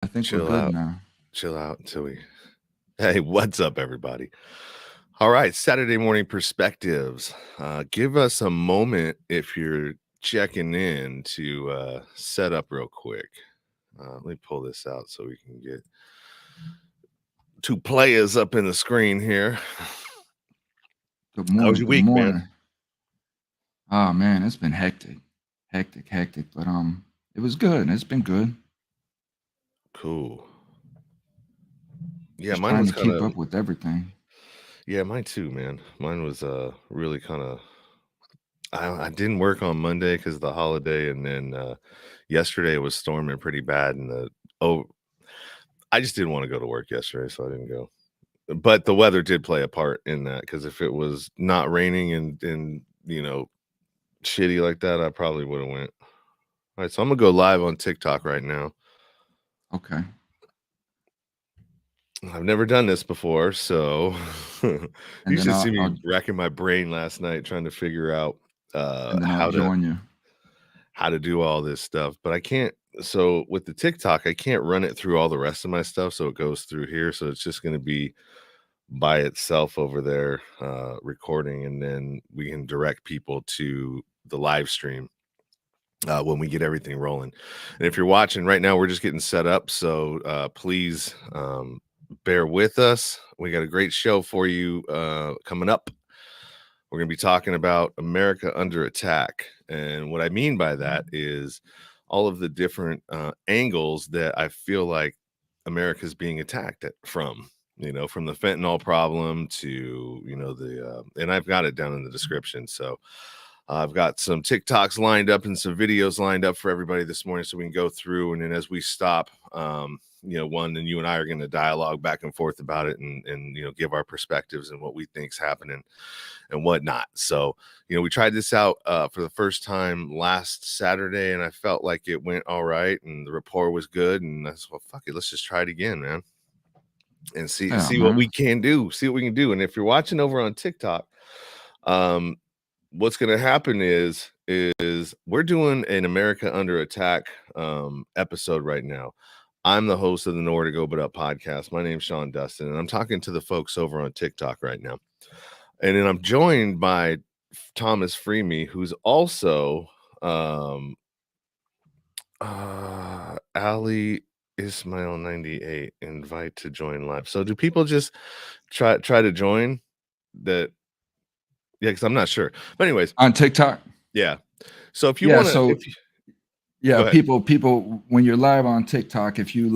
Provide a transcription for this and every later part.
I think we're Chill good out. now. Chill out until we. Hey, what's up, everybody? All right, Saturday morning perspectives. Give us a moment if you're checking in to set up real quick. Let me pull this out so we can get two players up in the screen here. Good How was morning. your Good week, man? morning. Oh man, it's been hectic. But it was good. It's been good. Cool. Yeah, Just mine trying was to kind keep of. up with everything. Yeah, mine too, man. Mine was really kind of. I didn't work on Monday because of the holiday, and then yesterday it was storming pretty bad, and I just didn't want to go to work yesterday, so I didn't go. But the weather did play a part in that, because if it was not raining and shitty like that, I probably would have went. All right, so I'm gonna go live on TikTok right now. Okay. I've never done this before, so And you then should see I'll, me I'll racking my brain last night trying to figure out and then I'll how to join you. do all this stuff. But I can't. So with the TikTok, I can't run it through all the rest of my stuff, so it goes through here. So it's just going to be by itself over there recording, and then we can direct people to the live stream when we get everything rolling. And if you're watching right now, we're just getting set up, so please bear with us. We got a great show for you coming up. We're going to be talking about America under attack, and what I mean by that is all of the different angles that I feel like America's being attacked from. From the fentanyl problem to the and I've got it down in the description. So I've got some TikToks lined up and some videos lined up for everybody this morning, so we can go through, and then as we stop, one, and you and I are going to dialogue back and forth about it, and give our perspectives and what we think's happening and whatnot. So we tried this out for the first time last Saturday, and I felt like it went all right, and the rapport was good, and I said, well, fuck it, let's just try it again, man, and see Yeah, what man. we can do. See what we can do. And if you're watching over on TikTok, what's going to happen is we're doing an America Under Attack episode right now. I'm the host of the Nowhere to Go But Up podcast. My name's Sean Dustin, and I'm talking to the folks over on TikTok right now. And then I'm joined by Thomas FreeMe, who's also Ali Ismail 98 invite to join live. So do people just try to join that? Yeah, because I'm not sure. But anyways, On TikTok. yeah. So if you Yeah. want to, So go yeah, ahead. people, when you're live on TikTok, if you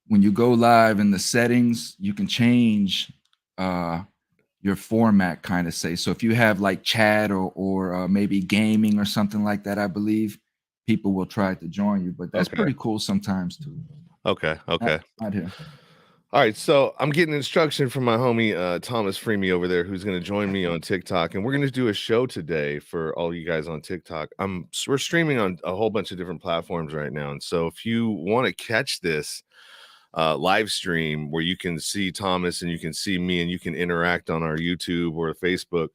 when you go live in the settings, you can change your format, kind of say. So if you have like chat or maybe gaming or something like that, I believe people will try to join you. But that's Okay. pretty cool sometimes too. Okay. Not here. All right, so I'm getting instruction from my homie Thomas FreeMe over there, who's going to join me on TikTok, and we're going to do a show today for all you guys on TikTok. We're streaming on a whole bunch of different platforms right now, and so if you want to catch this live stream where you can see Thomas and you can see me and you can interact on our YouTube or Facebook,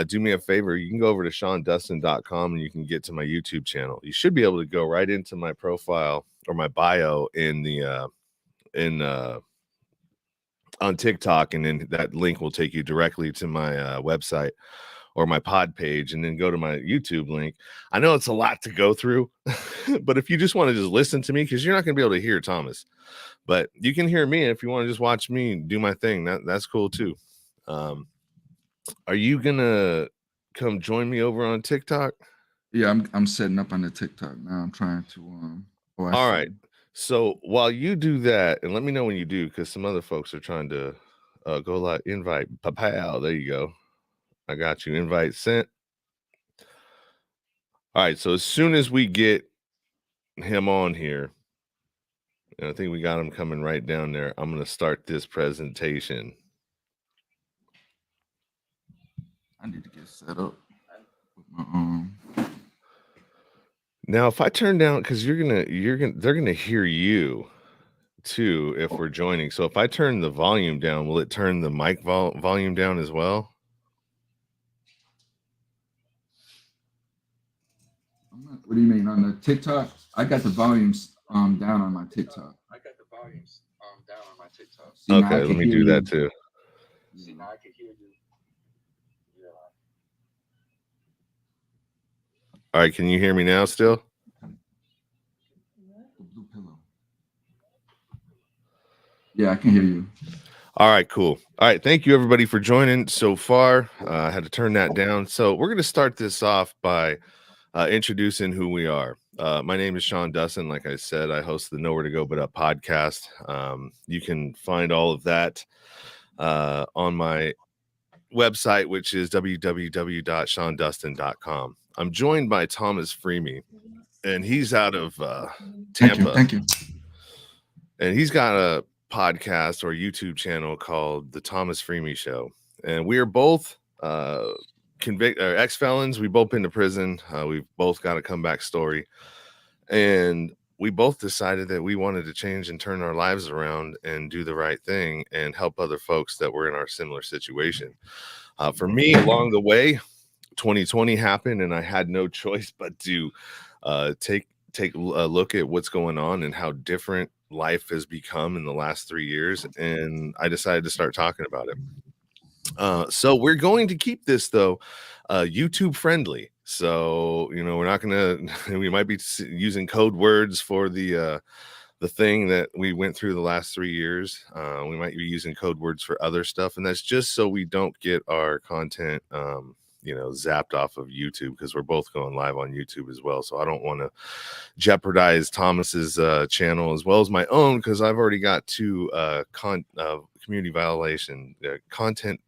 do me a favor. You can go over to SeanDustin.com and you can get to my YouTube channel. You should be able to go right into my profile or my bio in the on TikTok, and then that link will take you directly to my website or my pod page, and then go to my YouTube link. I know it's a lot to go through, but if you just want to just listen to me, because you're not going to be able to hear Thomas, but you can hear me. If you want to just watch me do my thing, that's cool too. Are you gonna come join me over on TikTok? Yeah, I'm setting up on the TikTok now. I'm trying to oh, I All see right. you. So while you do that, and let me know when you do, because some other folks are trying to go like invite. Papal, there you go. I got you. Invite sent. All right. So as soon as we get him on here, and I think we got him coming right down there, I'm going to start this presentation. I need to get set up with my Now, if I turn down, because they're gonna hear you too if we're joining. So if I turn the volume down, will it turn the mic volume down as well? What do you mean on the TikTok? I got the volumes down on my TikTok. I got the volumes down on my TikTok. See, now I Okay, let can me hear do that you. too. See, now I can hear you. Yeah. All right, can you hear me now still? The blue pillow. Yeah, I can hear you. All right, cool. All right, thank you everybody for joining so far. I had to turn that down. So we're going to start this off by introducing who we are. My name is Sean Dustin. Like I said, I host the Nowhere to Go But Up podcast. You can find all of that on my website, which is www.seandustin.com. I'm joined by Thomas FreeMe, and he's out of Thank you. Tampa, Thank you. and he's got a podcast or YouTube channel called The Thomas FreeMe Show. And we are both ex-felons. We both been to prison. We've both got a comeback story. And we both decided that we wanted to change and turn our lives around and do the right thing and help other folks that were in our similar situation. For me, along the way, 2020 happened, and I had no choice but to take a look at what's going on and how different life has become in the last 3 years. And I decided to start talking about it. So we're going to keep this though YouTube friendly. So we're not gonna we might be using code words for the thing that we went through the last 3 years. We might be using code words for other stuff, and that's just so we don't get our content zapped off of YouTube, because we're both going live on YouTube as well. So I don't want to jeopardize Thomas's channel as well as my own, because I've already got two community violation content,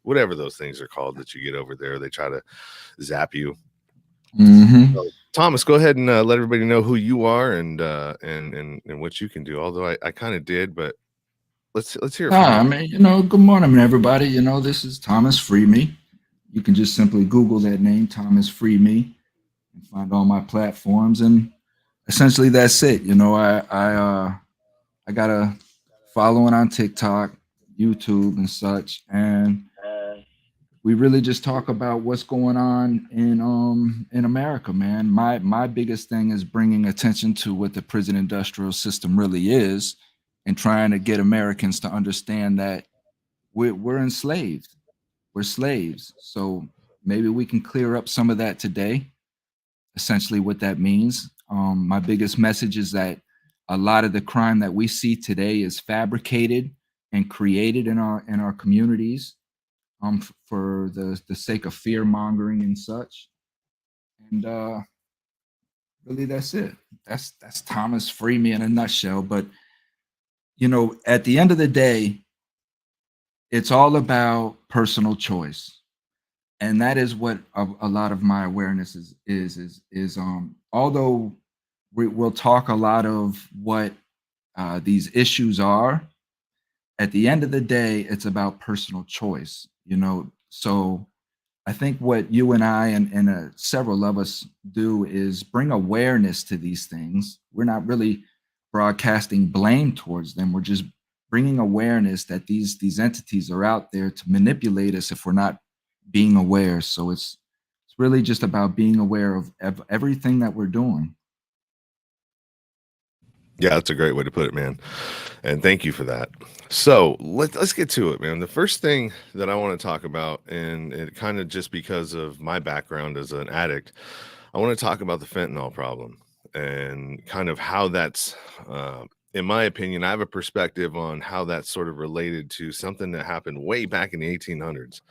whatever those things are called that you get over there. They try to zap you. Mm-hmm. So, Thomas, go ahead and let everybody know who you are and what you can do. Although I kind of did, but let's hear it from you. I mean, good morning, everybody. This is Thomas FreeMe. You can just simply Google that name, Thomas FreeMe, and find all my platforms. And essentially, that's it. I got a following on TikTok, YouTube, and such, and we really just talk about what's going on in America, man. My biggest thing is bringing attention to what the prison industrial system really is, and trying to get Americans to understand that we're enslaved. We're slaves. So maybe we can clear up some of that today. Essentially, what that means. My biggest message is that a lot of the crime that we see today is fabricated and created in our communities, for the sake of fear mongering and such. And really, that's it. That's Thomas FreeMe in a nutshell. But at the end of the day, it's all about personal choice, and that is what a lot of my awareness is. Although we'll talk a lot of what these issues are, at the end of the day, it's about personal choice. So I think what you and I and several of us do is bring awareness to these things. We're not really broadcasting blame towards them. We're just bringing awareness that these entities are out there to manipulate us if we're not being aware. So it's really just about being aware of everything that we're doing. Yeah, that's a great way to put it, man. And thank you for that. So let's get to it, man. The first thing that I want to talk about, and it kind of just because of my background as an addict, I want to talk about the fentanyl problem and kind of how that's, in my opinion, I have a perspective on how that's sort of related to something that happened way back in the 1800s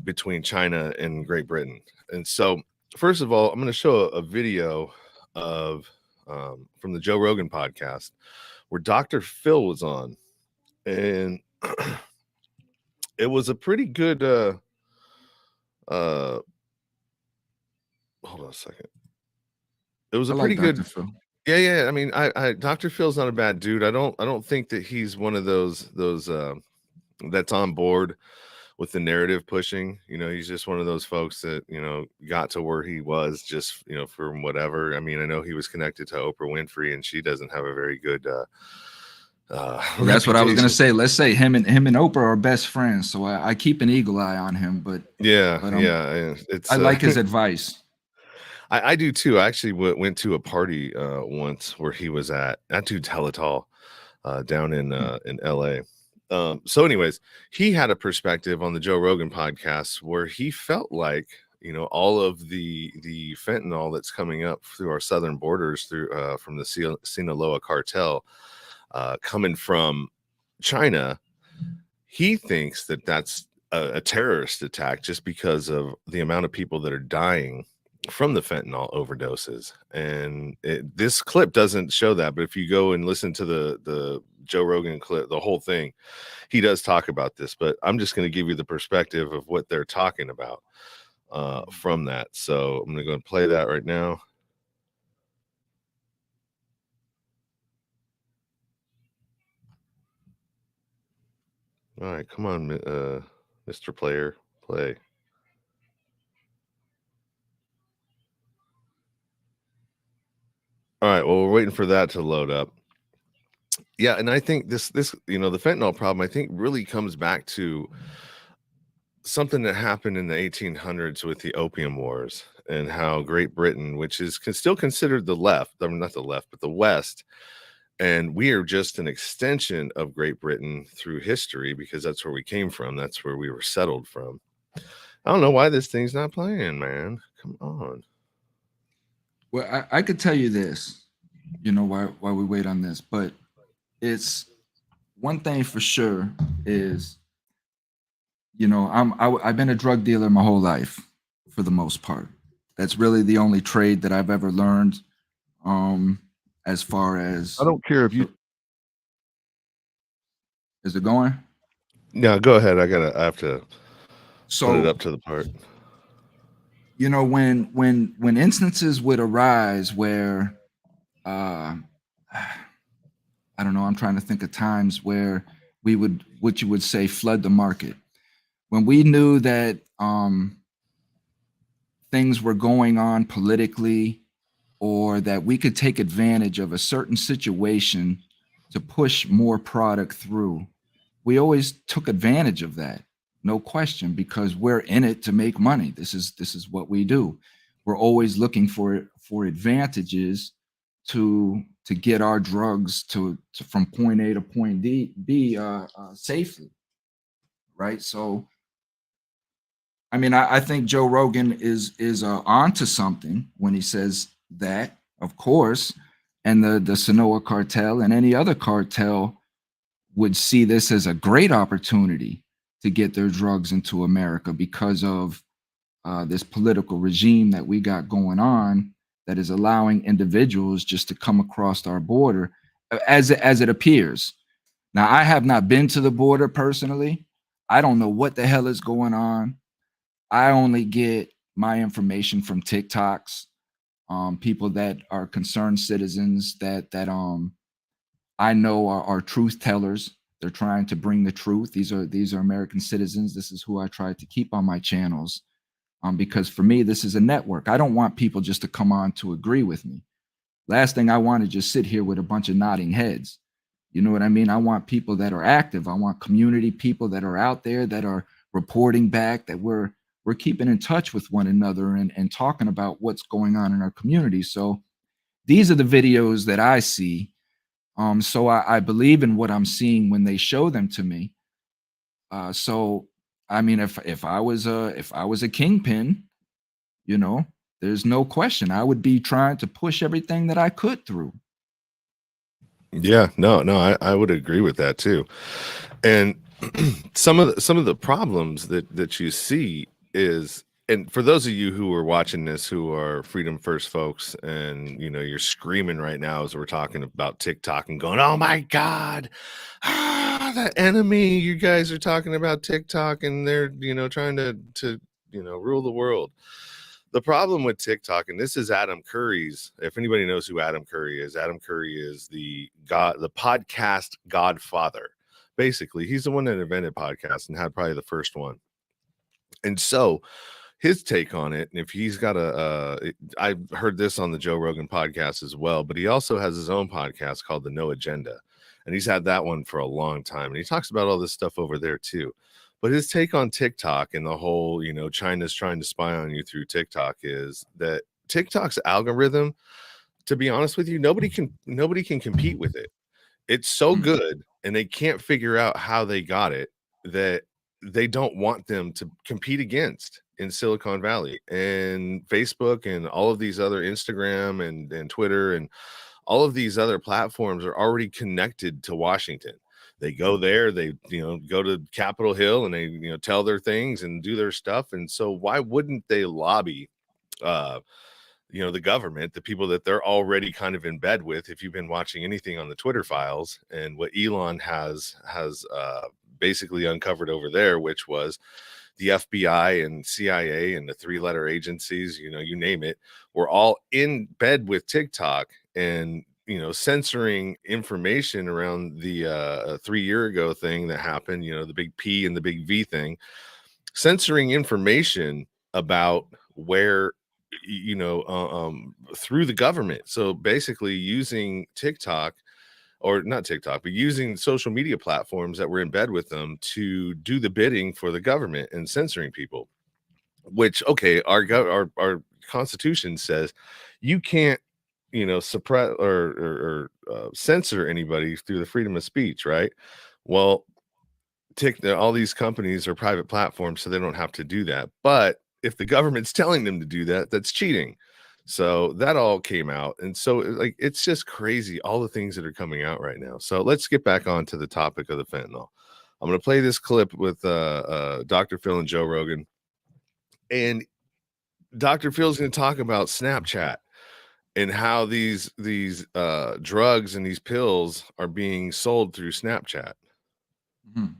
between China and Great Britain. And so, first of all, I'm going to show a video of from the Joe Rogan podcast where Dr. Phil was on, and it was a pretty good hold on a second. It was I a like pretty Dr. good. Phil. Yeah. I mean, I Dr. Phil's not a bad dude. I don't think that he's one of those that's on board with the narrative pushing. He's just one of those folks that got to where he was just from whatever. I mean, I know he was connected to Oprah Winfrey, and she doesn't have a very good Well, that's what I was gonna reputation. say. Let's say him and Oprah are best friends, so I keep an eagle eye on him. But Yeah, but yeah. It's I like his advice. I do too. I actually went to a party once where he was at. That dude's hella tall, down in LA. So, anyways, he had a perspective on the Joe Rogan podcast where he felt like, all of the fentanyl that's coming up through our southern borders through from the Sinaloa cartel, coming from China. He thinks that that's a terrorist attack just because of the amount of people that are dying from the fentanyl overdoses. And this clip doesn't show that, but if you go and listen to the Joe Rogan clip, the whole thing, he does talk about this. But I'm just going to give you the perspective of what they're talking about from that. So I'm going to go and play that right now. All right, come on, Mr. Player, play. All right, well, we're waiting for that to load up. Yeah, and I think this the fentanyl problem, I think, really comes back to something that happened in the 1800s with the Opium Wars, and how Great Britain, which is still considered the left, I mean, not the left, but the West, and we are just an extension of Great Britain through history because that's where we came from. That's where we were settled from. I don't know why this thing's not playing, man. Come on. Well, I could tell you this, while we wait on this, but it's one thing for sure is, I've been a drug dealer my whole life for the most part. That's really the only trade that I've ever learned. As far as I don't care if you. is it going? No, go ahead. I have to put it So up to the part. when instances would arise where I don't know, I'm trying to think of times where we would, what you would say, flood the market. When we knew that things were going on politically, or that we could take advantage of a certain situation to push more product through, we always took advantage of that, no question, because we're in it to make money. This is what we do. We're always looking for advantages to get our drugs to from point A to point B safely, right? So, I mean, I think Joe Rogan is onto something when he says that, of course, and the Sinaloa cartel and any other cartel would see this as a great opportunity to get their drugs into America because of this political regime that we got going on that is allowing individuals just to come across our border as it appears. Now, I have not been to the border personally. I don't know what the hell is going on. I only get my information from TikToks, people that are concerned citizens that I know are truth tellers. They're trying to bring the truth. These are American citizens. This is who I try to keep on my channels, because for me, this is a network. I don't want people just to come on to agree with me. Last thing I want to just sit here with a bunch of nodding heads. You know what I mean? I want people that are active. I want community people that are out there that are reporting back, that we're keeping in touch with one another and talking about what's going on in our community. So these are the videos that I see. So I believe in what I'm seeing when they show them to me. So I mean, if I was a kingpin, there's no question I would be trying to push everything that I could through. Yeah, no, I would agree with that too. And some of the problems that you see is, and for those of you who are watching this who are freedom first folks, and you're screaming right now as we're talking about TikTok and going, oh my God, the enemy, you guys are talking about TikTok and they're trying to rule the world. The problem with TikTok, and this is Adam Curry's, if anybody knows who Adam Curry is the podcast godfather. Basically, he's the one that invented podcasts and had probably the first one. And so his take on it, and if he's got I heard this on the Joe Rogan podcast as well, but he also has his own podcast called The No Agenda. And he's had that one for a long time. And he talks about all this stuff over there too. But his take on TikTok and the whole, China's trying to spy on you through TikTok is that TikTok's algorithm, to be honest with you, nobody can compete with it. It's so Mm. good, and they can't figure out how they got it, that they don't want them to compete against in Silicon Valley. And Facebook and all of these other Instagram and Twitter and all of these other platforms are already connected to Washington. They go there, they go to Capitol Hill, and they tell their things and do their stuff. And so why wouldn't they lobby uh the government, the people that they're already kind of in bed with? If you've been watching anything on the Twitter files and what Elon has basically uncovered over there, which was the FBI and CIA and the three-letter agencies, you name it, were all in bed with TikTok and censoring information around the 3 year ago thing that happened, the big P and the big V thing, censoring information about where through the government. So basically using TikTok, or not TikTok, but using social media platforms that were in bed with them to do the bidding for the government and censoring people. Which, okay, our constitution says you can't suppress or censor anybody through the freedom of speech, right? Well, all these companies are private platforms, so they don't have to do that. But if the government's telling them to do that, that's cheating. So that all came out. And so like it's just crazy, all the things that are coming out right now. So let's get back on to the topic of the fentanyl. I'm going to play this clip with Dr. Phil and Joe Rogan. And Dr. Phil's going to talk about Snapchat and how these drugs and these pills are being sold through Snapchat. Mhm.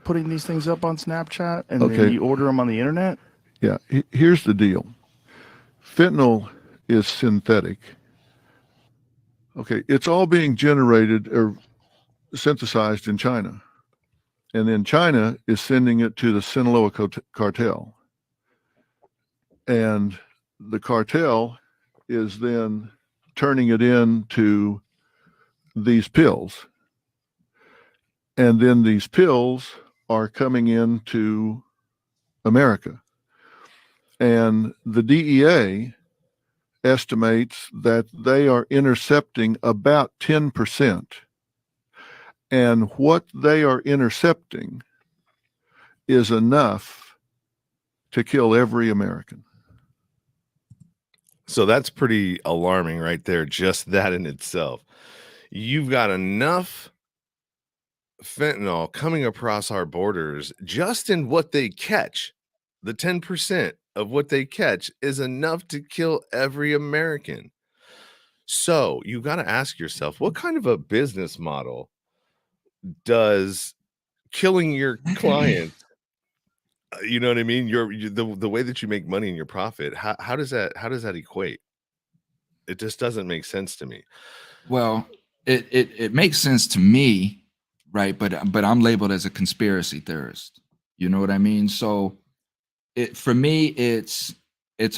Putting these things up on Snapchat, and Okay. then you order them on the internet? Yeah, here's the deal. Fentanyl is synthetic. Okay, it's all being generated or synthesized in China. And then China is sending it to the Sinaloa cartel. And the cartel is then turning it into these pills. And then these pills are coming into America. And the DEA estimates that they are intercepting about 10%. And what they are intercepting is enough to kill every American. So that's pretty alarming right there, just that in itself. You've got enough fentanyl coming across our borders just in what they catch. The 10% of what they catch is enough to kill every American. So you got to ask yourself, what kind of a business model does killing your clients, you know what I mean? The way that you make money in your profit, how does that equate? It just doesn't make sense to me. Well, it makes sense to me, right? But I'm labeled as a conspiracy theorist. You know what I mean? So for me, it's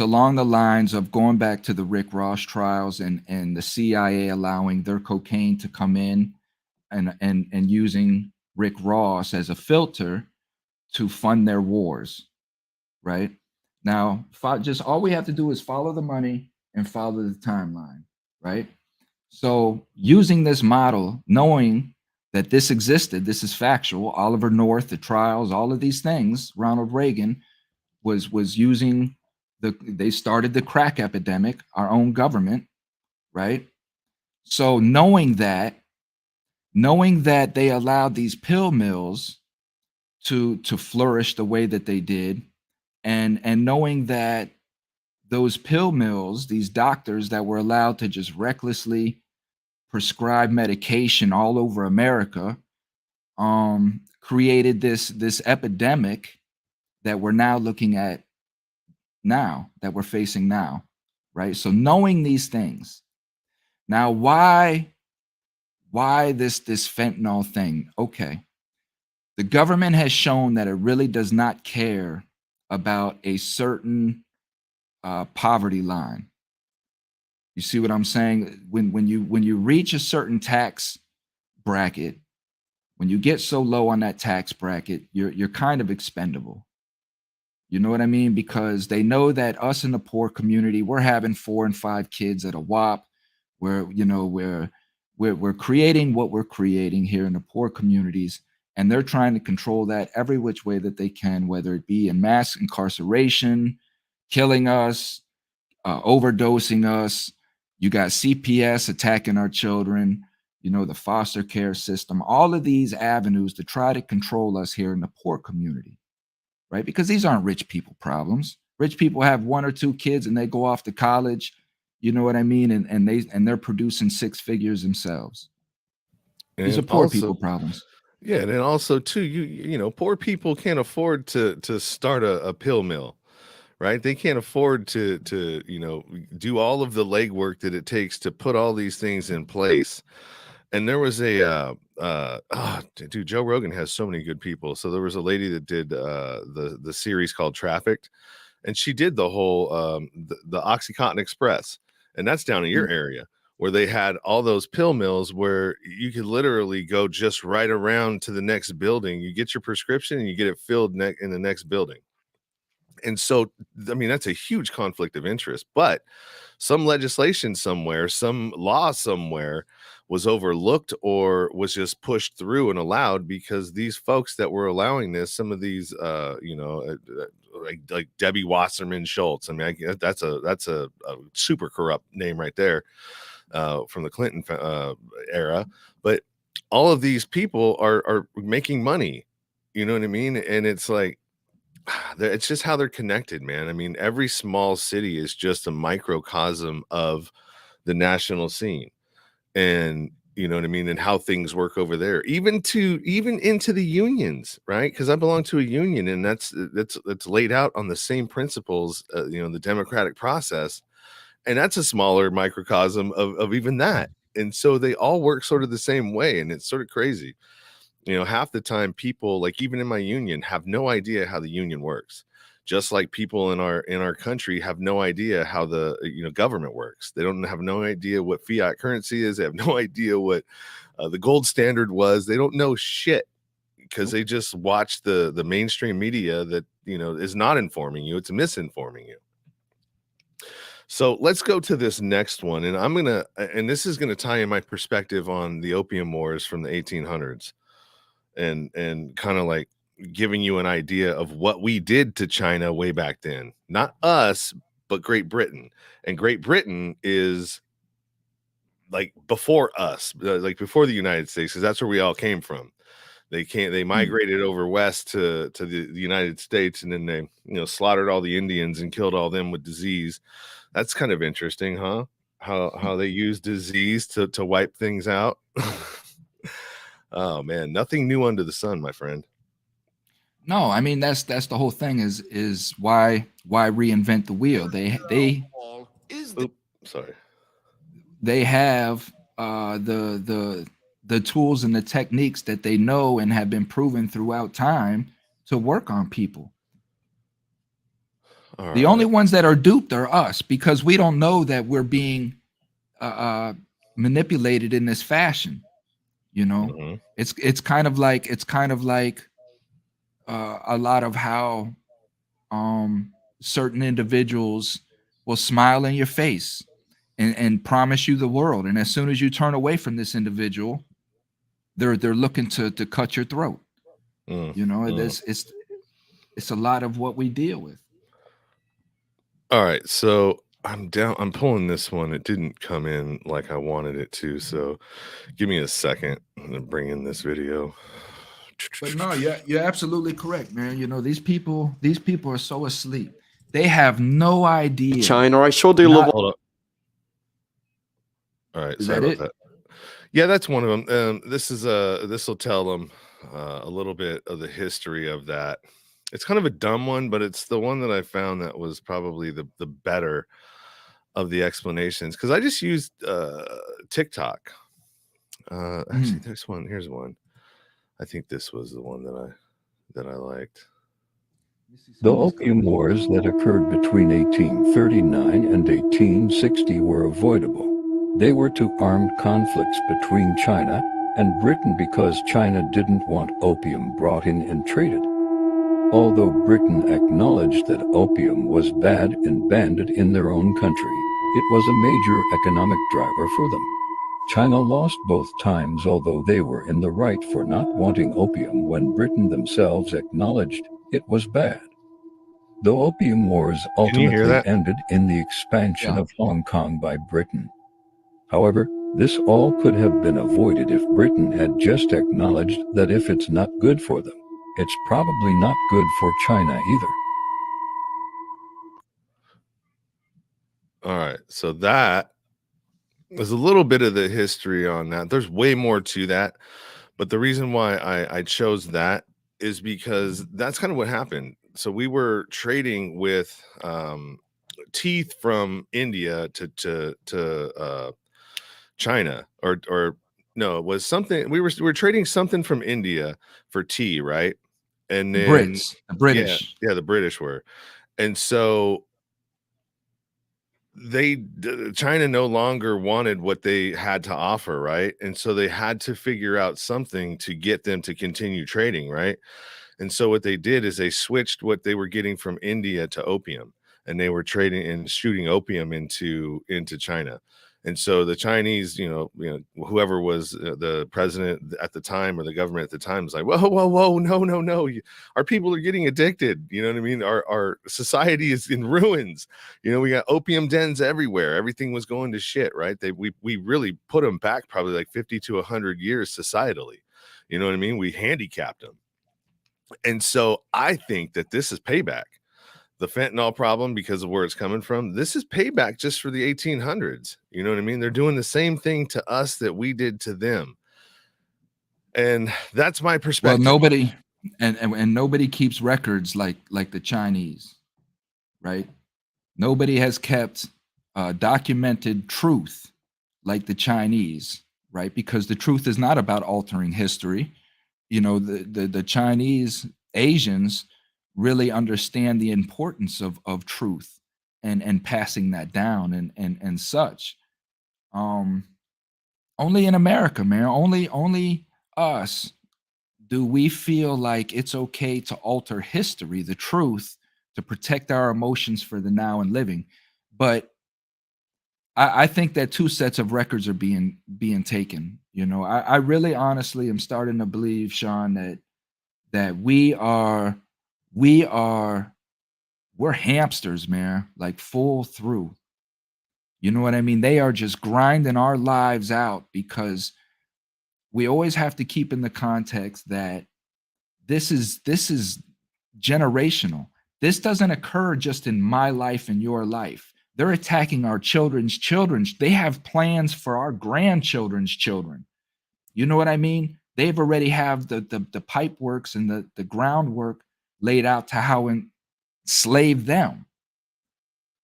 along the lines of going back to the Rick Ross trials and the CIA allowing their cocaine to come in and using Rick Ross as a filter to fund their wars, right? Now, just all we have to do is follow the money and follow the timeline, right? So, using this model, knowing that this existed, this is factual. Oliver North, the trials, all of these things. Ronald Reagan was using they started the crack epidemic, our own government, right? So, knowing that they allowed these pill mills to flourish the way that they did, and knowing that those pill mills, these doctors that were allowed to just recklessly prescribe medication all over America, created this epidemic that we're now looking at now, that we're facing now, right? So knowing these things, now why this fentanyl thing? Okay, the government has shown that it really does not care about a certain poverty line. You see what I'm saying? When you reach a certain tax bracket, when you get so low on that tax bracket, you're kind of expendable. You know what I mean? Because they know that us in the poor community, we're having 4 and 5 kids at a whop. Where, you know, we're creating what we're creating here in the poor communities, and they're trying to control that every which way that they can, whether it be in mass incarceration, killing us, overdosing us. You got CPS attacking our children, you know, the foster care system, all of these avenues to try to control us here in the poor community, right? Because these aren't rich people problems. Rich people have 1 or 2 kids and they go off to college, you know what I mean? And they're producing 6 figures themselves. These are And poor also, people problems. yeah, and then also too, you know, poor people can't afford to start a pill mill, right? They can't afford to you know, do all of the legwork that it takes to put all these things in place. And there was a dude, Joe Rogan has so many good people. So there was a lady that did the series called Trafficked, and she did the whole the Oxycontin Express, and that's down in your area, where they had all those pill mills where you could literally go just right around to the next building. You get your prescription and you get it filled in the next building. And so, I mean, that's a huge conflict of interest, but some legislation somewhere, some law somewhere was overlooked or was just pushed through and allowed because these folks that were allowing this, some of these, like Debbie Wasserman Schultz. I mean, that's a super corrupt name right there from the Clinton era. But all of these people are making money. You know what I mean? And it's like, it's just how they're connected, man. I mean, every small city is just a microcosm of the national scene, and you know what I mean, and how things work over there, even into the unions, right? Because I belong to a union, and that's laid out on the same principles, you know, the democratic process, and that's a smaller microcosm of even that. And so they all work sort of the same way, and it's sort of crazy. You know, half the time people, like even in my union, have no idea how the union works. Just like people in our country have no idea how the government works. They don't have no idea what fiat currency is. They have no idea what the gold standard was. They don't know shit because they just watch the mainstream media that is not informing you. It's misinforming you. So let's go to this next one, and this is gonna tie in my perspective on the opium wars from the 1800s. And kind of like giving you an idea of what we did to China way back then. Not us, but Great Britain. And Great Britain is like before us, like before the United States, because that's where we all came from. They migrated over west to the United States, and then they slaughtered all the Indians and killed all them with disease. That's kind of interesting, huh? How they use disease to wipe things out. Oh man, nothing new under the sun, my friend. No, I mean that's the whole thing is why reinvent the wheel. They have the tools and the techniques that they know and have been proven throughout time to work on people. The only ones that are duped are us, because we don't know that we're being manipulated in this fashion. It's kind of like a lot of how certain individuals will smile in your face and promise you the world, and as soon as you turn away from this individual, they're looking to cut your throat. It's a lot of what we deal with. All right, so I'm pulling this one. It didn't come in like I wanted it to, so give me a second. I'm gonna bring in this video. But no, you're absolutely correct, man. These people are so asleep. They have no idea. China, I showed you love. Hold up. All right, sorry about that. Yeah, that's one of them. This will tell them a little bit of the history of that. It's kind of a dumb one, but it's the one that I found that was probably the better of the explanations, because I just used TikTok. Actually, there's one. Here's one. I think this was the one that I liked. The Opium Wars that occurred between 1839 and 1860 were avoidable. They were two armed conflicts between China and Britain because China didn't want opium brought in and traded. Although Britain acknowledged that opium was bad and banned it in their own country, it was a major economic driver for them. China lost both times, although they were in the right for not wanting opium when Britain themselves acknowledged it was bad. The Opium Wars Can you hear ultimately that? ended in the expansion Yeah. of Hong Kong by Britain. However, this all could have been avoided if Britain had just acknowledged that if it's not good for them, it's probably not good for China either. All right. So that was a little bit of the history on that. There's way more to that. But the reason why I chose that is because that's kind of what happened. So we were trading with teeth from India to China, or no, it was something we were trading something from India for tea, right? And The then Brits, the British. yeah, the British were. And so China no longer wanted what they had to offer, right? And so they had to figure out something to get them to continue trading, right? And so what they did is they switched what they were getting from India to opium, and they were trading and shooting opium into China. And so the Chinese, whoever was the president at the time or the government at the time was like, whoa, whoa, whoa, no, no, no. Our people are getting addicted. You know what I mean? Our society is in ruins. We got opium dens everywhere. Everything was going to shit, right? We really put them back probably like 50 to 100 years societally. You know what I mean? We handicapped them. And so I think that this is payback. The fentanyl problem, because of where it's coming from, this is payback just for the 1800s. You know what I mean? They're doing the same thing to us that we did to them. And that's my Well, perspective. nobody and nobody keeps records like the Chinese, right? Nobody has kept documented truth like the Chinese, right? Because the truth is not about altering history. The Chinese Asians really understand the importance of truth and passing that down and such. Only in America, man. Only us do we feel like it's okay to alter history, the truth, to protect our emotions for the now and living. But I think that two sets of records are being taken. I really honestly am starting to believe, Sean, that we're hamsters, man, like full through. You know what I mean? They are just grinding our lives out because we always have to keep in the context that this is generational. This doesn't occur just in my life and your life. They're attacking our children's children. They have plans for our grandchildren's children. You know what I mean? They've already have the pipe works and the groundwork laid out to how enslave them.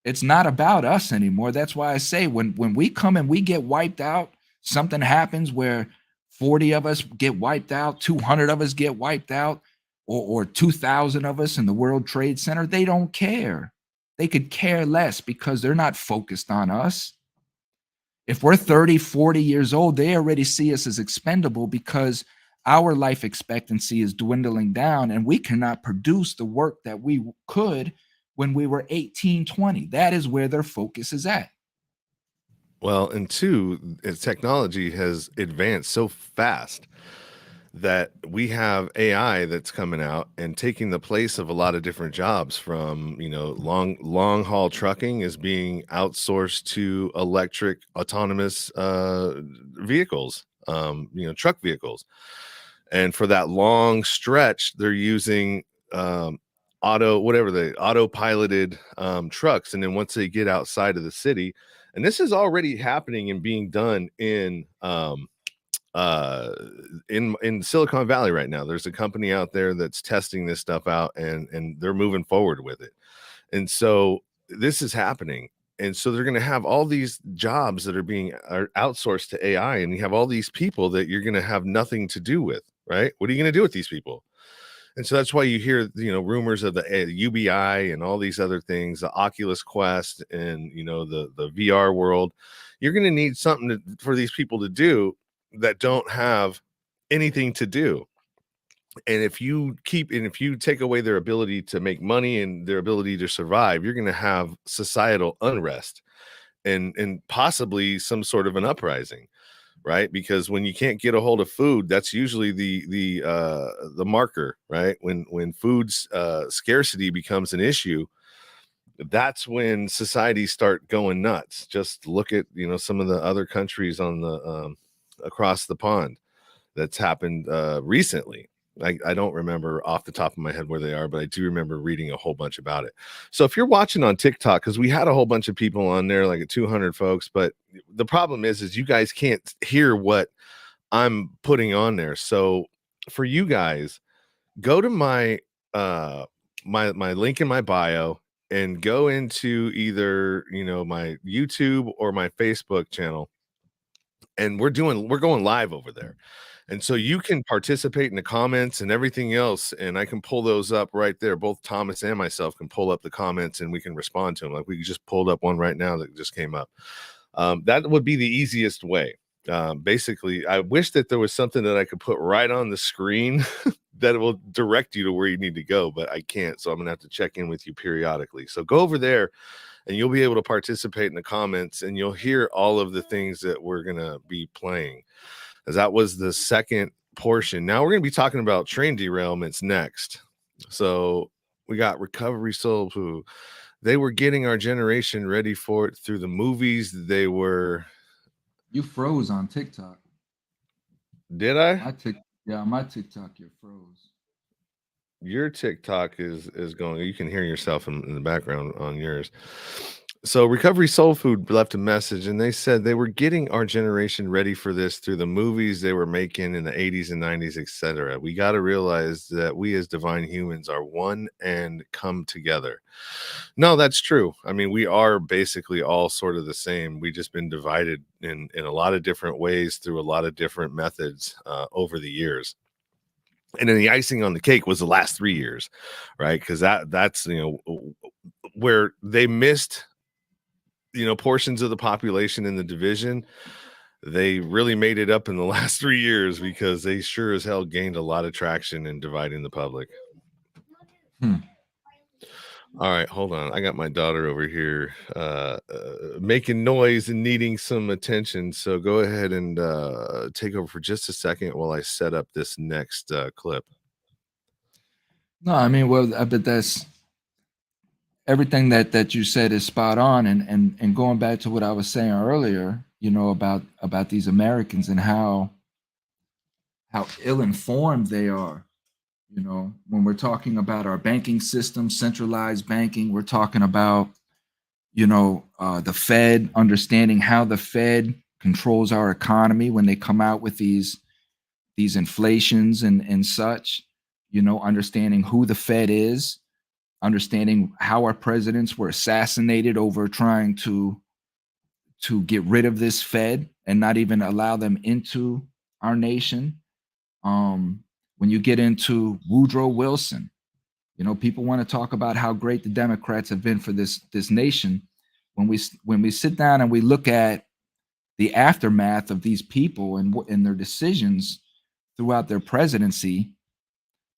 It's not about us anymore. That's why I say when we come and we get wiped out, something happens where 40 of us get wiped out, 200 of us get wiped out, or 2,000 of us in the World Trade Center, they don't care. They could care less because they're not focused on us. If we're 30, 40 years old, they already see us as expendable because our life expectancy is dwindling down and we cannot produce the work that we could when we were 18, 20. That is where their focus is at. Well, and two, technology has advanced so fast that we have AI that's coming out and taking the place of a lot of different jobs. From long haul trucking is being outsourced to electric autonomous vehicles, truck vehicles. And for that long stretch, they're using auto-piloted trucks. And then once they get outside of the city, and this is already happening and being done in Silicon Valley right now. There's a company out there that's testing this stuff out, and they're moving forward with it. And so this is happening. And so they're going to have all these jobs that are outsourced to AI, and you have all these people that you're going to have nothing to do with, right? What are you going to do with these people? And so that's why you hear, rumors of the UBI and all these other things, the Oculus Quest and, the VR world. You're going to need something for these people to do that don't have anything to do. And if you take away their ability to make money and their ability to survive, you're going to have societal unrest and possibly some sort of an uprising, right? Because when you can't get a hold of food, that's usually the marker, right? When food's scarcity becomes an issue, that's when societies start going nuts. Just look at, some of the other countries on the across the pond that's happened recently. I don't remember off the top of my head where they are, but I do remember reading a whole bunch about it. So if you're watching on TikTok, because we had a whole bunch of people on there, like 200 folks, but the problem is you guys can't hear what I'm putting on there. So for you guys, go to my my link in my bio and go into either my YouTube or my Facebook channel, and we're going live over there. And so you can participate in the comments and everything else, and I can pull those up right there. Both Thomas and myself can pull up the comments and we can respond to them. Like we just pulled up one right now that just came up. That would be the easiest way. Basically, I wish that there was something that I could put right on the screen that will direct you to where you need to go, but I can't. So I'm gonna have to check in with you periodically. So go over there and you'll be able to participate in the comments and you'll hear all of the things that we're gonna be playing, as that was the second portion. Now we're gonna be talking about train derailments next. So we got Recovery Soul Food. They were getting our generation ready for it through the movies. They were. You froze on TikTok. Did I? On my TikTok, you froze. Your TikTok is going. You can hear yourself in the background on yours. So Recovery Soul Food left a message, and they said they were getting our generation ready for this through the movies they were making in the 80s and 90s, etc. We got to realize that we as divine humans are one and come together. No, that's true. I mean, we are basically all sort of the same. We've just been divided in a lot of different ways through a lot of different methods over the years. And then the icing on the cake was the last 3 years, right? Because that's where they missed portions of the population in the division. They really made it up in the last 3 years because they sure as hell gained a lot of traction in dividing the public. All right, hold on. I got my daughter over here making noise and needing some attention. So go ahead and take over for just a second while I set up this next clip. No, I mean, well, but that's everything that you said is spot on. And going back to what I was saying earlier, about these Americans and how ill-informed they are. When we're talking about our banking system, centralized banking, we're talking about, the Fed, understanding how the Fed controls our economy when they come out with these inflations and such, understanding who the Fed is, understanding how our presidents were assassinated over trying to get rid of this Fed and not even allow them into our nation. When you get into Woodrow Wilson, people want to talk about how great the Democrats have been for this nation. When we sit down and we look at the aftermath of these people and their decisions throughout their presidency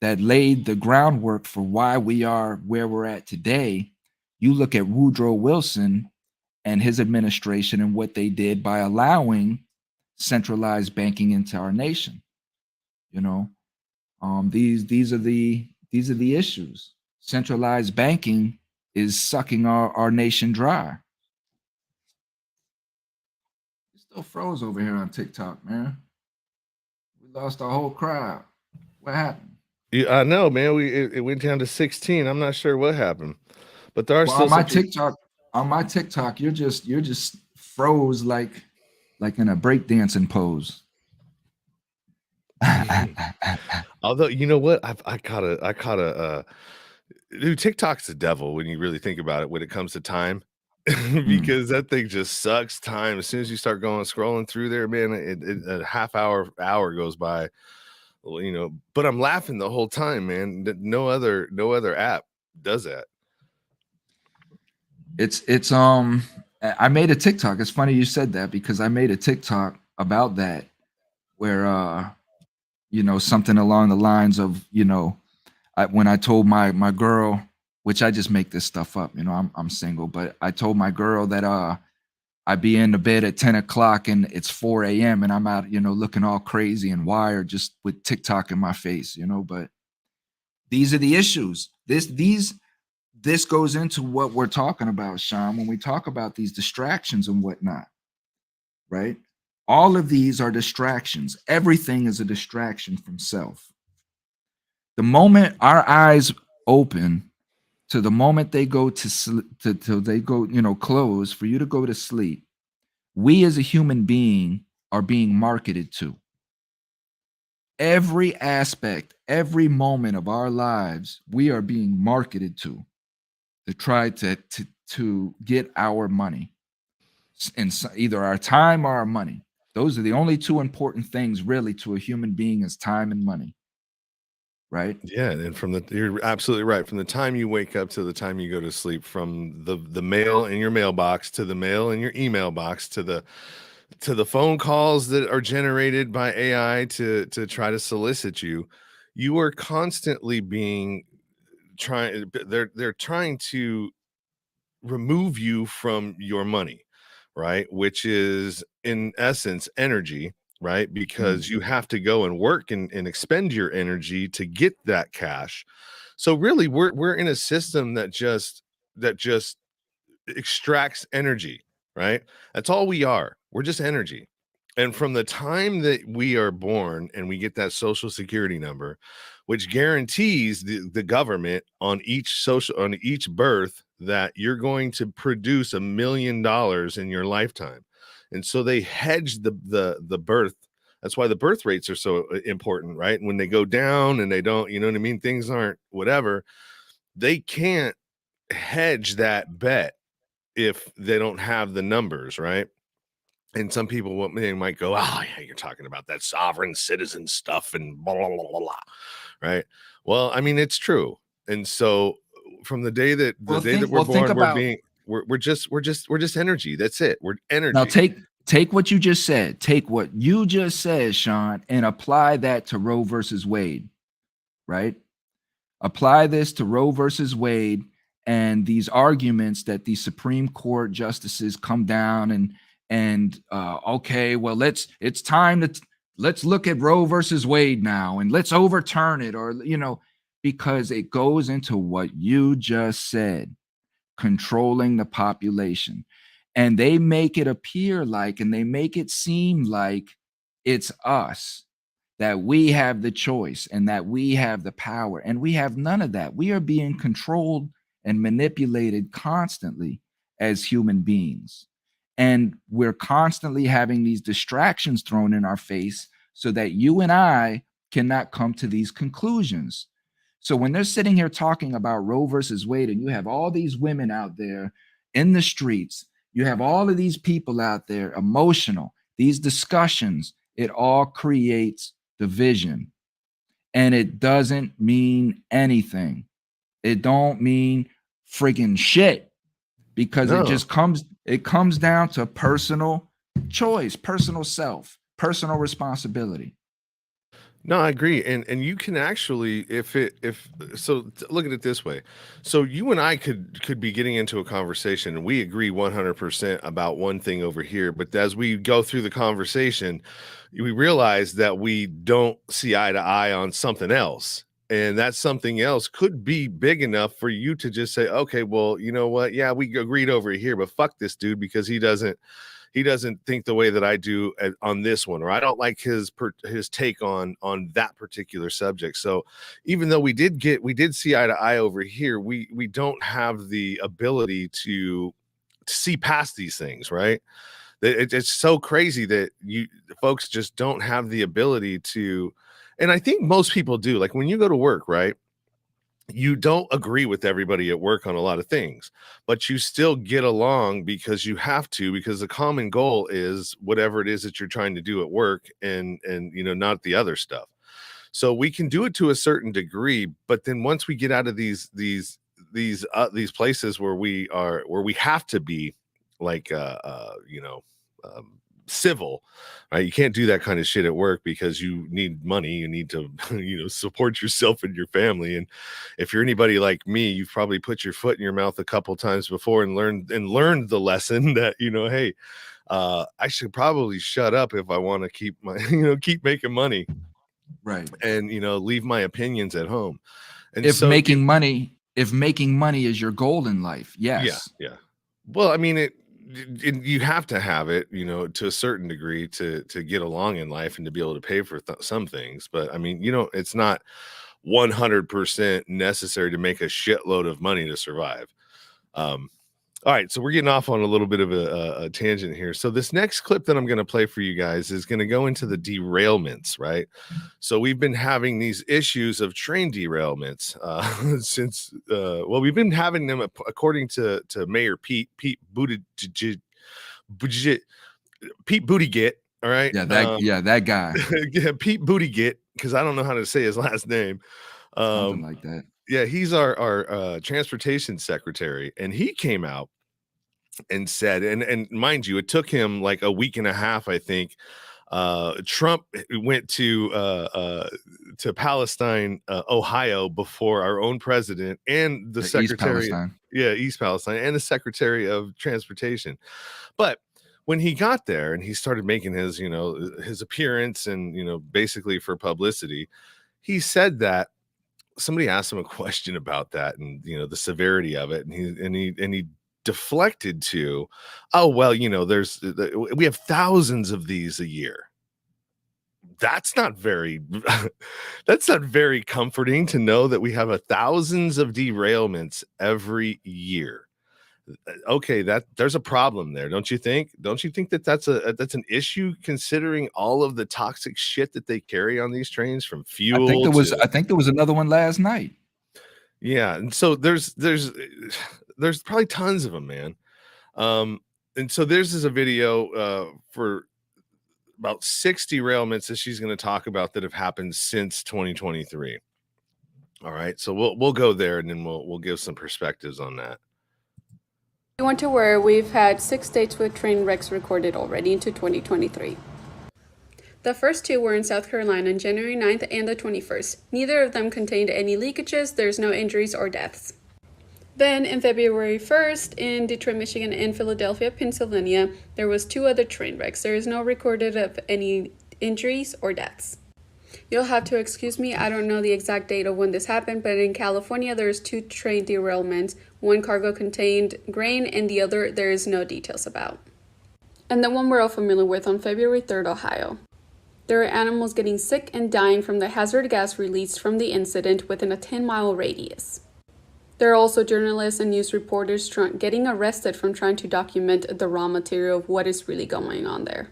that laid the groundwork for why we are where we're at today, you look at Woodrow Wilson and his administration and what they did by allowing centralized banking into our nation. These are the issues. Centralized banking is sucking our nation dry. You still froze over here on TikTok, man. We lost our whole crowd. What happened? Yeah, I know, man. It went down to 16. I'm not sure what happened, but there are Well, still on my TikTok, you're just froze like in a breakdancing pose. Although, you know what? I caught a dude, TikTok's the devil when you really think about it when it comes to time. Because that thing just sucks time. As soon as you start scrolling through there, man, a half hour goes by. Well, but I'm laughing the whole time, man. No other app does that. It's I made a TikTok. It's funny you said that because I made a TikTok about that where something along the lines of, when I told my girl, which I just make this stuff up, I'm single, but I told my girl that I'd be in the bed at 10 o'clock and it's 4 a.m. and I'm out, looking all crazy and wired just with TikTok in my face, but these are the issues. This goes into what we're talking about, Sean, when we talk about these distractions and whatnot, right? All of these are distractions. Everything is a distraction from self. The moment our eyes open to the moment they go to sleep, till they go, close for you to go to sleep, we as a human being are being marketed to. Every aspect, every moment of our lives, we are being marketed to try to get our money, and either our time or our money. Those are the only two important things really to a human being, is time and money. Right? Yeah, and you're absolutely right. From the time you wake up to the time you go to sleep, from the mail in your mailbox to the mail in your email box to the phone calls that are generated by AI to try to solicit you, you are constantly being they're trying to remove you from your money, right? Which is in essence energy, right? Because you have to go and work and expend your energy to get that cash. So really we're in a system that just extracts energy, right? That's all we are. We're just energy. And from the time that we are born and we get that social security number, which guarantees the government on each birth that you're going to produce $1 million in your lifetime. And so they hedge the birth. That's why the birth rates are so important, right? When they go down and they don't, you know what I mean? Things aren't whatever. They can't hedge that bet if they don't have the numbers, right? And some people they might go, oh yeah, you're talking about that sovereign citizen stuff and blah blah blah blah, blah. Right? Well, I mean, it's true. And so from the day that we're think born, about we're just energy. That's it. We're now. energy. Take what you just said. Take what you just said, Sean, and apply that to Roe versus Wade. Right? Apply this to Roe versus Wade and these arguments that the Supreme Court justices come down and okay, well, it's time let's look at Roe versus Wade now and let's overturn it, or because it goes into what you just said, controlling the population. And they make it appear like, and they make it seem like it's us, that we have the choice and that we have the power. And we have none of that. We are being controlled and manipulated constantly as human beings. And we're constantly having these distractions thrown in our face so that you and I cannot come to these conclusions. So when they're sitting here talking about Roe versus Wade, and you have all these women out there in the streets, you have all of these people out there emotional, these discussions, it all creates division. And it doesn't mean anything. It don't mean friggin' shit, because No. it comes down to personal choice, personal self, personal responsibility. No, I agree. And you can actually, look at it this way. So you and I could be getting into a conversation and we agree 100% about one thing over here, but as we go through the conversation, we realize that we don't see eye to eye on something else. And that something else could be big enough for you to just say, okay, well, you know what? Yeah, we agreed over here, but fuck this dude because he doesn't think the way that I do on this one, or I don't like his take on that particular subject. So even though we did see eye to eye over here, we don't have the ability to see past these things, right? It's so crazy that folks just don't have the ability to, and I think most people do. Like when you go to work, right? You don't agree with everybody at work on a lot of things, but you still get along because you have to, because the common goal is whatever it is that you're trying to do at work, and not the other stuff. So we can do it to a certain degree, but then once we get out of these places where we have to be like civil, right? You can't do that kind of shit at work because you need money. You need to, support yourself and your family. And if you're anybody like me, you've probably put your foot in your mouth a couple times before and learned the lesson that, hey, I should probably shut up if I want to keep my, keep making money, Right. and, leave my opinions at home. And If so making money is your goal in life, yes. yeah. Well, I mean, you have to have it, to a certain degree to get along in life and to be able to pay for some things. But I mean, it's not 100% necessary to make a shitload of money to survive. All right, so we're getting off on a little bit of a tangent here. So this next clip that I'm going to play for you guys is going to go into the derailments, right? So we've been having these issues of train derailments since, we've been having them according to Mayor Pete Buttigieg, all right? Yeah, that guy. Yeah, Pete Buttigieg, because I don't know how to say his last name. Something like that. Yeah, he's our transportation secretary, and he came out and said, and mind you, it took him like a week and a half, I think. Trump went to Palestine, Ohio, before our own president and the secretary. East Palestine, and the Secretary of Transportation. But when he got there and he started making his, his appearance and, basically for publicity, he said that somebody asked him a question about that and, the severity of it. And he deflected to, oh, well, we have thousands of these a year. That's not very comforting to know that we have thousands of derailments every year. Okay, there's a problem there, don't you think? Don't you think that that's an issue, considering all of the toxic shit that they carry on these trains, from fuel? I think there was another one last night. Yeah, and so there's probably tons of them, man. And so there's a video for about 6 derailments that she's going to talk about that have happened since 2023. All right, so we'll go there, and then we'll give some perspectives on that. We went to where we've had 6 states with train wrecks recorded already into 2023. The first 2 were in South Carolina on January 9th and the 21st. Neither of them contained any leakages. There's no injuries or deaths. Then, in February 1st, in Detroit, Michigan, and Philadelphia, Pennsylvania, there was 2 other train wrecks. There is no recorded of any injuries or deaths. You'll have to excuse me, I don't know the exact date of when this happened, but in California, there's 2 train derailments. One cargo contained grain, and the other there is no details about. And the one we're all familiar with on February 3rd, Ohio. There are animals getting sick and dying from the hazard gas released from the incident within a 10-mile radius. There are also journalists and news reporters getting arrested from trying to document the raw material of what is really going on there.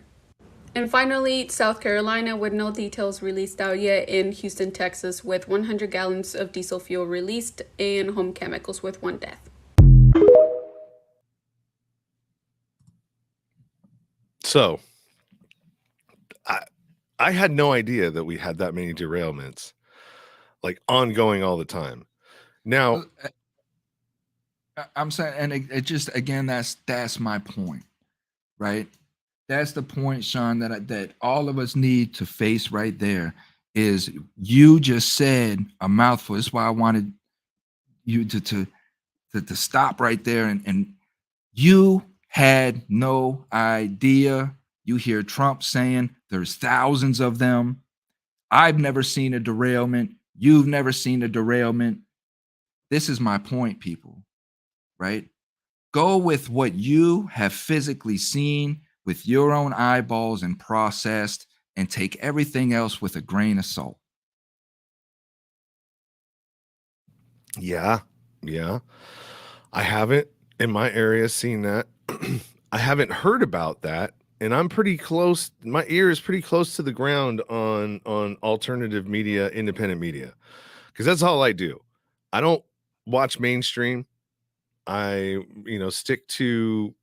And finally, South Carolina, with no details released out yet, in Houston, Texas, with 100 gallons of diesel fuel released, and home chemicals with 1 death. So, I had no idea that we had that many derailments, like ongoing all the time. Now, I'm saying, and it just, again, that's my point, right? That's the point, Sean, that all of us need to face right there. Is you just said a mouthful. That's why I wanted you to stop right there. And you had no idea. You hear Trump saying there's thousands of them. I've never seen a derailment. You've never seen a derailment. This is my point, people, right? Go with what you have physically seen with your own eyeballs and processed, and take everything else with a grain of salt. Yeah. I haven't in my area seen that. I haven't heard about that. And I'm pretty close. My ear is pretty close to the ground on alternative media, independent media, because that's all I do. I don't watch mainstream. I, stick to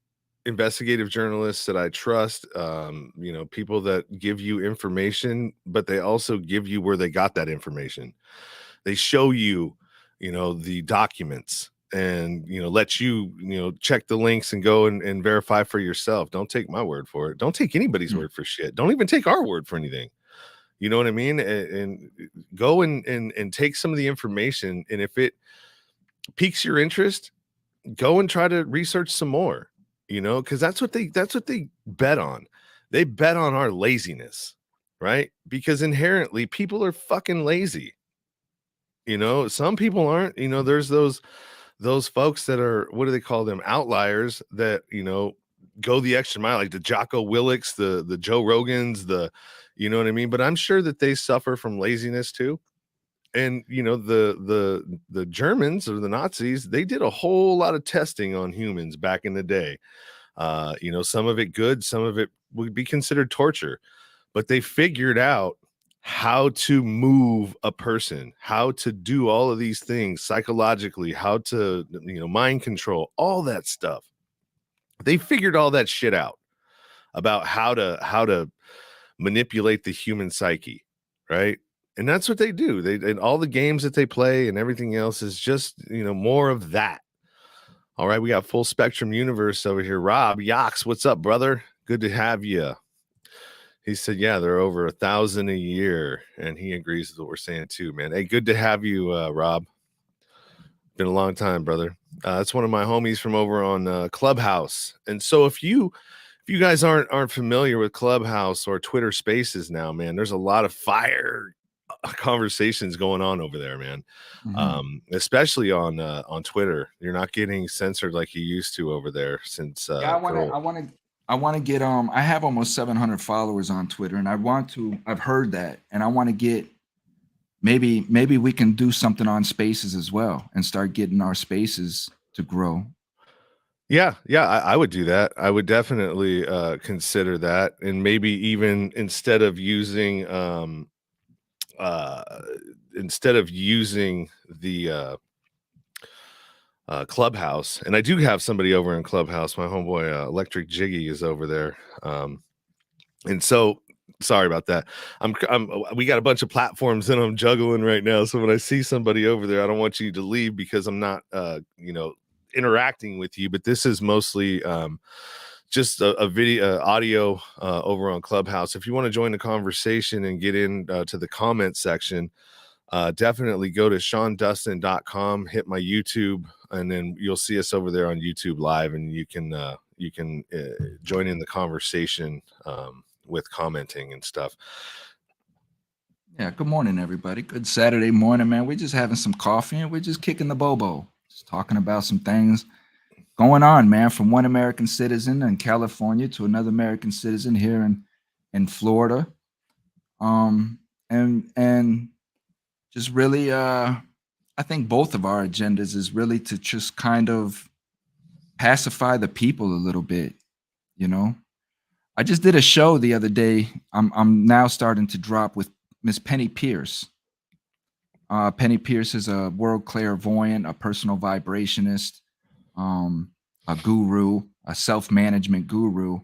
investigative journalists that I trust, people that give you information, but they also give you where they got that information. They show you, the documents, and let you check the links and go and verify for yourself. Don't take my word for it. Don't take anybody's word for shit. Don't even take our word for anything. You know what I mean? And go and take some of the information, and if it piques your interest, go and try to research some more, because that's what they bet on. They bet on our laziness, right? Because inherently people are fucking lazy. Some people aren't. There's those folks that are, what do they call them, outliers, that go the extra mile, like the Jocko Willicks, the Joe Rogans, you know what I mean? But I'm sure that they suffer from laziness too. And the Germans or the Nazis, they did a whole lot of testing on humans back in the day. Some of it good, some of it would be considered torture, but they figured out how to move a person, how to do all of these things psychologically, how to mind control, all that stuff. They figured all that shit out about how to manipulate the human psyche, right? And that's what they do. And all the games that they play and everything else is just more of that. All right, we got Full Spectrum Universe over here. Rob Yox, what's up, brother? Good to have you. He said, yeah, they're over 1,000 a year, and he agrees with what we're saying too, man. Hey, good to have you, Rob. Been a long time, brother. That's one of my homies from over on Clubhouse. And so if you guys aren't familiar with Clubhouse or Twitter Spaces now, man, there's a lot of fire conversations going on over there, man. Especially on Twitter. You're not getting censored like you used to over there since I want to get I have almost 700 followers on Twitter, and I've heard that, and I want to get, maybe we can do something on Spaces as well and start getting our Spaces to grow. Yeah, I would do that. I would definitely consider that, and maybe even instead of using the Clubhouse, and I do have somebody over in Clubhouse. My homeboy Electric Jiggy is over there, and so sorry about that. We got a bunch of platforms that I'm juggling right now. So when I see somebody over there, I don't want you to leave because I'm not interacting with you. But this is mostly just a video audio over on Clubhouse. If you want to join the conversation and get in to the comment section, definitely go to SeanDustin.com, hit my YouTube, and then you'll see us over there on YouTube Live, and you can join in the conversation with commenting and stuff. Yeah, good morning, everybody. Good Saturday morning, man. We're just having some coffee and we're just kicking the bobo, just talking about some things going on, man, from one American citizen in California to another American citizen here in Florida. And just really I think both of our agendas is really to just kind of pacify the people a little bit, I just did a show the other day. I'm now starting to drop with Miss Penny Pierce. Penny Pierce is a world clairvoyant, a personal vibrationist, a guru, a self-management guru.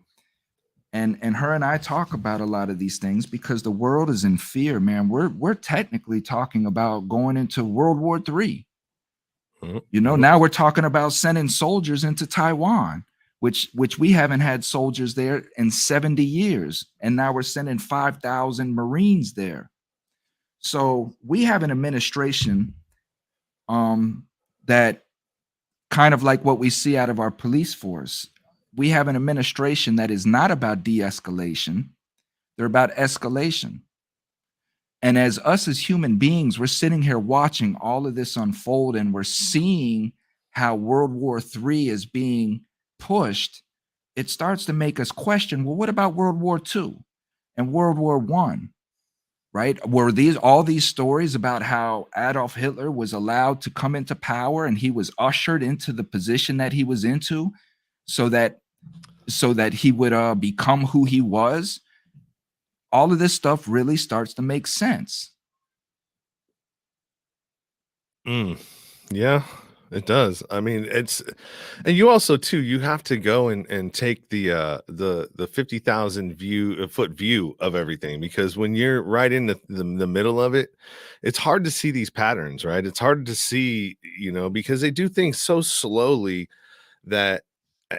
And her and I talk about a lot of these things because the world is in fear, man. We're technically talking about going into World War III. Now we're talking about sending soldiers into Taiwan, which we haven't had soldiers there in 70 years. And now we're sending 5,000 Marines there. So we have an administration that kind of like what we see out of our police force. We have an administration that is not about de-escalation. They're about escalation. And as us as human beings, we're sitting here watching all of this unfold, and we're seeing how World War III is being pushed. It starts to make us question, well, what about World War II and World War I? Right? Were all these stories about how Adolf Hitler was allowed to come into power and he was ushered into the position that he was into so that he would become who he was? All of this stuff really starts to make sense. Yeah, It does. I mean, and you also too, you have to go and take the 50,000 foot view of everything, because when you're right in the middle of it, it's hard to see these patterns, right? It's hard to see, because they do things so slowly that,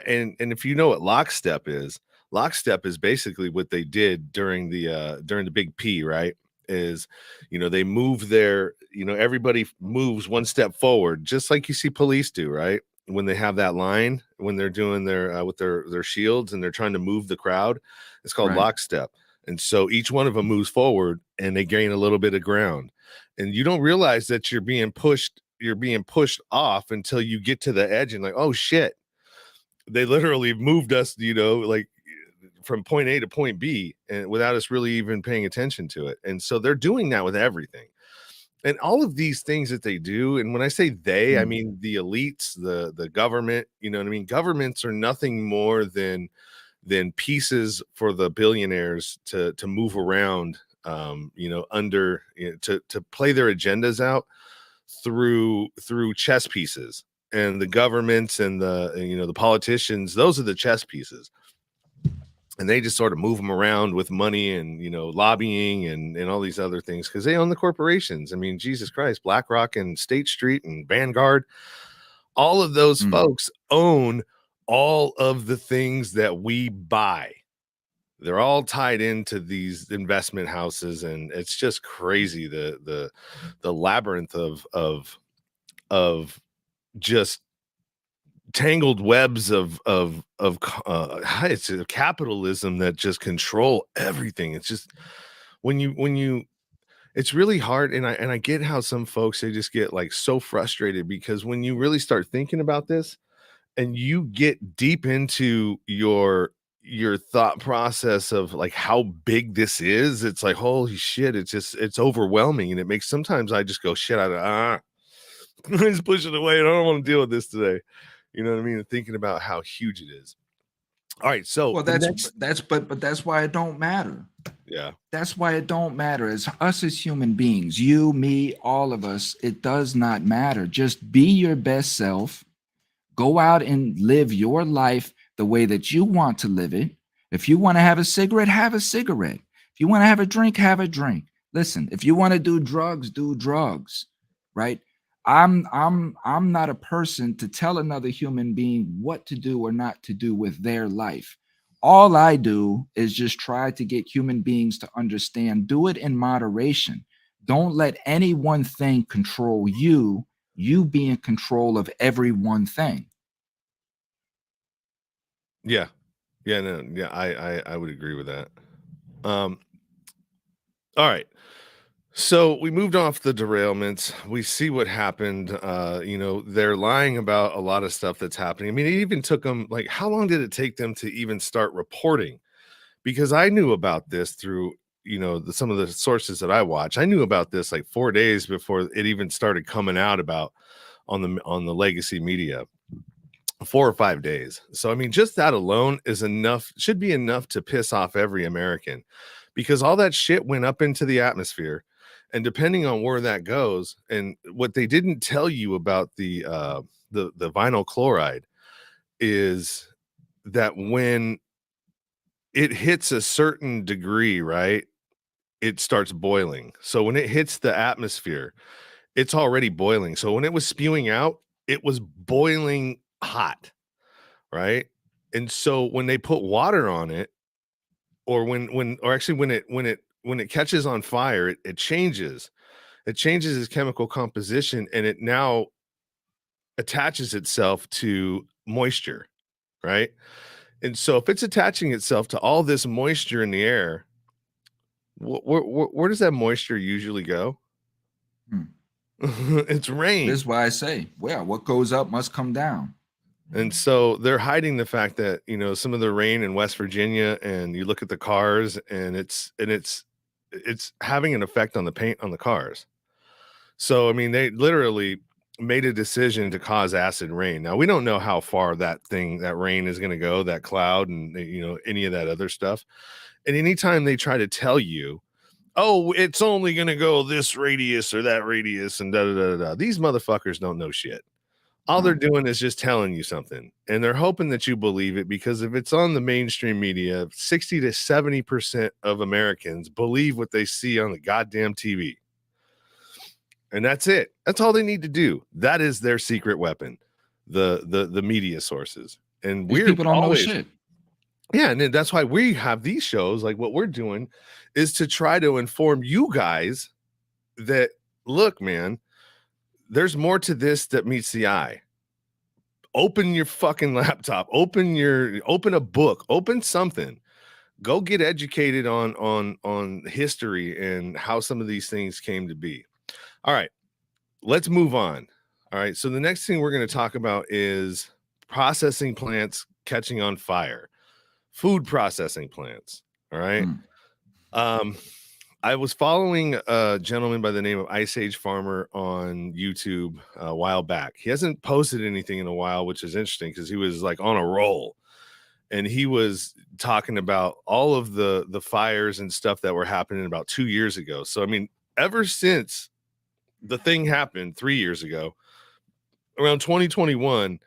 and if you know what lockstep is basically what they did during the big P, right? Is, they move everybody moves one step forward, just like you see police do, right? When they have that line, when they're doing their with their shields and they're trying to move the crowd, it's called Right. lockstep. And so each one of them moves forward and they gain a little bit of ground, and you don't realize that you're being pushed off until you get to the edge and like, oh shit, they literally moved us, like from point A to point B, and without us really even paying attention to it. And so they're doing that with everything. And all of these things that they do, and when I say they, I mean the elites, the government, you know what I mean? Governments are nothing more than pieces for the billionaires to move around, to play their agendas out through chess pieces. And the governments and the politicians, those are the chess pieces, and they just sort of move them around with money and lobbying and all these other things, because they own the corporations. I mean, Jesus Christ, BlackRock and State Street and Vanguard, all of those folks own all of the things that we buy. They're all tied into these investment houses, and it's just crazy, the labyrinth of just tangled webs of it's a capitalism that just control everything. It's just when you it's really hard, and I get how some folks, they just get like so frustrated, because when you really start thinking about this and you get deep into your thought process of like how big this is, it's like, holy shit, it's overwhelming. And it makes, sometimes I just go, shit, I just push it away, and I don't want to deal with this today. You know what I mean? And thinking about how huge it is. All right, so Well, that's why it don't matter. yeah, That's why it don't matter. As us as human beings, you, me, all of us, it does not matter. Just be your best self. Go out and live your life the way that you want to live it. If you want to have a cigarette, have a cigarette. If you want to have a drink, have a drink. Listen, if you want to do drugs, right? I'm not a person to tell another human being what to do or not to do with their life. All I do is just try to get human beings to understand, do it in moderation. Don't let any one thing control you. You be in control of every one thing. yeah, no, yeah, I would agree with that. All right. So we moved off the derailments. We see what happened. They're lying about a lot of stuff that's happening. I mean, it even took them, like, how long did it take them to even start reporting? Because I knew about this through, some of the sources that I watch. I knew about this like 4 days before it even started coming out about on the legacy media. 4 or 5 days. So, I mean, just that alone is enough, should be enough to piss off every American, because all that shit went up into the atmosphere. And depending on where that goes, and what they didn't tell you about the vinyl chloride is that when it hits a certain degree, right, it starts boiling. So when it hits the atmosphere, it's already boiling. So when it was spewing out, it was boiling hot, right? And so when they put water on it, or when it catches on fire, it changes its chemical composition, and it now attaches itself to moisture, right? And so if it's attaching itself to all this moisture in the air, where does that moisture usually go? It's rain. This is why I say, well, what goes up must come down. And so they're hiding the fact that, some of the rain in West Virginia, and you look at the cars, and it's having an effect on the paint on the cars. So, I mean, they literally made a decision to cause acid rain. Now, we don't know how far that rain is going to go, that cloud, and, any of that other stuff. And anytime they try to tell you, oh, it's only going to go this radius or that radius and da da da da, these motherfuckers don't know shit. All they're doing is just telling you something, and they're hoping that you believe it, because if it's on the mainstream media, 60 to 70% of Americans believe what they see on the goddamn TV. And that's it. That's all they need to do. That is their secret weapon, the media sources. And These we're people don't know always, shit. yeah, and then that's why we have these shows. Like, what we're doing is to try to inform you guys that, look, man, there's more to this that meets the eye. Open your fucking laptop, open a book, open something. Go get educated on history and how some of these things came to be. All right, let's move on. All right, so the next thing we're going to talk about is processing plants catching on fire. Food processing plants. All right. I was following a gentleman by the name of Ice Age Farmer on YouTube a while back. He hasn't posted anything in a while, which is interesting because he was like on a roll, and he was talking about all of the fires and stuff that were happening about 2 years ago. So I mean, ever since the thing happened 3 years ago, around 2021,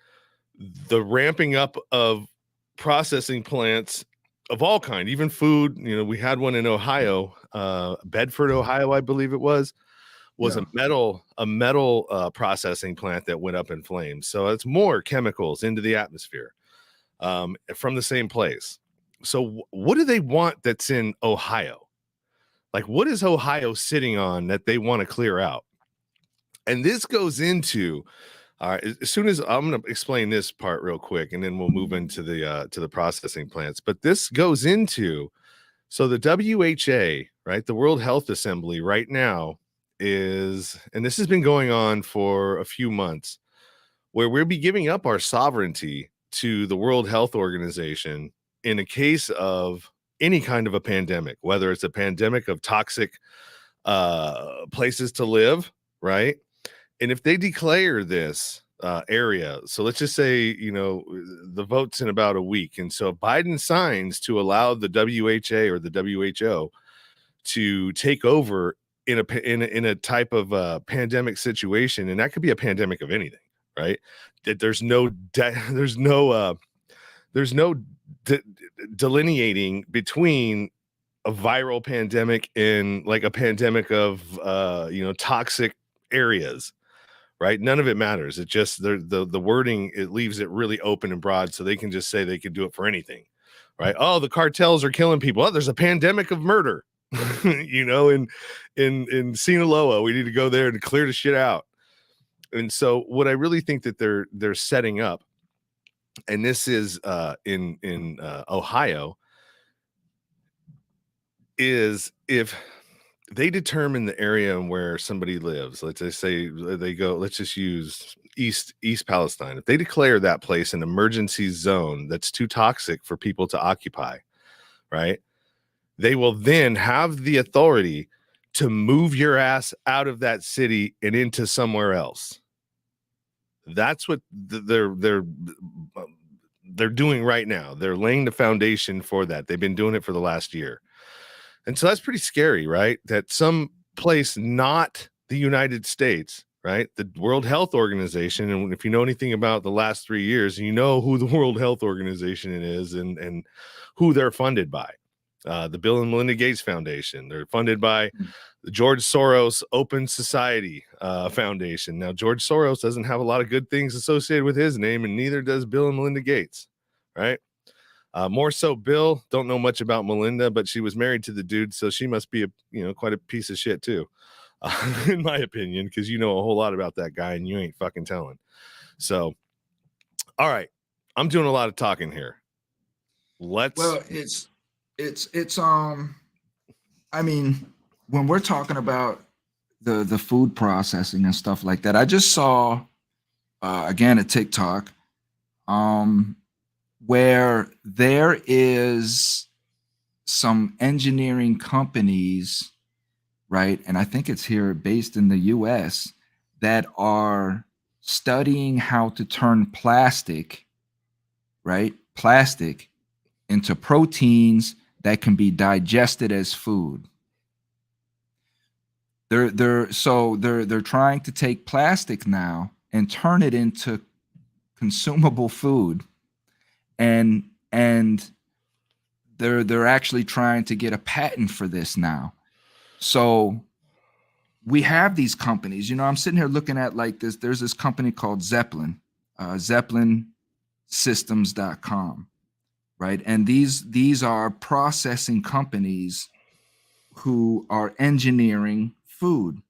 the ramping up of processing plants of all kind, even food. You know, we had one in Ohio, Bedford, Ohio, I believe it was Yeah. a metal processing plant that went up in flames. So it's more chemicals into the atmosphere from the same place. So what do they want that's in Ohio? Like, what is Ohio sitting on that they want to clear out? And this goes into, all right, as soon as I'm going to explain this part real quick, and then we'll move into the processing plants. But this goes into, so the WHA, right, the World Health Assembly right now is, and this has been going on for a few months, where we'll be giving up our sovereignty to the World Health Organization in a case of any kind of a pandemic, whether it's a pandemic of toxic places to live, right? And if they declare this area, so let's just say, you know, the vote's in about a week. And so Biden signs to allow the WHA or the WHO to take over in a type of pandemic situation. And that could be a pandemic of anything, right? That there's no delineating between a viral pandemic and like a pandemic of toxic areas, right? None of it matters. It just the wording, it leaves it really open and broad, so they can just say they could do it for anything, right? Oh, the cartels are killing people. Oh, there's a pandemic of murder, you know, in Sinaloa. We need to go there to clear the shit out. And so, what I really think that they're setting up, and this is in Ohio, is if they determine the area where somebody lives, let's just say they go, let's just use East Palestine. If they declare that place an emergency zone that's too toxic for people to occupy, right? They will then have the authority to move your ass out of that city and into somewhere else. That's what they're doing right now. They're laying the foundation for that. They've been doing it for the last year. And so that's pretty scary, right? That some place, not the United States, right? The World Health Organization. And if you know anything about the last 3 years, you know who the World Health Organization is and who they're funded by. The Bill and Melinda Gates Foundation. They're funded by the George Soros Open Society Foundation. Now, George Soros doesn't have a lot of good things associated with his name, and neither does Bill and Melinda Gates, right? More so, Bill, don't know much about Melinda, but she was married to the dude, so she must be quite a piece of shit too, in my opinion, because you know a whole lot about that guy and you ain't fucking telling. So, all right, I'm doing a lot of talking here. Well, it's I mean, when we're talking about the food processing and stuff like that, I just saw again a TikTok where there is some engineering companies, right? And I think it's here based in the US, that are studying how to turn plastic, right? Plastic into proteins that can be digested as food. They're trying to take plastic now and turn it into consumable food, and they're actually trying to get a patent for this now. So we have these companies. I'm sitting here looking at like this. There's this company called Zeppelin, ZeppelinSystems.com, right? And these are processing companies who are engineering food,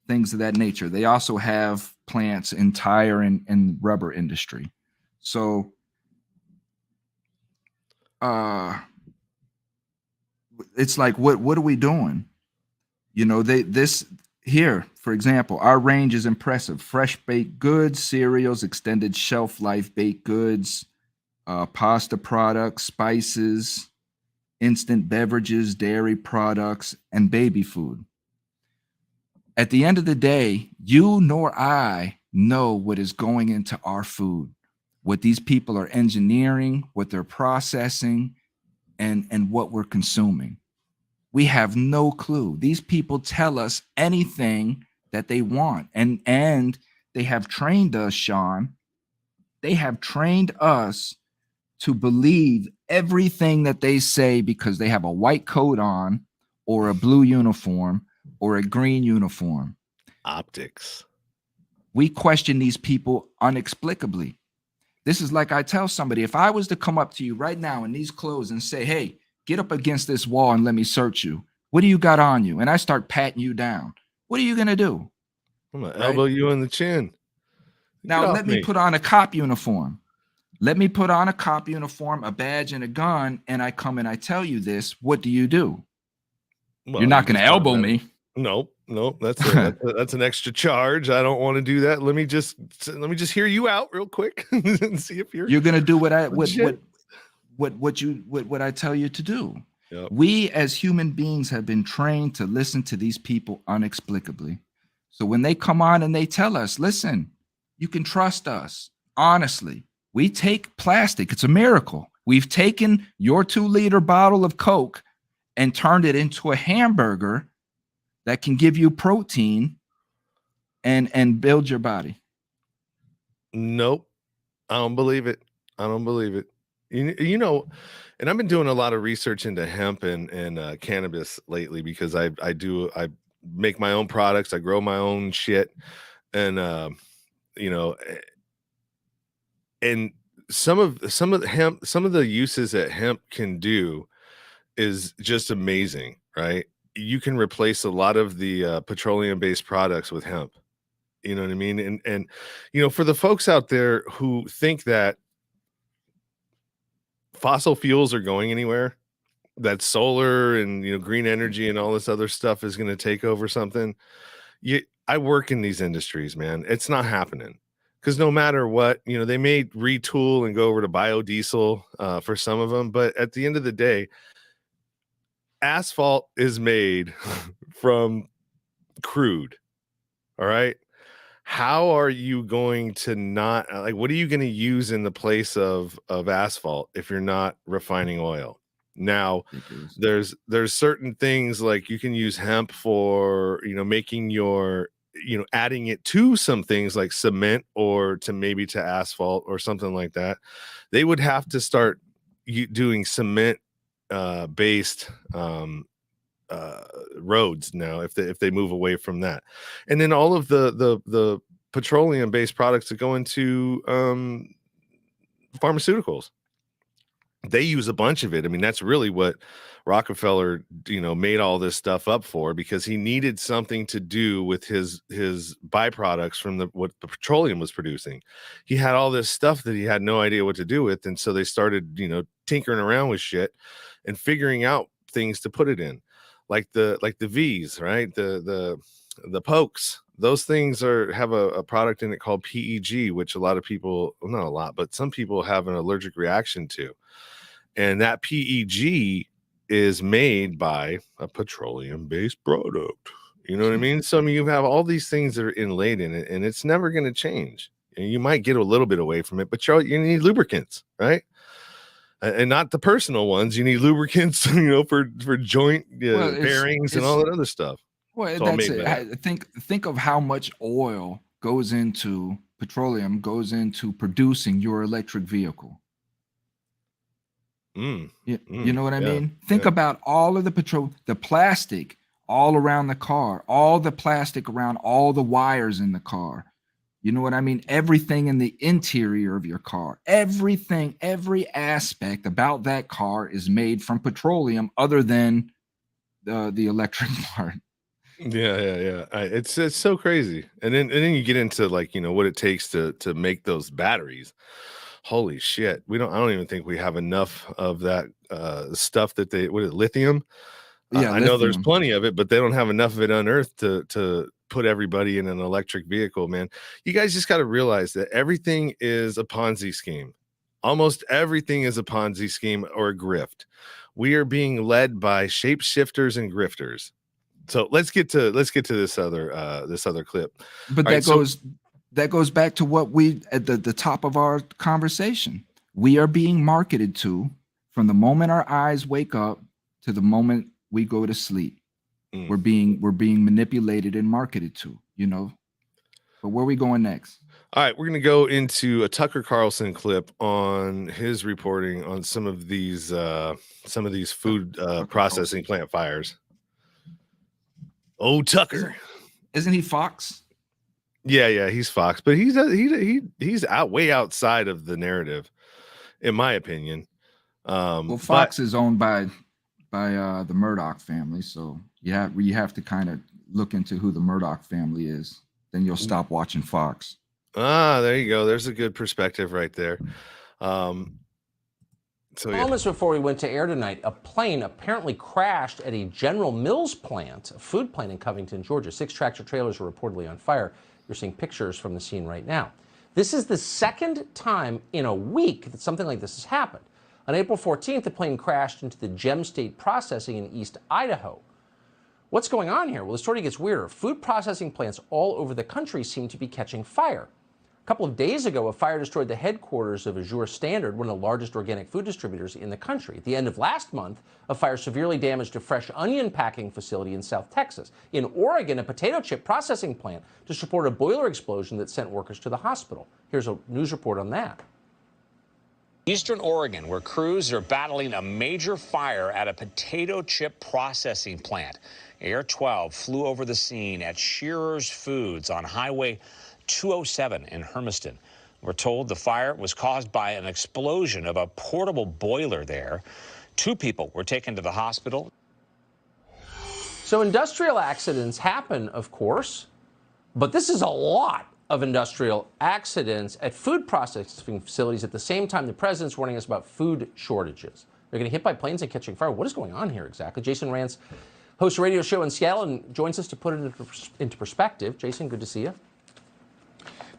things of that nature. They also have plants in tire and rubber industry. So it's like, what are we doing? This here, for example, our range is impressive. Fresh baked goods, cereals, extended shelf life baked goods, pasta products, spices, instant beverages, dairy products, and baby food. At the end of the day, you nor I know what is going into our food, what these people are engineering, what they're processing, and what we're consuming. We have no clue. These people tell us anything that they want. And they have trained us, Sean. They have trained us to believe everything that they say because they have a white coat on or a blue uniform or a green uniform. Optics. We question these people inexplicably. This is like I tell somebody, if I was to come up to you right now in these clothes and say, hey, get up against this wall and let me search you. What do you got on you? And I start patting you down. What are you going to do? I'm going to elbow you in the chin. Now, let me put on a cop uniform. Let me put on a cop uniform, a badge, and a gun, and I come and I tell you this. What do you do? Well, you're not going to elbow me. Nope. That's an extra charge. I don't want to do that. Let me just hear you out real quick and see if you're going to do what I tell you to do. Yep. We as human beings have been trained to listen to these people inexplicably. So when they come on and they tell us, listen, you can trust us. Honestly, we take plastic. It's a miracle. We've taken your 2-liter bottle of Coke and turned it into a hamburger that can give you protein and build your body. Nope. I don't believe it. And I've been doing a lot of research into hemp and cannabis lately because I make my own products. I grow my own shit. And, and some of the uses that hemp can do is just amazing, right? You can replace a lot of the petroleum-based products with hemp. You know what I mean? And for the folks out there who think that fossil fuels are going anywhere, that solar and green energy and all this other stuff is going to take over something. I work in these industries, man. It's not happening. Because no matter what, they may retool and go over to biodiesel for some of them. But at the end of the day, asphalt is made from crude. All right. How are you going to not what are you going to use in the place of asphalt if you're not refining oil? Now, there's certain things like you can use hemp for, making your, adding it to some things like cement or to asphalt or something like that. They would have to start doing cement based roads now if they move away from that. And then all of the petroleum based products that go into pharmaceuticals, they use a bunch of it. I mean, that's really what Rockefeller made all this stuff up for, because he needed something to do with his byproducts from what the petroleum was producing. He had all this stuff that he had no idea what to do with, and so they started tinkering around with shit and figuring out things to put it in, like the V's, right? The pokes. Those things have a product in it called PEG, which a lot of people, well, not a lot, but some people have an allergic reaction to. And that PEG is made by a petroleum-based product. You know what I mean? So you have all these things that are inlaid in it, and it's never going to change. And you might get a little bit away from it, but you need lubricants, right? And not the personal ones. You need lubricants, for joint bearings and all that other stuff. Well, that's it. Think of how much oil goes into petroleum goes into producing your electric vehicle. You know what I mean? Think about all of the plastic all around the car, all the plastic around all the wires in the car. You know what I mean? Everything in the interior of your car, everything, every aspect about that car is made from petroleum other than the electric part. Yeah. It's so crazy. And then you get into like, you know, what it takes to make those batteries. Holy shit. I don't even think we have enough of that stuff that lithium. Yeah, I know there's lithium. plenty of it, but they don't have enough of it unearthed to put everybody in an electric vehicle, man. You guys just got to realize that everything is a Ponzi scheme. Almost everything is a Ponzi scheme or a grift. We are being led by shapeshifters and grifters. So let's get to this other clip. But that goes back to what we at the top of our conversation. We are being marketed to from the moment our eyes wake up to the moment we go to sleep. We're being manipulated and marketed to, you know. But where are we going next? All right, we're going to go into a Tucker Carlson clip on his reporting on some of these food processing plant fires. Oh, Tucker. Isn't he Fox? Yeah, he's Fox, but he's out way outside of the narrative, in my opinion. Well, Fox is owned by the Murdoch family, so you have to kind of look into who the Murdoch family is. Then you'll stop watching Fox. There you go. There's a good perspective right there. Moments before we went to air tonight, a plane apparently crashed at a General Mills plant, a food plant in Covington, Georgia. 6 tractor trailers were reportedly on fire. You're seeing pictures from the scene right now. This is the second time in a week that something like this has happened. On April 14th, the plane crashed into the Gem State Processing in East Idaho. What's going on here? Well, the story gets weirder. Food processing plants all over the country seem to be catching fire. A couple of days ago, a fire destroyed the headquarters of Azure Standard, one of the largest organic food distributors in the country. At the end of last month, a fire severely damaged a fresh onion packing facility in South Texas. In Oregon, a potato chip processing plant just reported a boiler explosion that sent workers to the hospital. Here's a news report on that. Eastern Oregon, where crews are battling a major fire at a potato chip processing plant. Air 12 flew over the scene at Shearer's Foods on Highway 207 in Hermiston. We're told the fire was caused by an explosion of a portable boiler there. 2 people were taken to the hospital. So industrial accidents happen, of course, but this is a lot of industrial accidents at food processing facilities at the same time the president's warning us about food shortages. They're getting hit by planes and catching fire. What is going on here exactly? Jason Rance hosts a radio show in Seattle and joins us to put it into perspective. Jason, good to see you.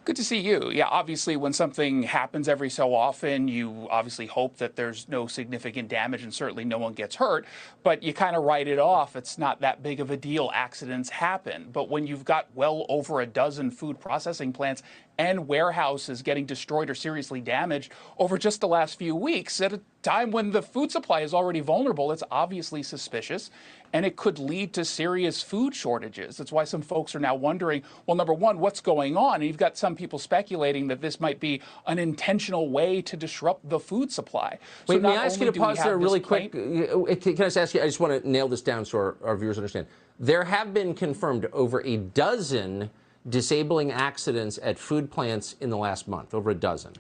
Good to see you. Yeah, obviously, when something happens every so often, you obviously hope that there's no significant damage and certainly no one gets hurt, but you kind of write it off. It's not that big of a deal. Accidents happen. But when you've got well over a dozen food processing plants and warehouses getting destroyed or seriously damaged over just the last few weeks, at a time when the food supply is already vulnerable, it's obviously suspicious, and it could lead to serious food shortages. That's why some folks are now wondering, well, number one, what's going on? And you've got some people speculating that this might be an intentional way to disrupt the food supply. Wait, may I ask you to pause there really quick? Can I just ask you, I just want to nail this down so our viewers understand. There have been confirmed over a dozen disabling accidents at food plants in the last month, over a dozen.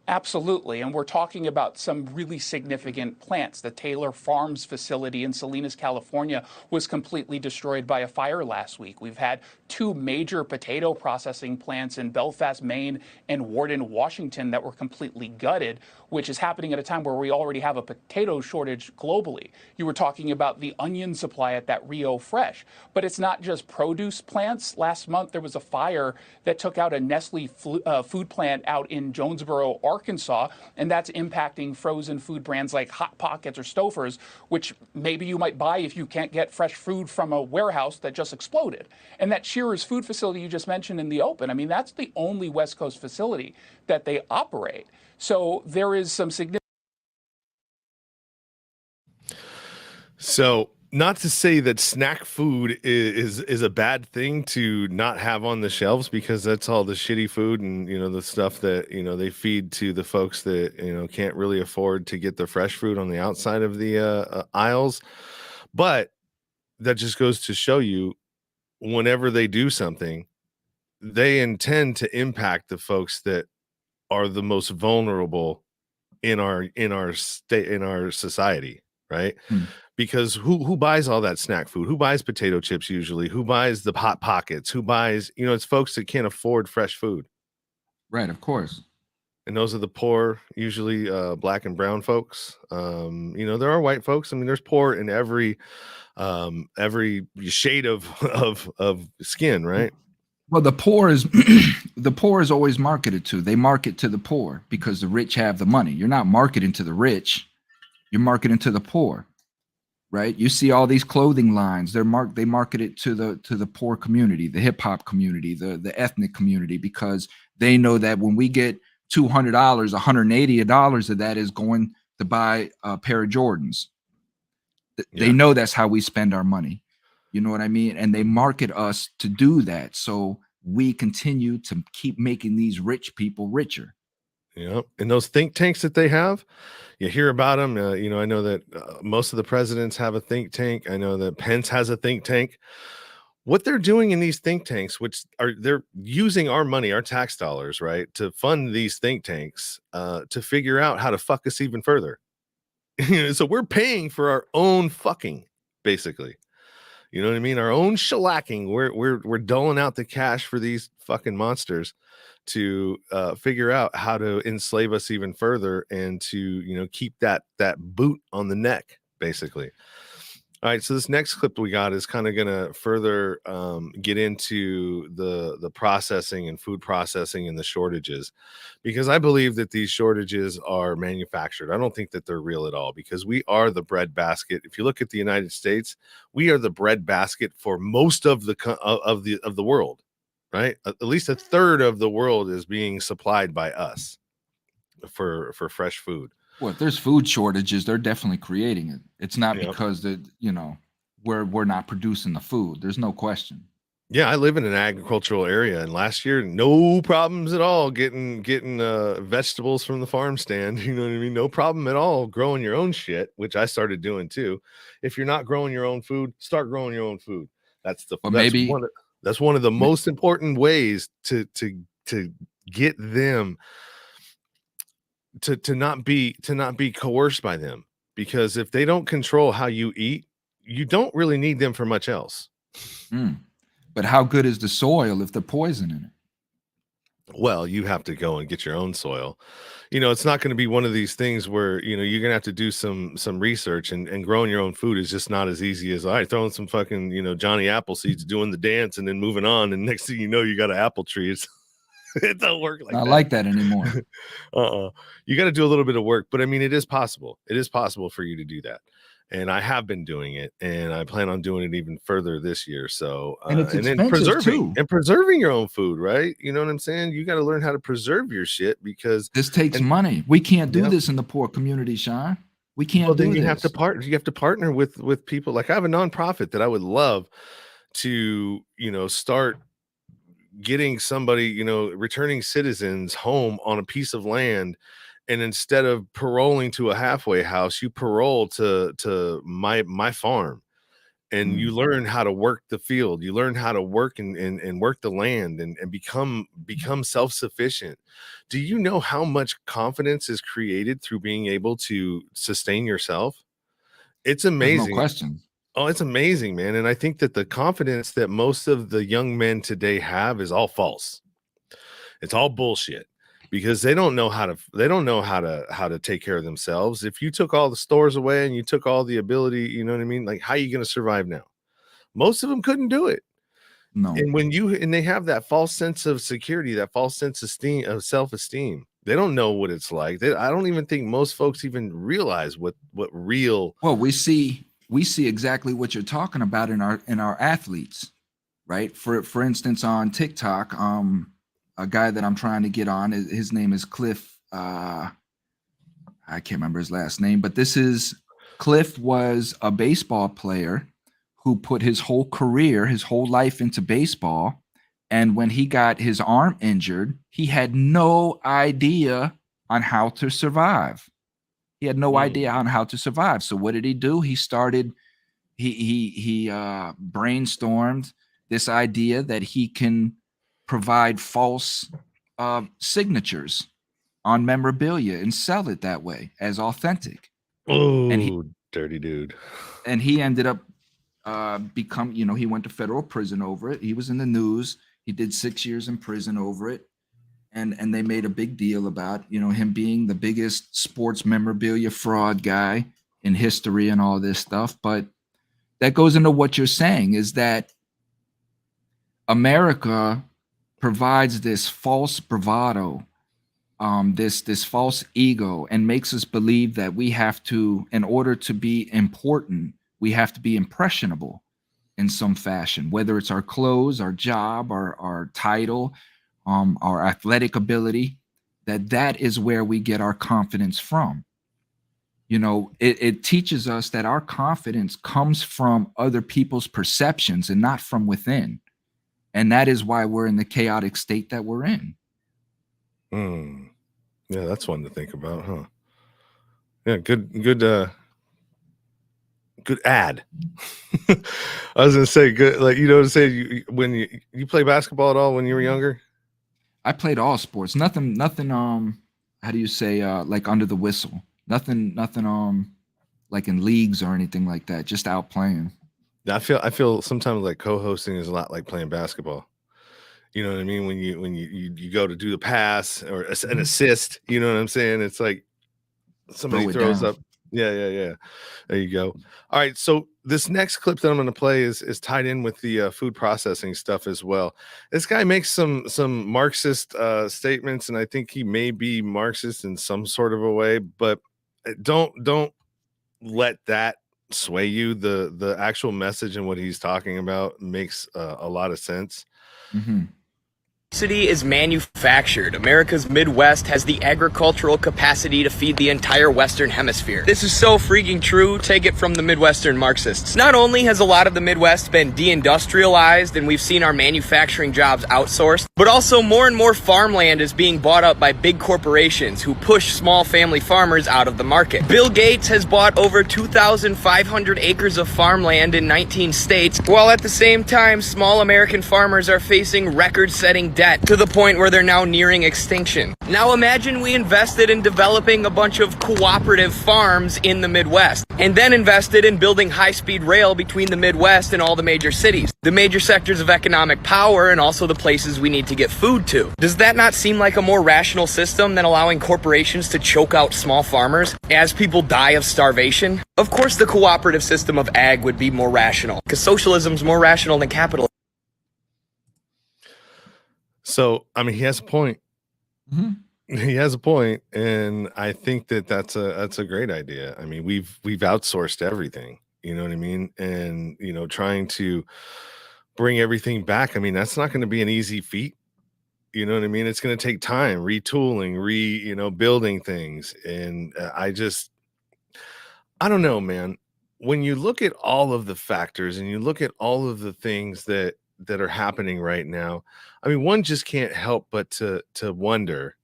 Absolutely, and we're talking about some really significant plants. The Taylor Farms facility in Salinas, California was completely destroyed by a fire last week. We've had 2 major potato processing plants in Belfast, Maine and Warden, Washington that were completely gutted, which is happening at a time where we already have a potato shortage globally. You were talking about the onion supply at that Rio Fresh, but it's not just produce plants. Last month, there was a fire that took out a Nestle food plant out in Jonesboro, Arkansas, and that's impacting frozen food brands like Hot Pockets or Stouffer's, which maybe you might buy if you can't get fresh food from a warehouse that just exploded. And that Shearer's food facility you just mentioned in the open, I mean, that's the only West Coast facility that they operate. So there is some significant. So not to say that snack food is a bad thing to not have on the shelves, because that's all the shitty food and the stuff that they feed to the folks that can't really afford to get the fresh food on the outside of the aisles. But that just goes to show you, whenever they do something, they intend to impact the folks that are the most vulnerable in our state, in our society, right? Hmm. Because who buys all that snack food? Who buys potato chips usually? Who buys the Hot Pockets? Who buys, it's folks that can't afford fresh food. Right, of course. And those are the poor, usually black and brown folks. There are white folks. I mean, there's poor in every shade of skin, right? Well, the poor is the poor is always marketed to. They market to the poor because the rich have the money. You're not marketing to the rich. You're marketing to the poor, right? You see all these clothing lines. They market it to the poor community, the hip hop community, the ethnic community, because they know that when we get $200, $180 of that is going to buy a pair of Jordans. They know that's how we spend our money. You know what I mean? And they market us to do that. So we continue to keep making these rich people richer. Yeah. And those think tanks that they have, you hear about them. I know that most of the presidents have a think tank. I know that Pence has a think tank. What they're doing in these think tanks, they're using our money, our tax dollars, right, to fund these think tanks to figure out how to fuck us even further. So we're paying for our own fucking, basically. You know what I mean? Our own shellacking. We're doling out the cash for these fucking monsters to figure out how to enslave us even further, and to keep that boot on the neck, basically. All right, so this next clip we got is kind of going to further get into the processing and food processing and the shortages, because I believe that these shortages are manufactured. I don't think that they're real at all, because we are the bread basket. If you look at the United States, we are the bread basket for most of the world, right? At least a third of the world is being supplied by us for fresh food. Well, if there's food shortages, they're definitely creating it. It's not because we're not producing the food. There's no question. Yeah, I live in an agricultural area, and last year, no problems at all getting vegetables from the farm stand. You know what I mean? No problem at all growing your own shit, which I started doing too. If you're not growing your own food, start growing your own food. That's one of the most important ways to get them to not be coerced by them, because if they don't control how you eat, you don't really need them for much else. But how good is the soil if they're poisoning it? Well, you have to go and get your own soil. It's not going to be one of these things where you're gonna have to do some research, and growing your own food is just not as easy as, all right, throwing some fucking Johnny apple seeds, doing the dance, and then moving on, and next thing you know, you got an apple tree. It don't work like Not that. like that anymore. You got to do a little bit of work, but I mean, it is possible. It is possible for you to do that, and I have been doing it, and I plan on doing it even further this year. So, and it's expensive then preserving your own food, right? You know what I'm saying? You got to learn how to preserve your shit, because this takes money. We can't do this in the poor community, Sean. We can't do this. You have to partner. You have to partner with people. Like, I have a nonprofit that I would love to, start getting somebody, returning citizens home on a piece of land, and instead of paroling to a halfway house, you parole to my farm, and you learn how to work the field. You learn how to work and work the land, and become self-sufficient. Do you know how much confidence is created through being able to sustain yourself? It's amazing. There's no question. Oh, it's amazing, man. And I think that the confidence that most of the young men today have is all false. It's all bullshit, because they don't know how to take care of themselves. If you took all the stores away and you took all the ability, you know what I mean? Like, how are you going to survive now? Most of them couldn't do it. No. And they have that false sense of security, that false sense of self-esteem. They don't know what it's like. I don't even think most folks even realize what real. Well, we see exactly what you're talking about in our athletes, right? For instance, on TikTok, a guy that I'm trying to get on, his name is Cliff. I can't remember his last name, but this is Cliff was a baseball player who put his whole career, his whole life into baseball. And when he got his arm injured, he had no idea on how to survive. He had no idea on how to survive. So what did he do? He started, he brainstormed this idea that he can provide false signatures on memorabilia and sell it that way as authentic. Oh, dirty dude. And he ended up he went to federal prison over it. He was in the news. He did 6 years in prison over it. And they made a big deal about, him being the biggest sports memorabilia fraud guy in history and all this stuff. But that goes into what you're saying, is that America provides this false bravado, this false ego, and makes us believe that we have to, in order to be important, we have to be impressionable in some fashion, whether it's our clothes, our job, our title, our athletic ability, that is where we get our confidence from. It teaches us that our confidence comes from other people's perceptions and not from within. And that is why we're in the chaotic state that we're in. Yeah, that's one to think about, huh? Yeah, good ad. I was gonna say good, like, when you play basketball at all when you were younger? I played all sports. Nothing how do you say, like under the whistle. Nothing like in leagues or anything like that. Just out playing. I feel sometimes like co-hosting is a lot like playing basketball. You know what I mean? When you go to do the pass or an assist, you know what I'm saying? It's like somebody throws up. Yeah. There you go. All right. So this next clip that I'm going to play is tied in with the food processing stuff as well. This guy makes some Marxist statements, and I think he may be Marxist in some sort of a way, but don't let that sway you. The actual message and what he's talking about makes a lot of sense. City is manufactured. America's Midwest has the agricultural capacity to feed the entire Western Hemisphere. This is so freaking true. Take it from the Midwestern Marxists. Not only has a lot of the Midwest been deindustrialized and we've seen our manufacturing jobs outsourced, but also more and more farmland is being bought up by big corporations who push small family farmers out of the market. Bill Gates has bought over 2,500 acres of farmland in 19 states, while at the same time, small American farmers are facing record-setting debt to the point where they're now nearing extinction. Now imagine we invested in developing a bunch of cooperative farms in the Midwest, and then invested in building high-speed rail between the Midwest and all the major cities, the major sectors of economic power, and also the places we need to get food to. Does that not seem like a more rational system than allowing corporations to choke out small farmers as people die of starvation? Of course the cooperative system of ag would be more rational, because socialism's more rational than capitalism. So, I mean, he has a point. He has a point, and I think that's a great idea. I mean, we've outsourced everything, you know what I mean? And, trying to bring everything back, I mean, that's not going to be an easy feat. You know what I mean? It's going to take time, retooling, building things. And I don't know, man. When you look at all of the factors and you look at all of the things that are happening right now, I mean, one just can't help but to wonder,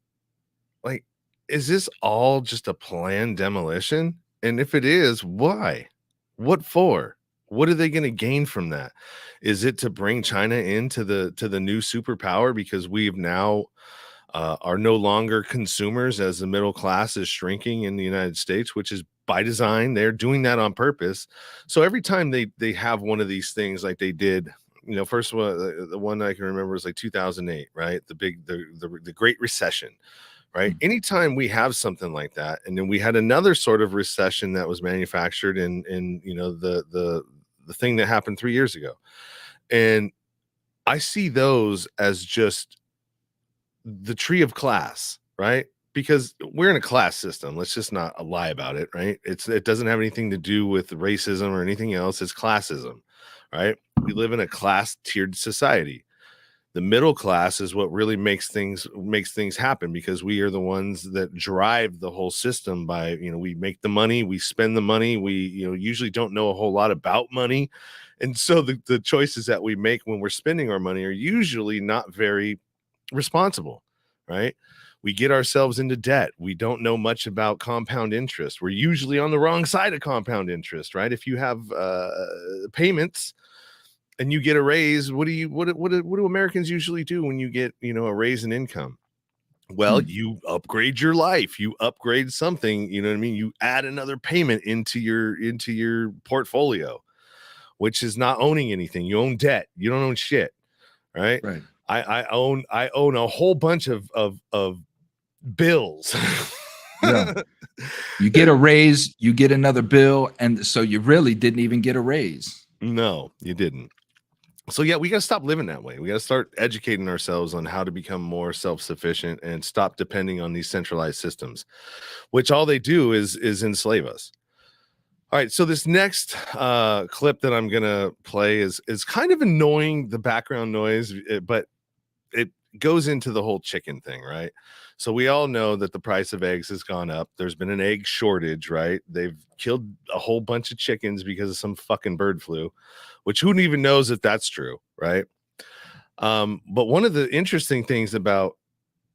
like, is this all just a planned demolition? And if it is, why? What for? What are they going to gain from that? Is it to bring China into the new superpower because we've now are no longer consumers as the middle class is shrinking in the United States, which is by design. They're doing that on purpose. So every time they have one of these things like they did, first of all, the one I can remember was like 2008, right? The Great Recession, right? Anytime we have something like that, and then we had another sort of recession that was manufactured in the thing that happened 3 years ago. And I see those as just the tree of class, right? Because we're in a class system. Let's just not lie about it, right? It doesn't have anything to do with racism or anything else. It's classism, right? We live in a class tiered society. The middle class is what really makes things happen, because we are the ones that drive the whole system by, we make the money, we spend the money, we, usually don't know a whole lot about money. And so the choices that we make when we're spending our money are usually not very responsible, right? We get ourselves into debt. We don't know much about compound interest. We're usually on the wrong side of compound interest, right? If you have payments and you get a raise, what do Americans usually do when you get, a raise in income? Well, you upgrade your life, you upgrade something, you know what I mean? You add another payment into your portfolio, which is not owning anything. You own debt. You don't own shit, right? Right. I own a whole bunch of bills. Yeah. You get a raise, you get another bill, and so you really didn't even get a raise. No, you didn't. So yeah, we got to stop living that way. We got to start educating ourselves on how to become more self-sufficient and stop depending on these centralized systems, which all they do is enslave us. All right, so this next clip that I'm gonna play is kind of annoying, the background noise, but it goes into the whole chicken thing, right? So we all know that the price of eggs has gone up. There's been an egg shortage, right? They've killed a whole bunch of chickens because of some fucking bird flu, which who even knows if that's true, right? But one of the interesting things about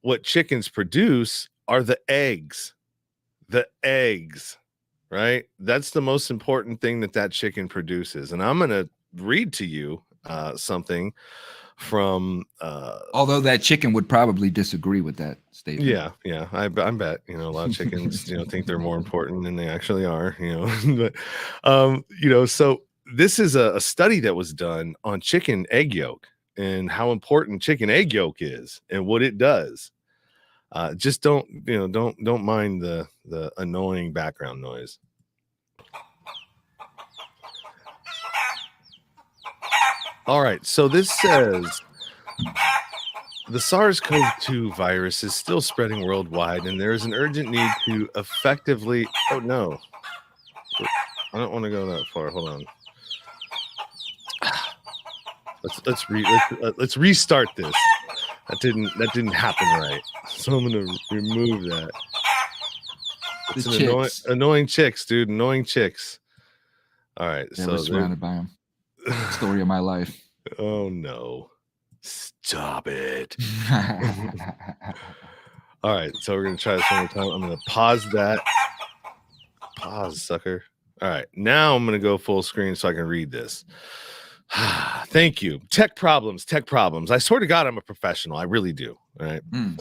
what chickens produce are the eggs. The eggs, right? That's the most important thing that chicken produces. And I'm going to read to you something from Although that chicken would probably disagree with that statement. yeah, I bet, a lot of chickens, think they're more important than they actually are, but so this is a study that was done on chicken egg yolk and how important chicken egg yolk is and what it does. Just don't mind the annoying background noise. All right, so this says the SARS-CoV-2 virus is still spreading worldwide, and there is an urgent need to effectively. Oh no, I don't want to go that far. Hold on. Let's restart this. That didn't happen right. So I'm gonna remove that. It's an annoying chicks, dude. Annoying chicks. All right, Yeah, so we're surrounded by them. Story of my life. Oh no. Stop it. All right, so we're gonna try this one more time. I'm gonna pause that. Pause, sucker. All right, now I'm gonna go full screen so I can read this. Thank you. Tech problems. I swear to God, I'm a professional. I really do. All right. All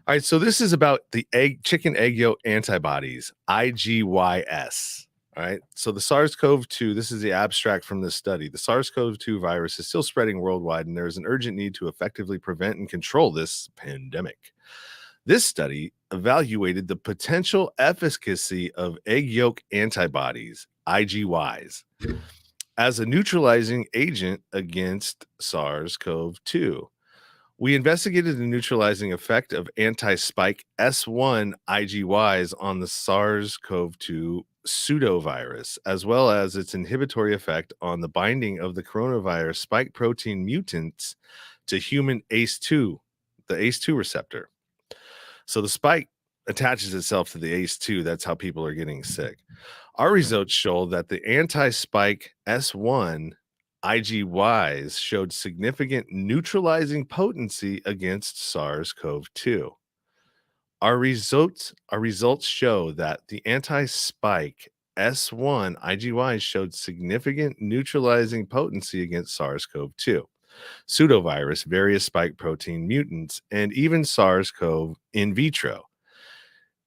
right. So this is about the chicken egg yolk antibodies, IgYS. All right. So the SARS-CoV-2, this is the abstract from this study. The SARS-CoV-2 virus is still spreading worldwide, and there is an urgent need to effectively prevent and control this pandemic. This study evaluated the potential efficacy of egg yolk antibodies, IgYs, as a neutralizing agent against SARS-CoV-2. We investigated the neutralizing effect of anti-spike S1 IgYs on the SARS-CoV-2 pseudovirus, as well as its inhibitory effect on the binding of the coronavirus spike protein mutants to human ACE2, the ACE2 receptor. So the spike attaches itself to the ACE2. That's how people are getting sick. Our results show that the anti-spike S1 IgYs showed significant neutralizing potency against SARS-CoV-2. Our results show that the anti-spike S1 IgYs showed significant neutralizing potency against SARS-CoV-2, pseudovirus, various spike protein mutants, and even SARS-CoV in vitro.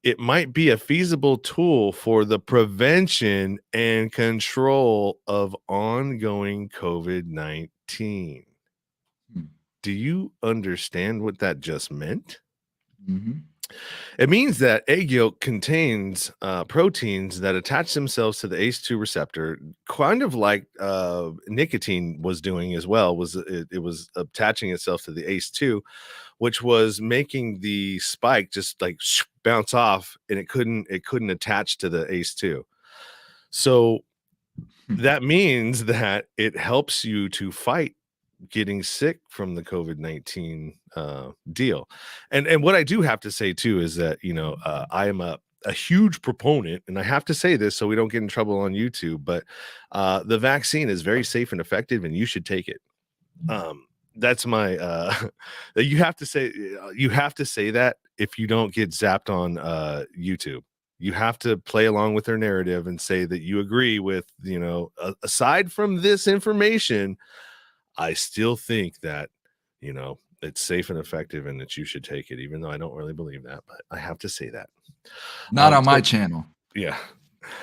It might be a feasible tool for the prevention and control of ongoing COVID-19. Do you understand what that just meant? Mm-hmm. It means that egg yolk contains proteins that attach themselves to the ACE2 receptor, kind of like nicotine was doing as well. It was attaching itself to the ACE2, which was making the spike just like bounce off, and it couldn't attach to the ACE2. So that means that it helps you to fight getting sick from the COVID-19 deal. And what I do have to say too is that, I am a huge proponent, and I have to say this so we don't get in trouble on YouTube, but the vaccine is very safe and effective, and you should take it. That's my you have to say that if you don't get zapped on YouTube. You have to play along with their narrative and say that you agree with, aside from this information, I still think that, it's safe and effective and that you should take it, even though I don't really believe that, but I have to say that. Not on my channel. Yeah.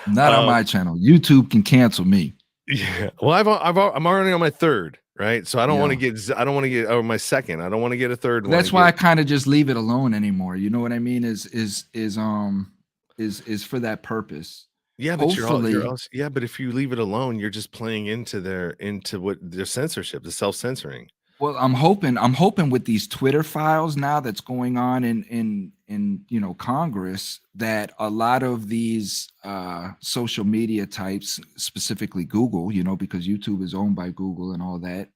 Not on my channel. YouTube can cancel me. Yeah. Well, I'm already on my third, right? So I don't want to get my second. I don't want to get a third one. That's why I kind of just leave it alone anymore. You know what I mean? Is for that purpose. Yeah, but hopefully, but if you leave it alone, you're just playing into their censorship, the self-censoring. Well, I'm hoping with these Twitter files now that's going on in Congress, that a lot of these social media types, specifically Google, because YouTube is owned by Google and all that,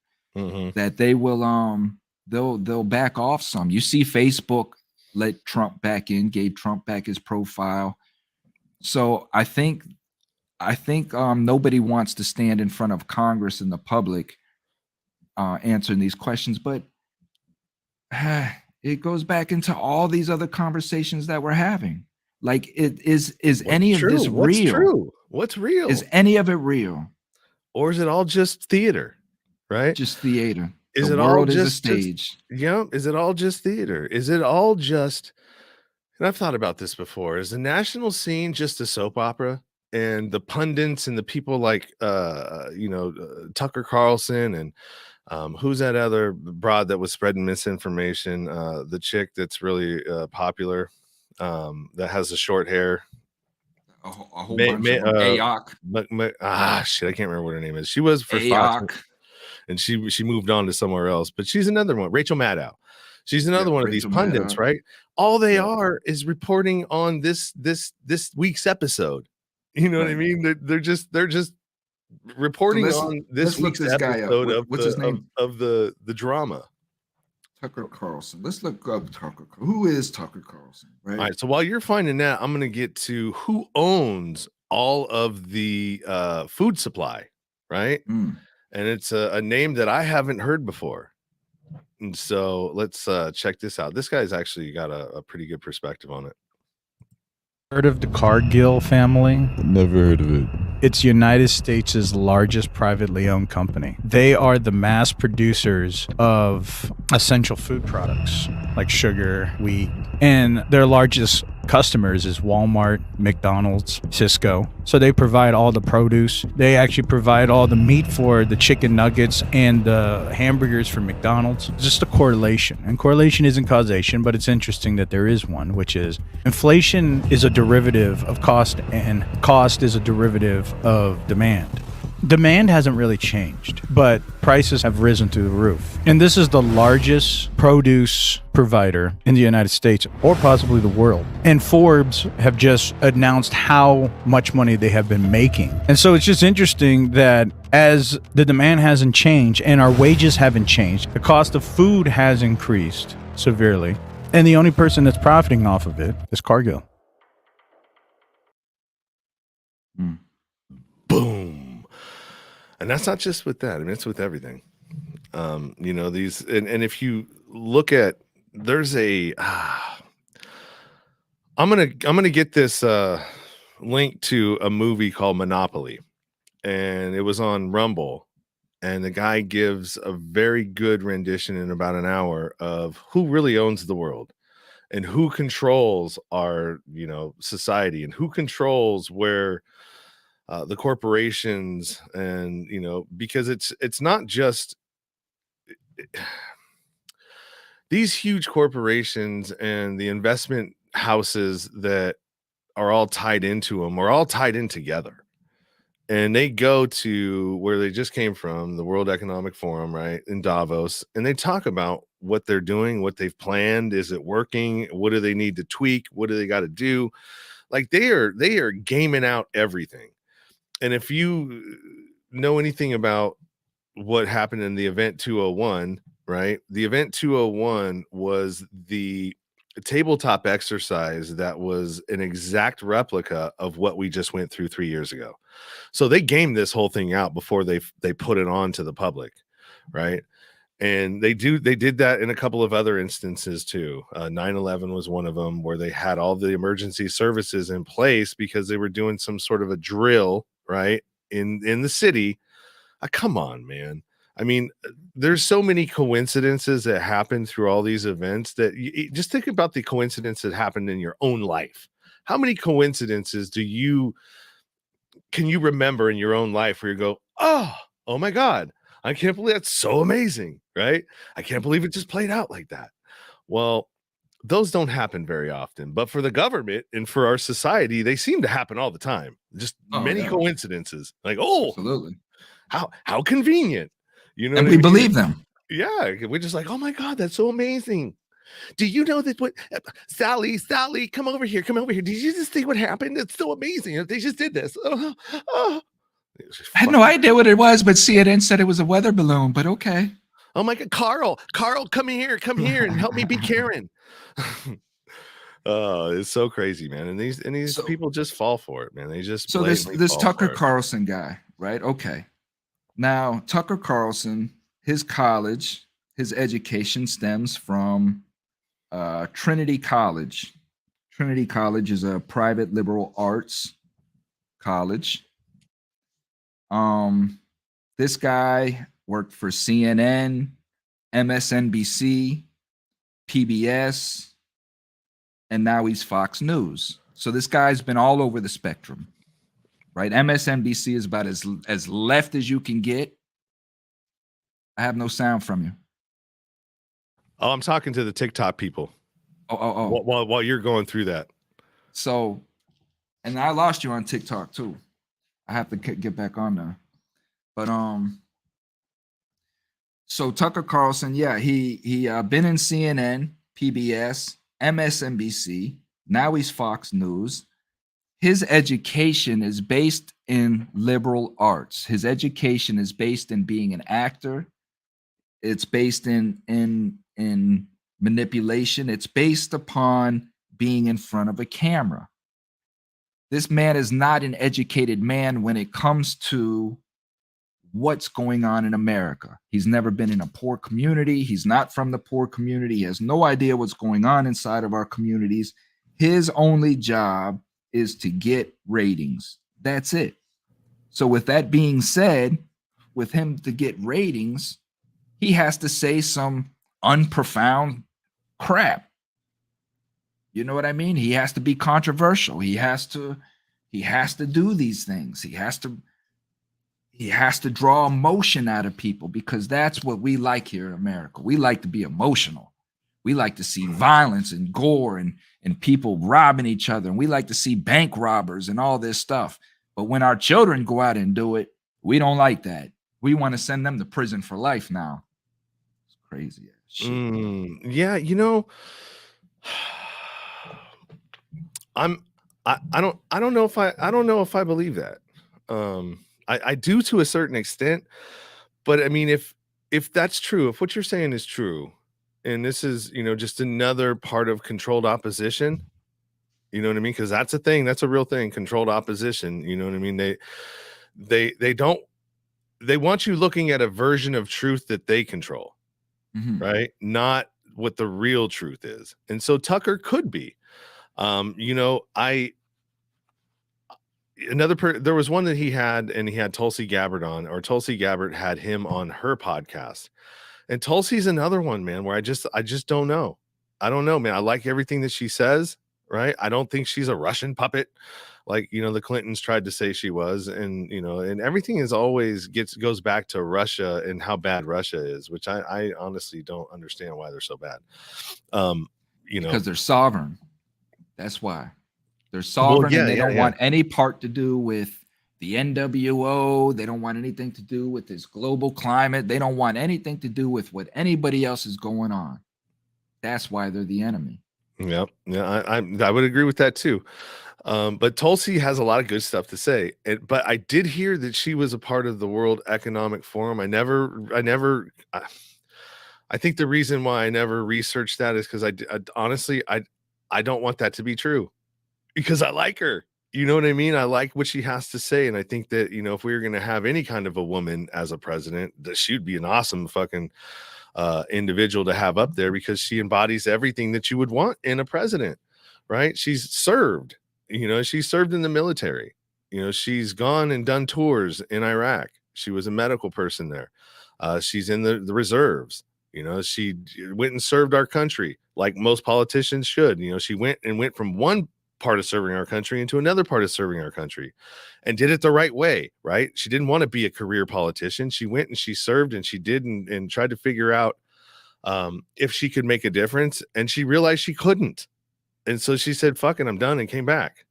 that they will they'll back off some. You see Facebook let Trump back in, gave Trump back his profile. So I think nobody wants to stand in front of Congress and the public answering these questions, but it goes back into all these other conversations that we're having. Like, is any of this real? What's true? What's real? Is any of it real? Or is it all just theater, right? Just theater. Is the it world all is a just stage? Is it all just theater? Is it all just, and I've thought about this before, is the national scene just a soap opera? And the pundits and the people like Tucker Carlson and who's that other broad that was spreading misinformation? The chick that's really popular, that has the short hair. A whole bunch of them. Ayok. Shit, I can't remember what her name is. She was for Fox, and she moved on to somewhere else. But she's another one, Rachel Maddow. She's another one of these pundits, right? All they are is reporting on this week's episode. You know what I mean? They're just reporting on this week's episode of the drama. Tucker Carlson. Let's look up Tucker. Who is Tucker Carlson? Right. All right. So while you're finding that, I'm going to get to who owns all of the food supply, right? And it's a name that I haven't heard before. And so let's check this out. This guy's actually got a pretty good perspective on it. Heard of the Cargill family? Never heard of it. It's United States' largest privately owned company. They are the mass producers of essential food products like sugar, wheat, and their largest customers is Walmart, McDonald's, Cisco. So they provide all the produce. They actually provide all the meat for the chicken nuggets and the hamburgers for McDonald's. Just a correlation. And correlation isn't causation, but it's interesting that there is one, which is inflation is a derivative of cost, and cost is a derivative of demand. Demand hasn't really changed, but prices have risen through the roof. And this is the largest produce provider in the United States, or possibly the world. And Forbes have just announced how much money they have been making. And so it's just interesting that as the demand hasn't changed and our wages haven't changed, the cost of food has increased severely. And the only person that's profiting off of it is Cargill. Boom. And that's not just with that. I mean, it's with everything. These, and if you look at, there's a, I'm gonna get this link to a movie called Monopoly, and it was on Rumble, and the guy gives a very good rendition in about an hour of who really owns the world and who controls our, society, and who controls where the corporations, and because it's not just these huge corporations and the investment houses that are all tied into them are all tied in together, and they go to where they just came from, the World Economic Forum, right, in Davos, and they talk about what they're doing, what they've planned. Is it working? What do they need to tweak? What do they got to do? Like they are gaming out everything. And if you know anything about what happened in the event 201, right? The event 201 was the tabletop exercise that was an exact replica of what we just went through 3 years ago. So they gamed this whole thing out before they put it on to the public, right? And they did that in a couple of other instances too. 9/11 was one of them, where they had all the emergency services in place because they were doing some sort of a drill, right, in the city. Come on, man. I mean, there's so many coincidences that happen through all these events that just think about the coincidence that happened in your own life. How many coincidences can you remember in your own life where you go, oh my God, I can't believe that's so amazing, right? I can't believe it just played out like that. Well, those don't happen very often, but for the government and for our society, they seem to happen all the time. Just many coincidences. Like, Absolutely. How convenient. You know And what we I mean? believe them. Yeah, we're just like, oh my God, that's so amazing. Do you know that what Sally, come over here. Did you just see what happened? It's so amazing. They just did this. I had no idea what it was, but CNN said it was a weather balloon, but okay. Oh my God, Carl, come here and help me be Karen. Oh, it's so crazy, man. And these people just fall for it, man. They just so this Tucker Carlson guy, right? Okay. Now, Tucker Carlson, his college, his education stems from Trinity College. Trinity College is a private liberal arts college. This guy worked for CNN, MSNBC, PBS, and now he's Fox News. So this guy's been all over the spectrum, right? MSNBC is about as left as you can get. I have no sound from you. Oh, I'm talking to the TikTok people. Oh. While you're going through that. So, and I lost you on TikTok too. I have to get back on there. But so Tucker Carlson, yeah, he been in CNN, PBS, MSNBC. Now he's Fox News. His education is based in liberal arts. His education is based in being an actor. It's based in manipulation. It's based upon being in front of a camera. This man is not an educated man when it comes to what's going on in America. He's never been in a poor community. He's not from the poor community. He has no idea what's going on inside of our communities. His only job is to get ratings. That's it. So with that being said, with him to get ratings, he has to say some unprofound crap. You know what I mean? He has to be controversial. He has to do these things. He has to draw emotion out of people, because that's what we like here in America. We like to be emotional. We like to see violence and gore and people robbing each other. And we like to see bank robbers and all this stuff. But when our children go out and do it, we don't like that. We want to send them to prison for life now. It's crazy ass shit. Yeah, you know, I don't know if I believe that. I do to a certain extent, but I mean, if that's true, if what you're saying is true, and this is, you know, just another part of controlled opposition, you know what I mean? Because that's a thing, that's a real thing, controlled opposition. You know what I mean? They want you looking at a version of truth that they control, right? Not what the real truth is. And so Tucker could be. You know, there was one that he had Tulsi Gabbard on, or Tulsi Gabbard had him on her podcast. And Tulsi's another one, man, where I just don't know. I don't know, man. I like everything that she says, right? I don't think she's a Russian puppet like, you know, the Clintons tried to say she was. And, you know, and everything is always goes back to Russia and how bad Russia is, which I honestly don't understand why they're so bad. You know, because they're sovereign. That's why. They're sovereign, and they don't want any part to do with the NWO. They don't want anything to do with this global climate. They don't want anything to do with what anybody else is going on. That's why they're the enemy. Yep. Yeah, I would agree with that too. But Tulsi has a lot of good stuff to say. But I did hear that she was a part of the World Economic Forum. I think the reason why I never researched that is because honestly, I don't want that to be true because I like her. You know what I mean? I like what she has to say. And I think that, if we were going to have any kind of a woman as a president, that she would be an awesome fucking individual to have up there because she embodies everything that you would want in a president, right? She's served, she's served in the military. She's gone and done tours in Iraq. She was a medical person there. She's in the reserves. She went and served our country like most politicians should. She went from one part of serving our country into another part of serving our country and did it the right way, right? She didn't want to be a career politician. She went and she served and she did and tried to figure out if she could make a difference, and she realized she couldn't. And so she said, fuck it, I'm done, and came back.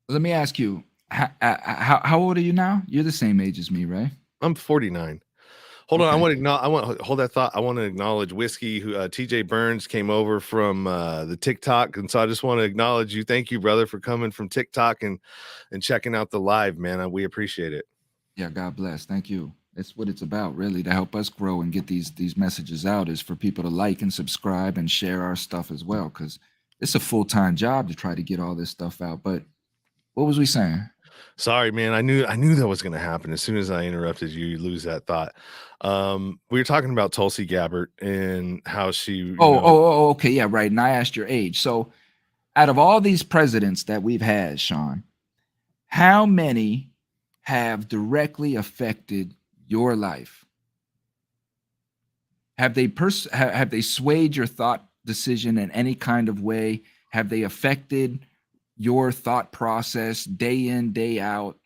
Let me ask you, how old are you now? You're the same age as me, right? I'm 49. Hold on, I want to hold that thought. I want to acknowledge Whiskey, who TJ Burns came over from the TikTok, and so I just want to acknowledge you. Thank you, brother, for coming from TikTok and checking out the live, man. We appreciate it. Yeah, God bless. Thank you. That's what it's about, really, to help us grow and get these messages out, is for people to like and subscribe and share our stuff as well, because it's a full-time job to try to get all this stuff out. But what was we saying? Sorry, man. I knew that was going to happen. As soon as I interrupted you, you lose that thought. We were talking about Tulsi Gabbard and how she. Okay, yeah, right. And I asked your age. So, out of all these presidents that we've had, Sean, how many have directly affected your life? Have they swayed your thought decision in any kind of way? Have they affected your thought process day in, day out?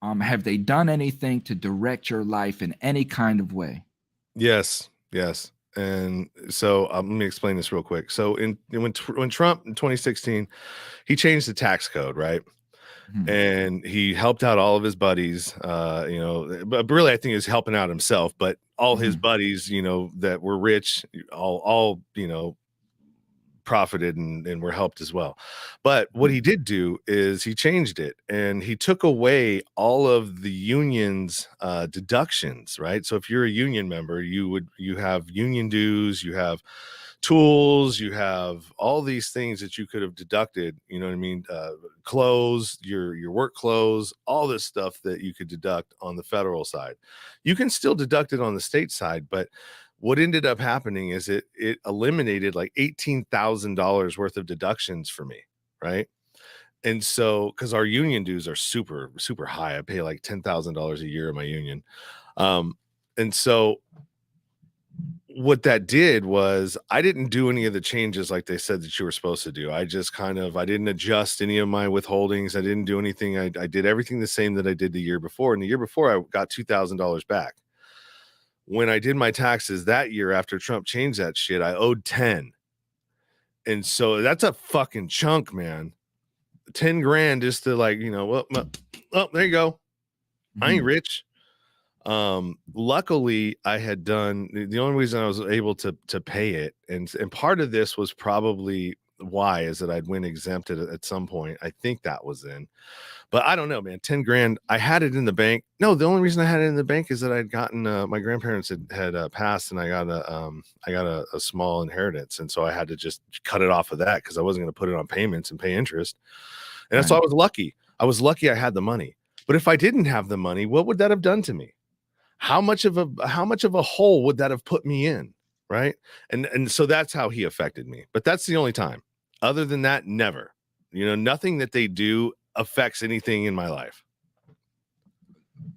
Have they done anything to direct your life in any kind of way? Yes. And so let me explain this real quick. So when Trump in 2016, he changed the tax code, right? Mhm. And he helped out all of his buddies, but really I think he was helping out himself, but all his buddies, that were rich, all profited and were helped as well. But what he did do is he changed it, and he took away all of the union's deductions, right? So if you're a union member, you have union dues, you have tools, you have all these things that you could have deducted, you know what I mean? Clothes, your work clothes, all this stuff that you could deduct on the federal side. You can still deduct it on the state side, but what ended up happening is it eliminated like $18,000 worth of deductions for me, right? And so, because our union dues are super, super high, I pay like $10,000 a year in my union. And so what that did was I didn't do any of the changes like they said that you were supposed to do. I just I didn't adjust any of my withholdings. I didn't do anything. I did everything the same that I did the year before. And the year before I got $2,000 back. When I did my taxes that year after Trump changed that shit, I owed 10. And so that's a fucking chunk, man. 10 grand just to there you go. I ain't rich. Luckily I had done the only reason I was able to pay it. And part of this was probably why is that I'd win exempted at some point. I think that was in. But I don't know, man. 10 grand. I had it in the bank. No, the only reason I had it in the bank is that I'd gotten my grandparents had passed, and I got a small inheritance, and so I had to just cut it off of that because I wasn't going to put it on payments and pay interest. And so I was lucky. I was lucky I had the money. But if I didn't have the money, what would that have done to me? How much of a hole would that have put me in? Right. And so that's how he affected me. But that's the only time. Other than that, never. Nothing that they do affects anything in my life.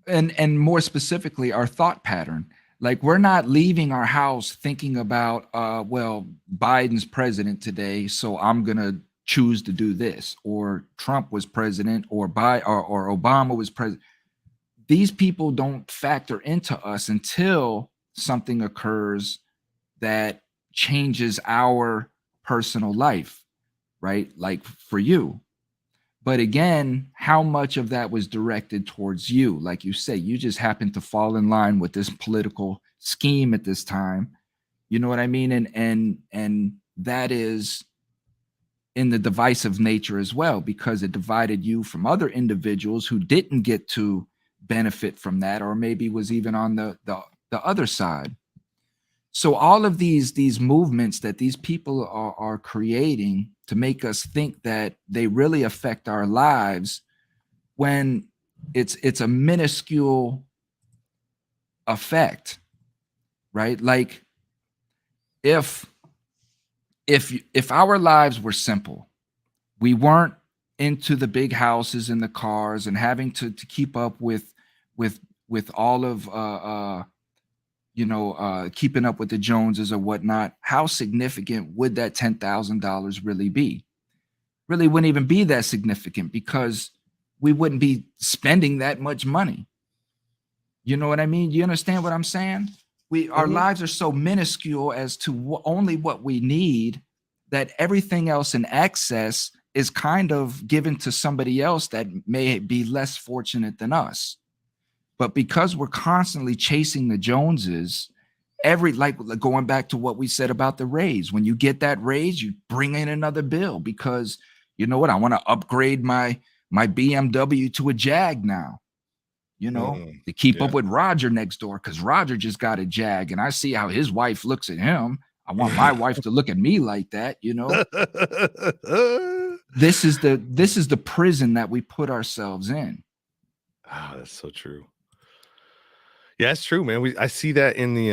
And more specifically, our thought pattern. Like, we're not leaving our house thinking about, well, Biden's president today, so I'm gonna choose to do this, or Trump was president, or Obama was president. These people don't factor into us until something occurs that changes our personal life, right? Like for you. But again, how much of that was directed towards you? Like you say, you just happened to fall in line with this political scheme at this time. You know what I mean? And that is in the divisive nature as well, because it divided you from other individuals who didn't get to benefit from that, or maybe was even on the other side. So all of these movements that these people are creating to make us think that they really affect our lives, when it's a minuscule effect, right? Like if our lives were simple, we weren't into the big houses and the cars and having to keep up with all of keeping up with the Joneses or whatnot, how significant would that $10,000 really be? Really wouldn't even be that significant, because we wouldn't be spending that much money. You know what I mean? You understand what I'm saying? Our lives are so minuscule as to only what we need, that everything else in excess is kind of given to somebody else that may be less fortunate than us. But because we're constantly chasing the Joneses, like going back to what we said about the raise, when you get that raise, you bring in another bill, because you know what? I want to upgrade my BMW to a Jag now, to keep up with Roger next door, because Roger just got a Jag, and I see how his wife looks at him. I want my wife to look at me like that, This is the prison that we put ourselves in. Ah, that's so true. Yeah, it's true, man. I see that in the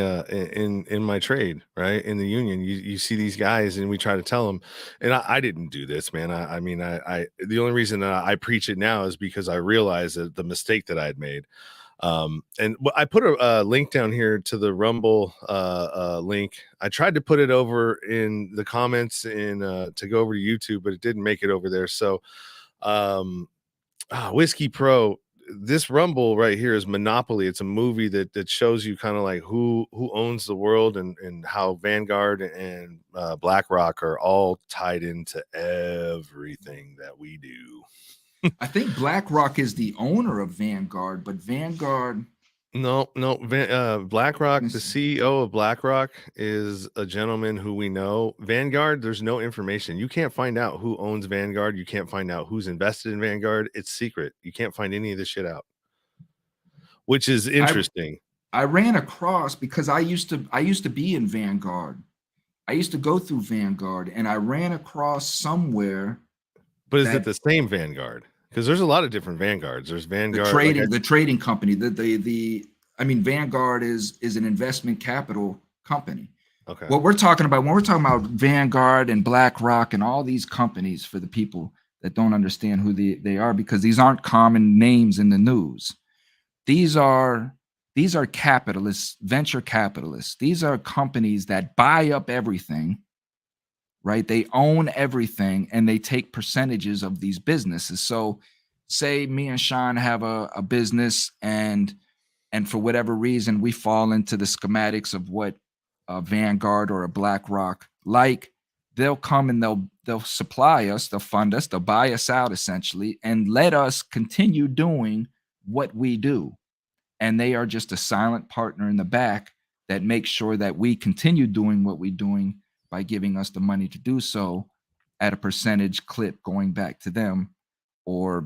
in my trade, right? In the union, you see these guys, and we try to tell them. And I didn't do this, man. I mean, the only reason that I preach it now is because I realized that the mistake that I had made. And I put a link down here to the Rumble link. I tried to put it over in the comments to go over to YouTube, but it didn't make it over there. So, Whiskey Pro. This Rumble right here is Monopoly. It's a movie that shows you kind of like who owns the world, and how Vanguard and BlackRock are all tied into everything that we do. I think BlackRock is the owner of Vanguard, but Vanguard. No, BlackRock, the CEO of BlackRock is a gentleman who we know. Vanguard, there's no information. You can't find out who owns Vanguard. You can't find out who's invested in Vanguard. It's secret. You can't find any of this shit out, which is interesting. I ran across, because I used to be in Vanguard. I used to go through Vanguard, and I ran across somewhere. But is it the same Vanguard? Because there's a lot of different Vanguards. There's Vanguard, the trading company. Vanguard is an investment capital company. Okay. What we're talking about when we're talking about Vanguard and BlackRock and all these companies, for the people that don't understand who they are, because these aren't common names in the news. These are capitalists, venture capitalists. These are companies that buy up everything. Right? They own everything, and they take percentages of these businesses. So say me and Sean have a business, and for whatever reason, we fall into the schematics of what a Vanguard or a BlackRock like. They'll come and they'll supply us, they'll fund us, they'll buy us out essentially, and let us continue doing what we do. And they are just a silent partner in the back that makes sure that we continue doing what we're doing, by giving us the money to do so at a percentage clip going back to them, or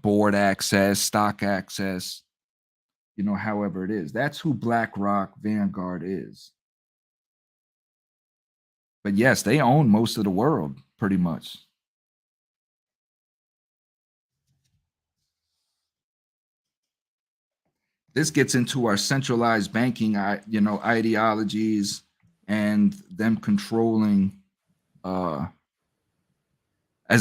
board access, stock access, however it is. That's who BlackRock, Vanguard is. But yes, they own most of the world, pretty much. This gets into our centralized banking, ideologies, and them controlling, as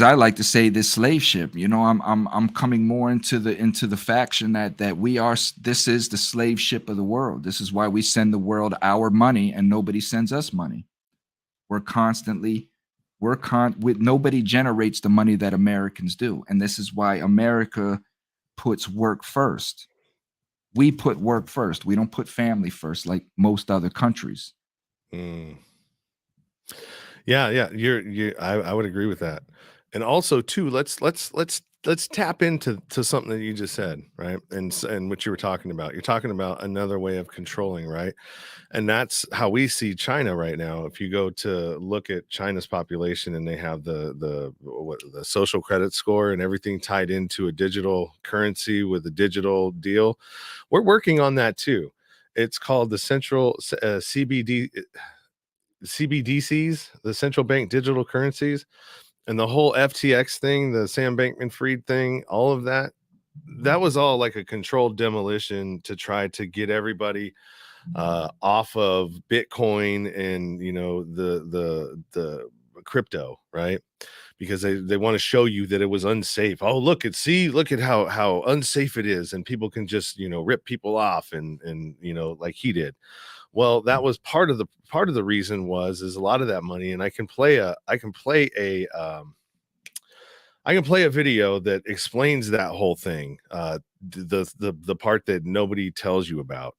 I like to say, this slave ship. I'm coming more into the faction that this is the slave ship of the world. This is why we send the world our money, and nobody sends us money. Nobody generates the money that Americans do, and this is why America puts work first. We put work first. We don't put family first like most other countries. Yeah, I would agree with that. And also too, let's let's tap into something that you just said, right? And what you were talking about. You're talking about another way of controlling, right? And that's how we see China right now. If you go to look at China's population and they have the social credit score and everything tied into a digital currency with a digital deal, we're working on that too. It's called the CBDCs, the central bank digital currencies, and the whole FTX thing, the Sam Bankman-Fried thing, all of that. That was all like a controlled demolition to try to get everybody off of Bitcoin and the crypto, right? Because they want to show you that it was unsafe. Oh, look at how unsafe it is, and people can just rip people off and like he did. Well, that was part of the reason is a lot of that money, and I can play a video that explains that whole thing, the part that nobody tells you about,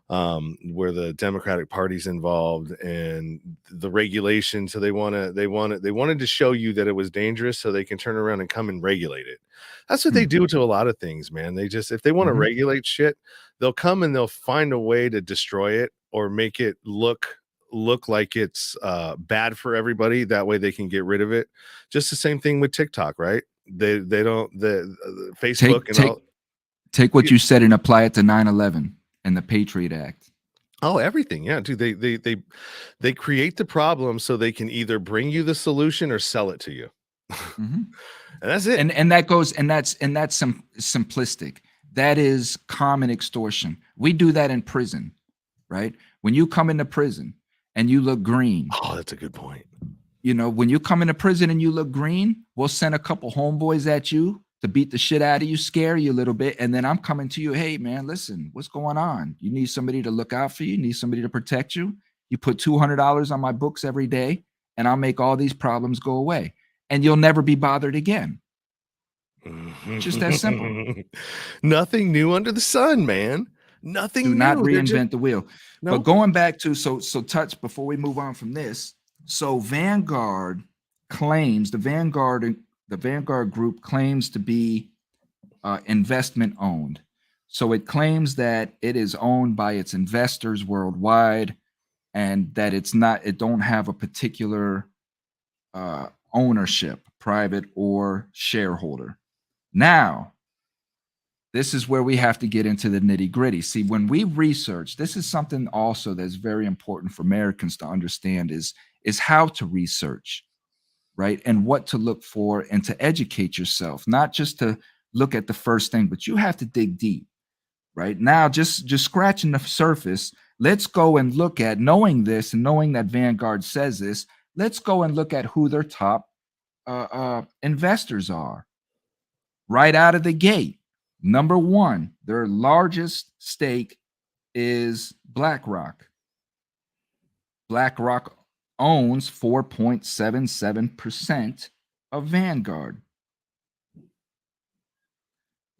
where the Democratic Party's involved and the regulation. So they wanted to show you that it was dangerous so they can turn around and come and regulate it. That's what they do to a lot of things, man. They just, if they want to regulate shit, they'll come and they'll find a way to destroy it or make it look like it's bad for everybody. That way they can get rid of it. Just the same thing with TikTok, right? They don't Facebook take what you said and apply it to 9/11 and the Patriot Act. Oh, everything. Yeah, dude. They create the problem so they can either bring you the solution or sell it to you. And that's it. And that's some simplistic. That is common extortion. We do that in prison, right? When you come into prison and you look green. Oh, that's a good point. When you come into prison and you look green, we'll send a couple homeboys at you to beat the shit out of you, scare you a little bit. And then I'm coming to you. Hey, man, listen, what's going on? You need somebody to look out for you. You need somebody to protect you. You put $200 on my books every day and I'll make all these problems go away. And you'll never be bothered again. Just that simple. Nothing new under the sun, man. Nothing new. Do not reinvent the wheel. No. But going back to, so touch before we move on from this. So Vanguard claims, the Vanguard group claims to be investment owned. So it claims that it is owned by its investors worldwide and that it don't have a particular ownership, private or shareholder. Now, this is where we have to get into the nitty gritty. See, when we research, this is something also that's very important for Americans to understand is how to research, right? And what to look for and to educate yourself, not just to look at the first thing, but you have to dig deep, right? Now, just scratching the surface, let's go and look at, knowing this and knowing that Vanguard says this, let's go and look at who their top investors are right out of the gate. Number one, their largest stake is BlackRock. BlackRock owns 4.77% of Vanguard.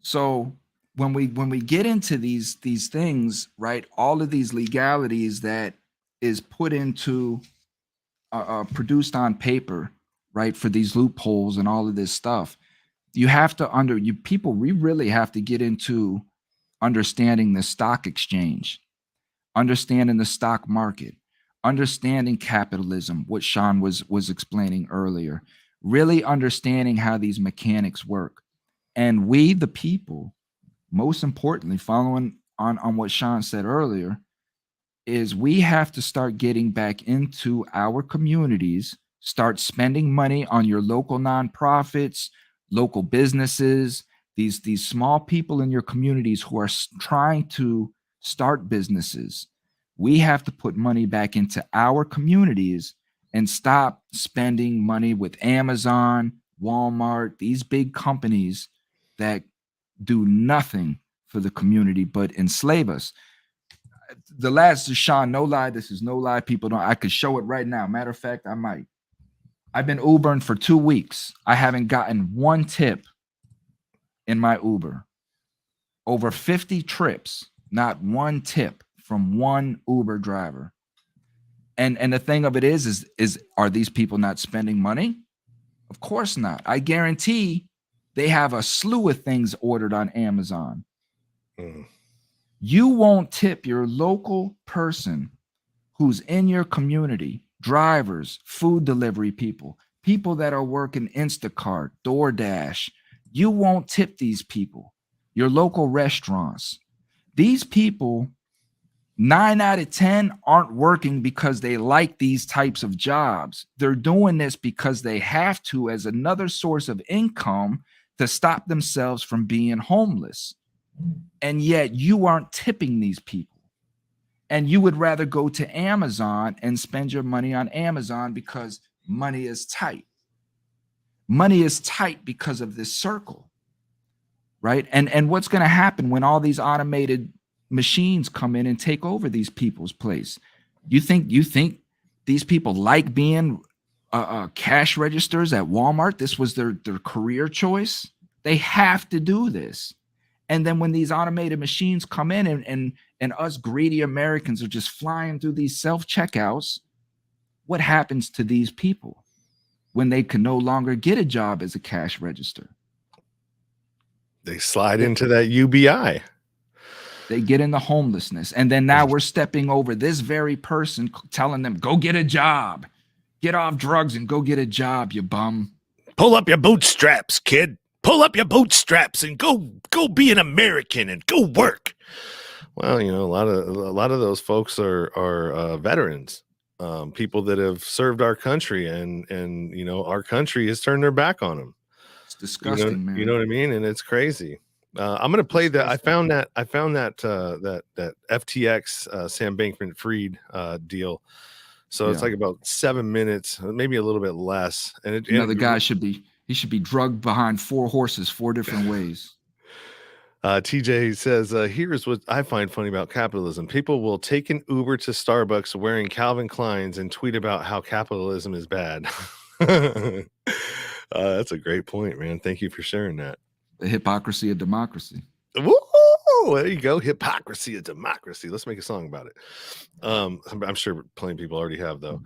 So when we get into these things, right, all of these legalities that is put into produced on paper, right, for these loopholes and all of this stuff, you have to we really have to get into understanding the stock exchange, understanding the stock market, understanding capitalism, what Sean was explaining earlier, really understanding how these mechanics work. And we, the people, most importantly, following on what Sean said earlier, is we have to start getting back into our communities, start spending money on your local nonprofits, local businesses, these small people in your communities who are trying to start businesses. We have to put money back into our communities and stop spending money with Amazon, Walmart, these big companies that do nothing for the community but enslave us. The last, Sean, no lie, this is no lie. People don't, I could show it right now. Matter of fact, I might. I've been Ubering for 2 weeks. I haven't gotten one tip in my Uber. Over 50 trips, not one tip from one Uber driver. And the thing of it is are these people not spending money? Of course not. I guarantee They have a slew of things ordered on Amazon. Mm. You won't tip your local person who's in your community, drivers, food delivery people, people that are working Instacart, DoorDash. You won't tip these people, your local restaurants. These people, 9 out of 10 aren't working because they like these types of jobs. They're doing this because they have to as another source of income to stop themselves from being homeless. And yet you aren't tipping these people. And you would rather go to Amazon and spend your money on Amazon because money is tight. Money is tight because of this circle, right? And what's going to happen when all these automated machines come in and take over these people's place? You think these people like being cash registers at Walmart? This was their career choice. They have to do this. And then when these automated machines come in and us greedy Americans are just flying through these self-checkouts, what happens to these people when they can no longer get a job as a cash register? They slide into that UBI. They get into homelessness. And then now we're stepping over this very person, telling them, go get a job. Get off drugs and go get a job, you bum. Pull up your bootstraps, kid. Pull up your bootstraps and go be an American and go work. Well, you know, a lot of those folks are veterans, people that have served our country, and you know, our country has turned their back on them. It's disgusting, man. You know what I mean? And it's crazy. I'm gonna play that. I found that FTX Sam Bankman-Fried deal. So it's like about 7 minutes, maybe a little bit less. And the guy should be drugged behind 4 horses 4 different ways. TJ says, here's what I find funny about capitalism. People will take an Uber to Starbucks wearing Calvin Klein's and tweet about how capitalism is bad. That's a great point, man. Thank you for sharing that. The hypocrisy of democracy. Woo! There you go. Hypocrisy of democracy. Let's make a song about it. I'm sure plenty of people already have, though.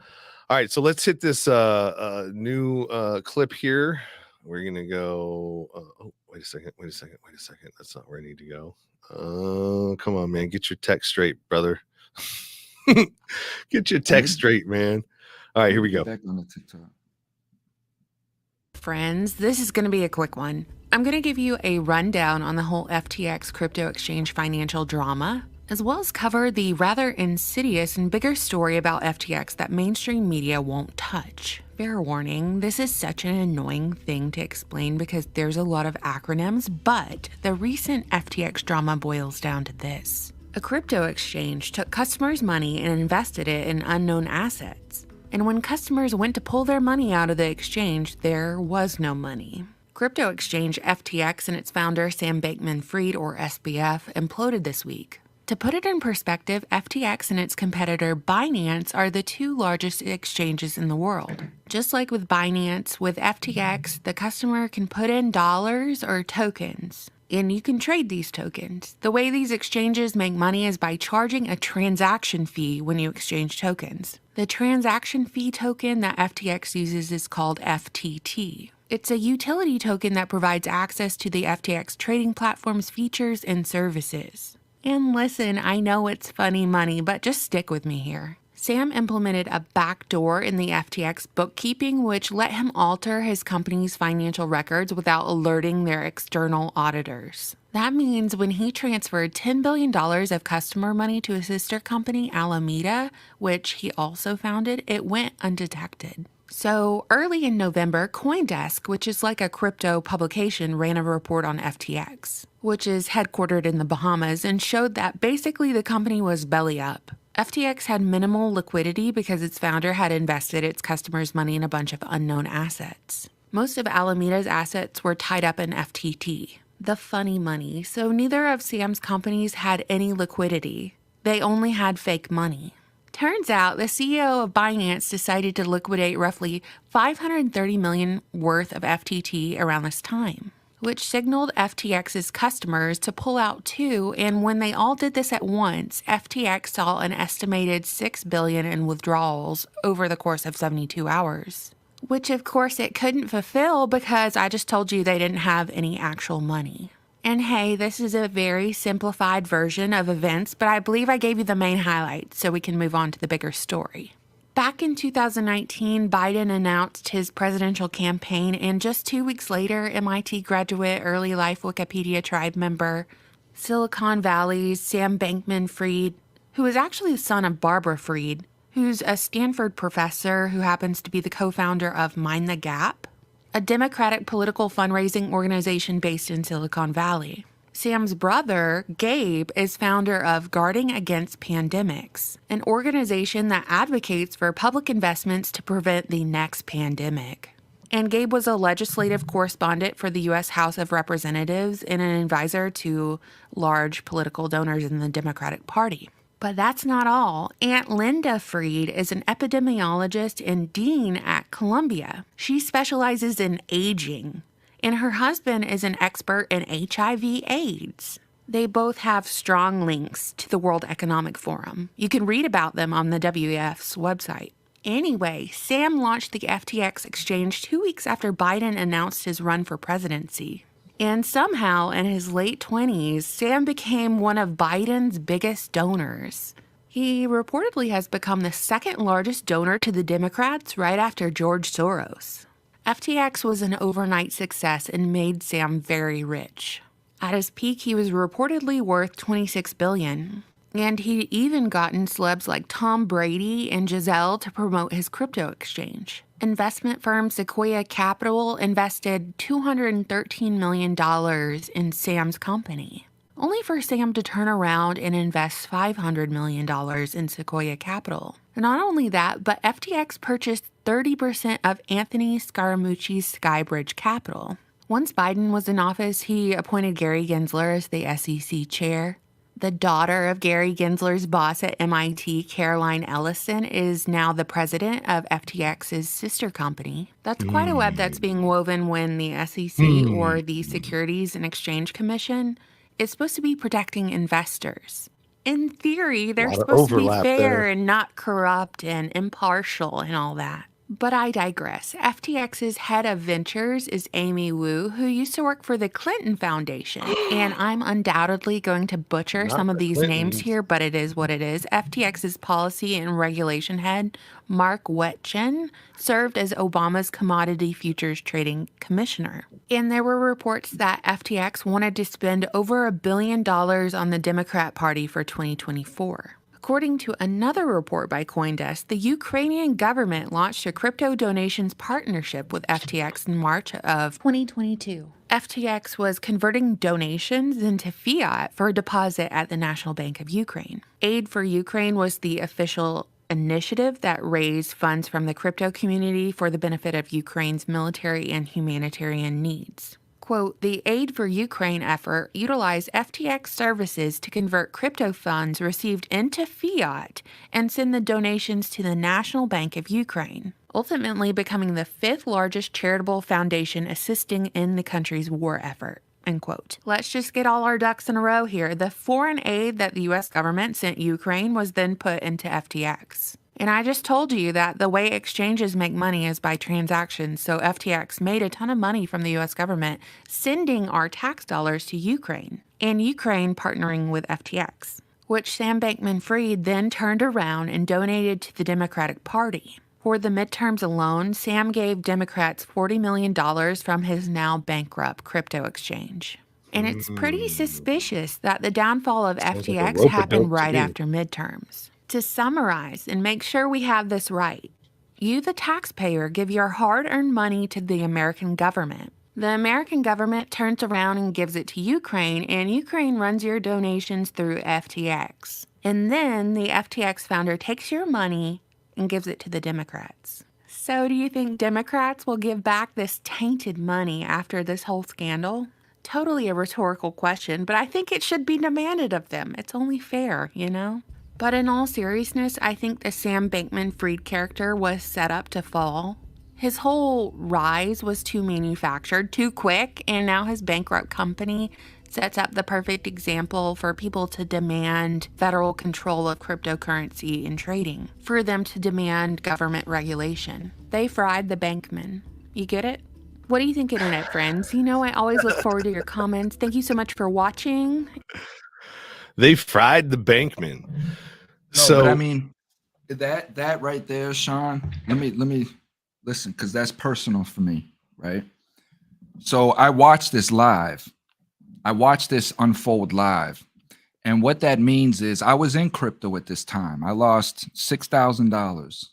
All right, so let's hit this new clip here. We're gonna go. Wait a second. That's not where I need to go. Come on, man. Get your text straight, brother. Get your text straight, man. All right, here we go. Back on the TikTok. Friends, this is going to be a quick one. I'm going to give you a rundown on the whole FTX crypto exchange financial drama, as well as cover the rather insidious and bigger story about FTX that mainstream media won't touch. Fair warning, this is such an annoying thing to explain because there's a lot of acronyms, but the recent FTX drama boils down to this. A crypto exchange took customers' money and invested it in unknown assets. And when customers went to pull their money out of the exchange, there was no money. Crypto exchange FTX and its founder Sam Bankman-Fried, or SBF, imploded this week. To put it in perspective, FTX and its competitor Binance are the 2 largest exchanges in the world. Just like with Binance, with FTX, the customer can put in dollars or tokens, and you can trade these tokens. The way these exchanges make money is by charging a transaction fee when you exchange tokens. The transaction fee token that FTX uses is called FTT. It's a utility token that provides access to the FTX trading platform's features and services. And listen, I know it's funny money, but just stick with me here. Sam implemented a backdoor in the FTX bookkeeping, which let him alter his company's financial records without alerting their external auditors. That means when he transferred $10 billion of customer money to his sister company, Alameda, which he also founded, it went undetected. So early in November, CoinDesk, which is like a crypto publication, ran a report on FTX, which is headquartered in the Bahamas, and showed that basically the company was belly up. FTX had minimal liquidity because its founder had invested its customers' money in a bunch of unknown assets. Most of Alameda's assets were tied up in FTT, the funny money, so neither of Sam's companies had any liquidity. They only had fake money. Turns out the CEO of Binance decided to liquidate roughly $530 million worth of FTT around this time, which signaled FTX's customers to pull out too, and when they all did this at once, FTX saw an estimated $6 billion in withdrawals over the course of 72 hours. which of course it couldn't fulfill because I just told you they didn't have any actual money. And hey, this is a very simplified version of events, but I believe I gave you the main highlights so we can move on to the bigger story. Back in 2019, Biden announced his presidential campaign, and just 2 weeks later, MIT graduate, early life Wikipedia tribe member, Silicon Valley's Sam Bankman-Fried, who is actually the son of Barbara Fried, who's a Stanford professor who happens to be the co-founder of Mind the Gap, a Democratic political fundraising organization based in Silicon Valley. Sam's brother, Gabe, is founder of Guarding Against Pandemics, an organization that advocates for public investments to prevent the next pandemic. And Gabe was a legislative correspondent for the U.S. House of Representatives and an advisor to large political donors in the Democratic Party. But that's not all. Aunt Linda Fried is an epidemiologist and dean at Columbia. She specializes in aging. And her husband is an expert in HIV/AIDS. They both have strong links to the World Economic Forum. You can read about them on the WEF's website. Anyway, Sam launched the FTX exchange 2 weeks after Biden announced his run for presidency. And somehow, in his late 20s, Sam became one of Biden's biggest donors. He reportedly has become the second largest donor to the Democrats right after George Soros. FTX was an overnight success and made Sam very rich. At his peak, he was reportedly worth $26 billion. And he'd even gotten celebs like Tom Brady and Giselle to promote his crypto exchange. Investment firm Sequoia Capital invested $213 million in Sam's company, only for Sam to turn around and invest $500 million in Sequoia Capital. And not only that, but FTX purchased 30% of Anthony Scaramucci's Skybridge Capital. Once Biden was in office, he appointed Gary Gensler as the SEC chair. The daughter of Gary Gensler's boss at MIT, Caroline Ellison, is now the president of FTX's sister company. That's quite a web that's being woven when the SEC, or the Securities and Exchange Commission, is supposed to be protecting investors. In theory, they're supposed to be fair and not corrupt and impartial and all that. But I digress. FTX's head of ventures is Amy Wu, who used to work for the Clinton Foundation. And I'm undoubtedly going to butcher some of these names here, but it is what it is. FTX's policy and regulation head, Mark Wetchen, served as Obama's commodity futures trading commissioner. And there were reports that FTX wanted to spend over $1 billion on the Democrat Party for 2024. According to another report by CoinDesk, the Ukrainian government launched a crypto donations partnership with FTX in March of 2022. FTX was converting donations into fiat for a deposit at the National Bank of Ukraine. Aid for Ukraine was the official initiative that raised funds from the crypto community for the benefit of Ukraine's military and humanitarian needs. Quote, the Aid for Ukraine effort utilized FTX services to convert crypto funds received into fiat and send the donations to the National Bank of Ukraine, ultimately becoming the 5th largest charitable foundation assisting in the country's war effort. End quote. Let's just get all our ducks in a row here. The foreign aid that the U.S. government sent Ukraine was then put into FTX. And I just told you that the way exchanges make money is by transactions, so FTX made a ton of money from the U.S. government sending our tax dollars to Ukraine, and Ukraine partnering with FTX, which Sam Bankman-Fried then turned around and donated to the Democratic Party. For the midterms alone, Sam gave Democrats $40 million from his now bankrupt crypto exchange. And it's pretty suspicious that the downfall of FTX happened right after midterms. To summarize and make sure we have this right, you, the taxpayer, give your hard-earned money to the American government. The American government turns around and gives it to Ukraine, and Ukraine runs your donations through FTX. And then the FTX founder takes your money and gives it to the Democrats. So do you think Democrats will give back this tainted money after this whole scandal? Totally a rhetorical question, but I think it should be demanded of them. It's only fair, you know? But in all seriousness, I think the Sam Bankman-Fried character was set up to fall. His whole rise was too manufactured, too quick, and now his bankrupt company sets up the perfect example for people to demand federal control of cryptocurrency and trading, for them to demand government regulation. They fried the bankmen. You get it? What do you think, internet friends? You know, I always look forward to your comments. Thank you so much for watching. They fried the bankman. No, but I mean that right there, Sean. Let me listen, because that's personal for me, right? So I watched this live. I watched this unfold live. And what that means is I was in crypto at this time. I lost $6,000.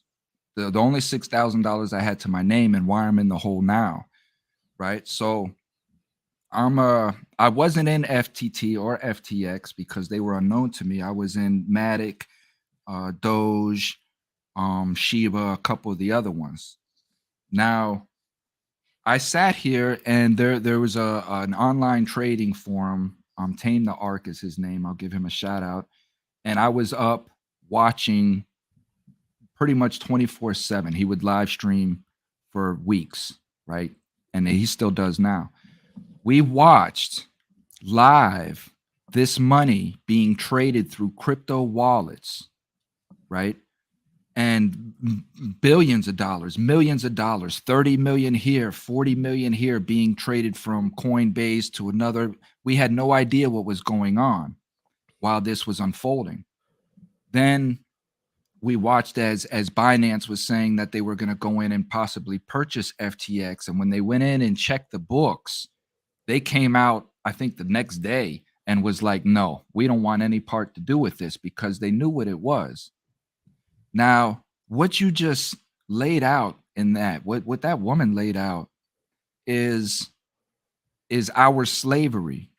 The only $6,000 I had to my name, and why I'm in the hole now, right? So I wasn't in FTT or FTX because they were unknown to me. I was in Matic, Doge, Shiba, a couple of the other ones. Now, I sat here and there was an online trading forum. Tame the Ark is his name. I'll give him a shout out. And I was up watching pretty much 24/7. He would live stream for weeks, right? And he still does now. We watched live this money being traded through crypto wallets, right? And billions of dollars, millions of dollars, 30 million here, 40 million here being traded from Coinbase to another. We had no idea what was going on while this was unfolding. Then we watched as Binance was saying that they were going to go in and possibly purchase FTX. And when they went in and checked the books, they came out, I think the next day, and was like, no, we don't want any part to do with this, because they knew what it was. Now, what you just laid out in that, what that woman laid out is our slavery.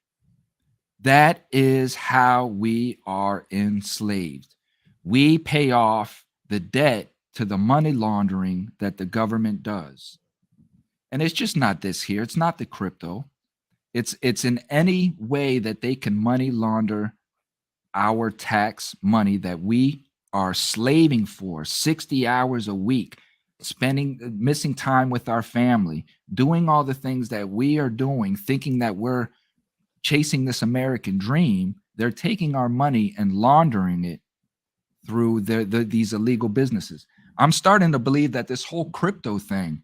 That is how we are enslaved. We pay off the debt to the money laundering that the government does. And it's just not this here. It's not the crypto. It's in any way that they can money launder our tax money that we are slaving for 60 hours a week, missing time with our family, doing all the things that we are doing, thinking that we're chasing this American dream. They're taking our money and laundering it through these illegal businesses. I'm starting to believe that this whole crypto thing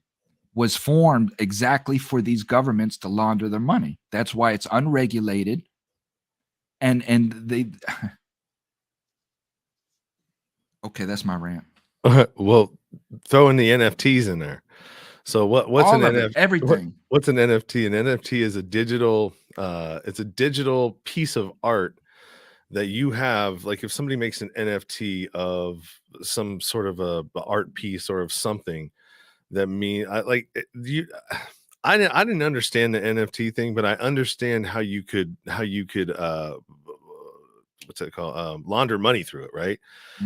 was formed exactly for these governments to launder their money. That's why it's unregulated. And they okay, that's my rant. Well, throw in the NFTs in there. So what's All an of it, NFT? everything. What's an NFT? An NFT is a digital it's a digital piece of art that you have. Like if somebody makes an NFT of some sort of a art piece or of something, that mean I didn't understand the NFT thing, but I understand how you could what's it called, launder money through it, right?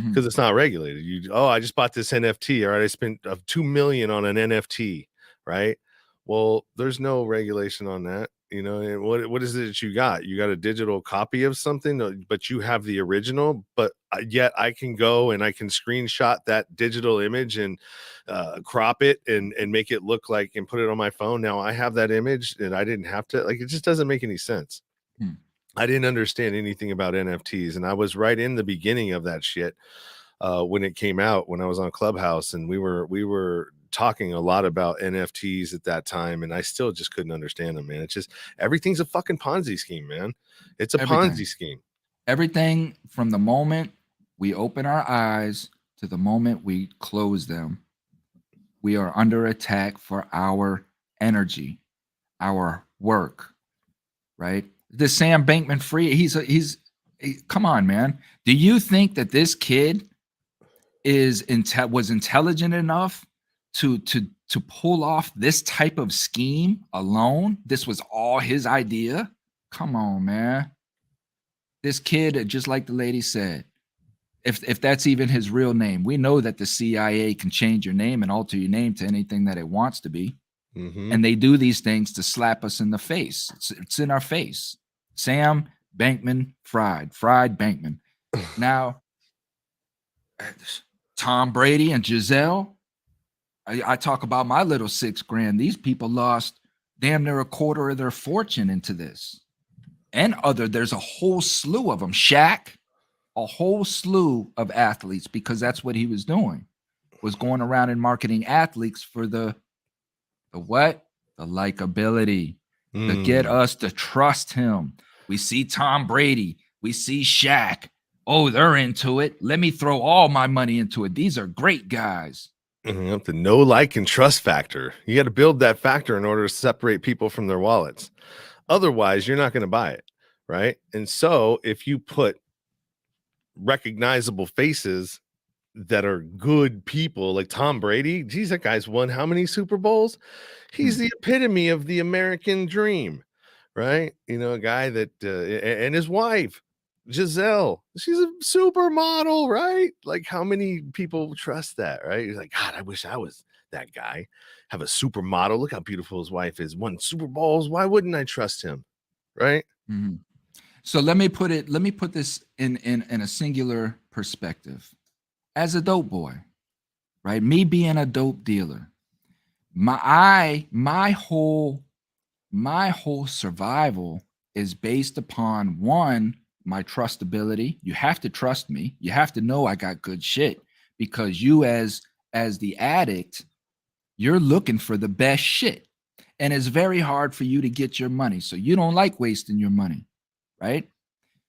Because it's not regulated. I just bought this NFT, all right, I spent 2 million on an NFT, right? Well, there's no regulation on that, and what is it that you got? You got a digital copy of something, but you have the original, but yet I can go and I can screenshot that digital image and crop it and make it look like, and put it on my phone. Now I have that image and I didn't have to, it just doesn't make any sense. I didn't understand anything about NFTs, and I was right in the beginning of that shit when it came out, when I was on Clubhouse, and we were talking a lot about NFTs at that time, and I still just couldn't understand them, man. It's just everything's a fucking Ponzi scheme, man. It's a Ponzi scheme. Everything from the moment we open our eyes to the moment we close them, we are under attack for our energy, our work, right? This Sam Bankman-Fried, come on, man. Do you think that this kid was intelligent enough to pull off this type of scheme alone? This was all his idea? Come on, man. This kid, just like the lady said, if that's even his real name, we know that the CIA can change your name and alter your name to anything that it wants to be. And they do these things to slap us in the face. It's in our face. Sam Bankman-Fried Bankman. Now, Tom Brady and Giselle, I talk about my little $6 grand. These people lost damn near a quarter of their fortune into this. and there's a whole slew of them. Shaq, a whole slew of athletes, because that's what he was doing, was going around and marketing athletes for the what? The likability, to get us to trust him. We see Tom Brady, we see Shaq. Oh, they're into it. Let me throw all my money into it. These are great guys. The know, like, and trust factor. You got to build that factor in order to separate people from their wallets. Otherwise, you're not going to buy it, right? And so if you put recognizable faces that are good people, like Tom Brady, geez, that guy's won how many Super Bowls? He's the epitome of the American dream, right? You know, a guy that and his wife, Giselle, she's a supermodel, right? Like, how many people trust that, right? You're like, God, I wish I was that guy. Have a supermodel. Look how beautiful his wife is. Won Super Bowls. Why wouldn't I trust him? Right? Mm-hmm. So let me put this in a singular perspective. As a dope boy, right? Me being a dope dealer, my whole survival is based upon, one, my trustability. You have to trust me. You have to know I got good shit, because you as the addict, you're looking for the best shit. And it's very hard for you to get your money. So you don't like wasting your money, right?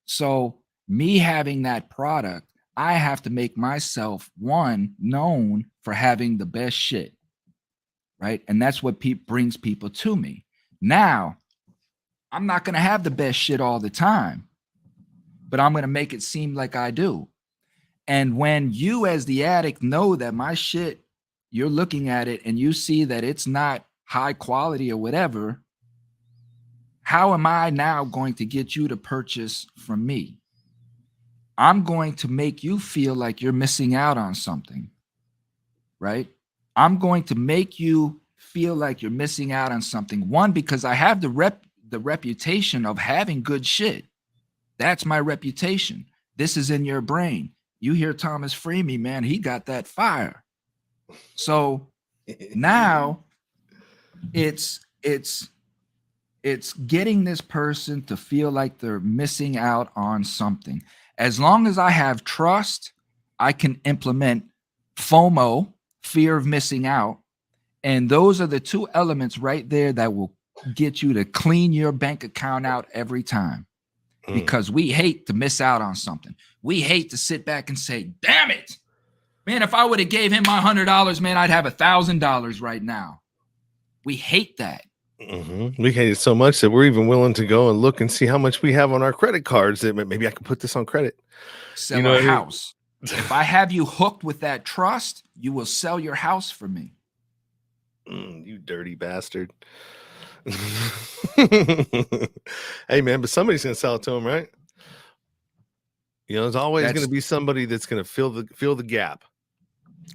So me having that product, I have to make myself, one, known for having the best shit, right? And that's what brings people to me. Now, I'm not going to have the best shit all the time, but I'm going to make it seem like I do. And when you as the addict know that my shit, you're looking at it and you see that it's not high quality or whatever, how am I now going to get you to purchase from me? I'm going to make you feel like you're missing out on something, right? I'm going to make you feel like you're missing out on something. One, because I have the reputation of having good shit. That's my reputation. This is in your brain. You hear Thomas FreeMe, man, he got that fire. So now it's getting this person to feel like they're missing out on something. As long as I have trust, I can implement FOMO, fear of missing out. And those are the two elements right there that will get you to clean your bank account out every time. Because we hate to miss out on something. We hate to sit back and say, damn it, man, if I would have gave him my $100, man, I'd have $1,000 right now. We hate that. We hate it so much that we're even willing to go and look and see how much we have on our credit cards, that maybe I can put this on credit. Sell our house. If I have you hooked with that trust, you will sell your house for me. You dirty bastard. Hey, man, but somebody's gonna sell it to him, right? You know, there's always going to be somebody that's going to fill the gap.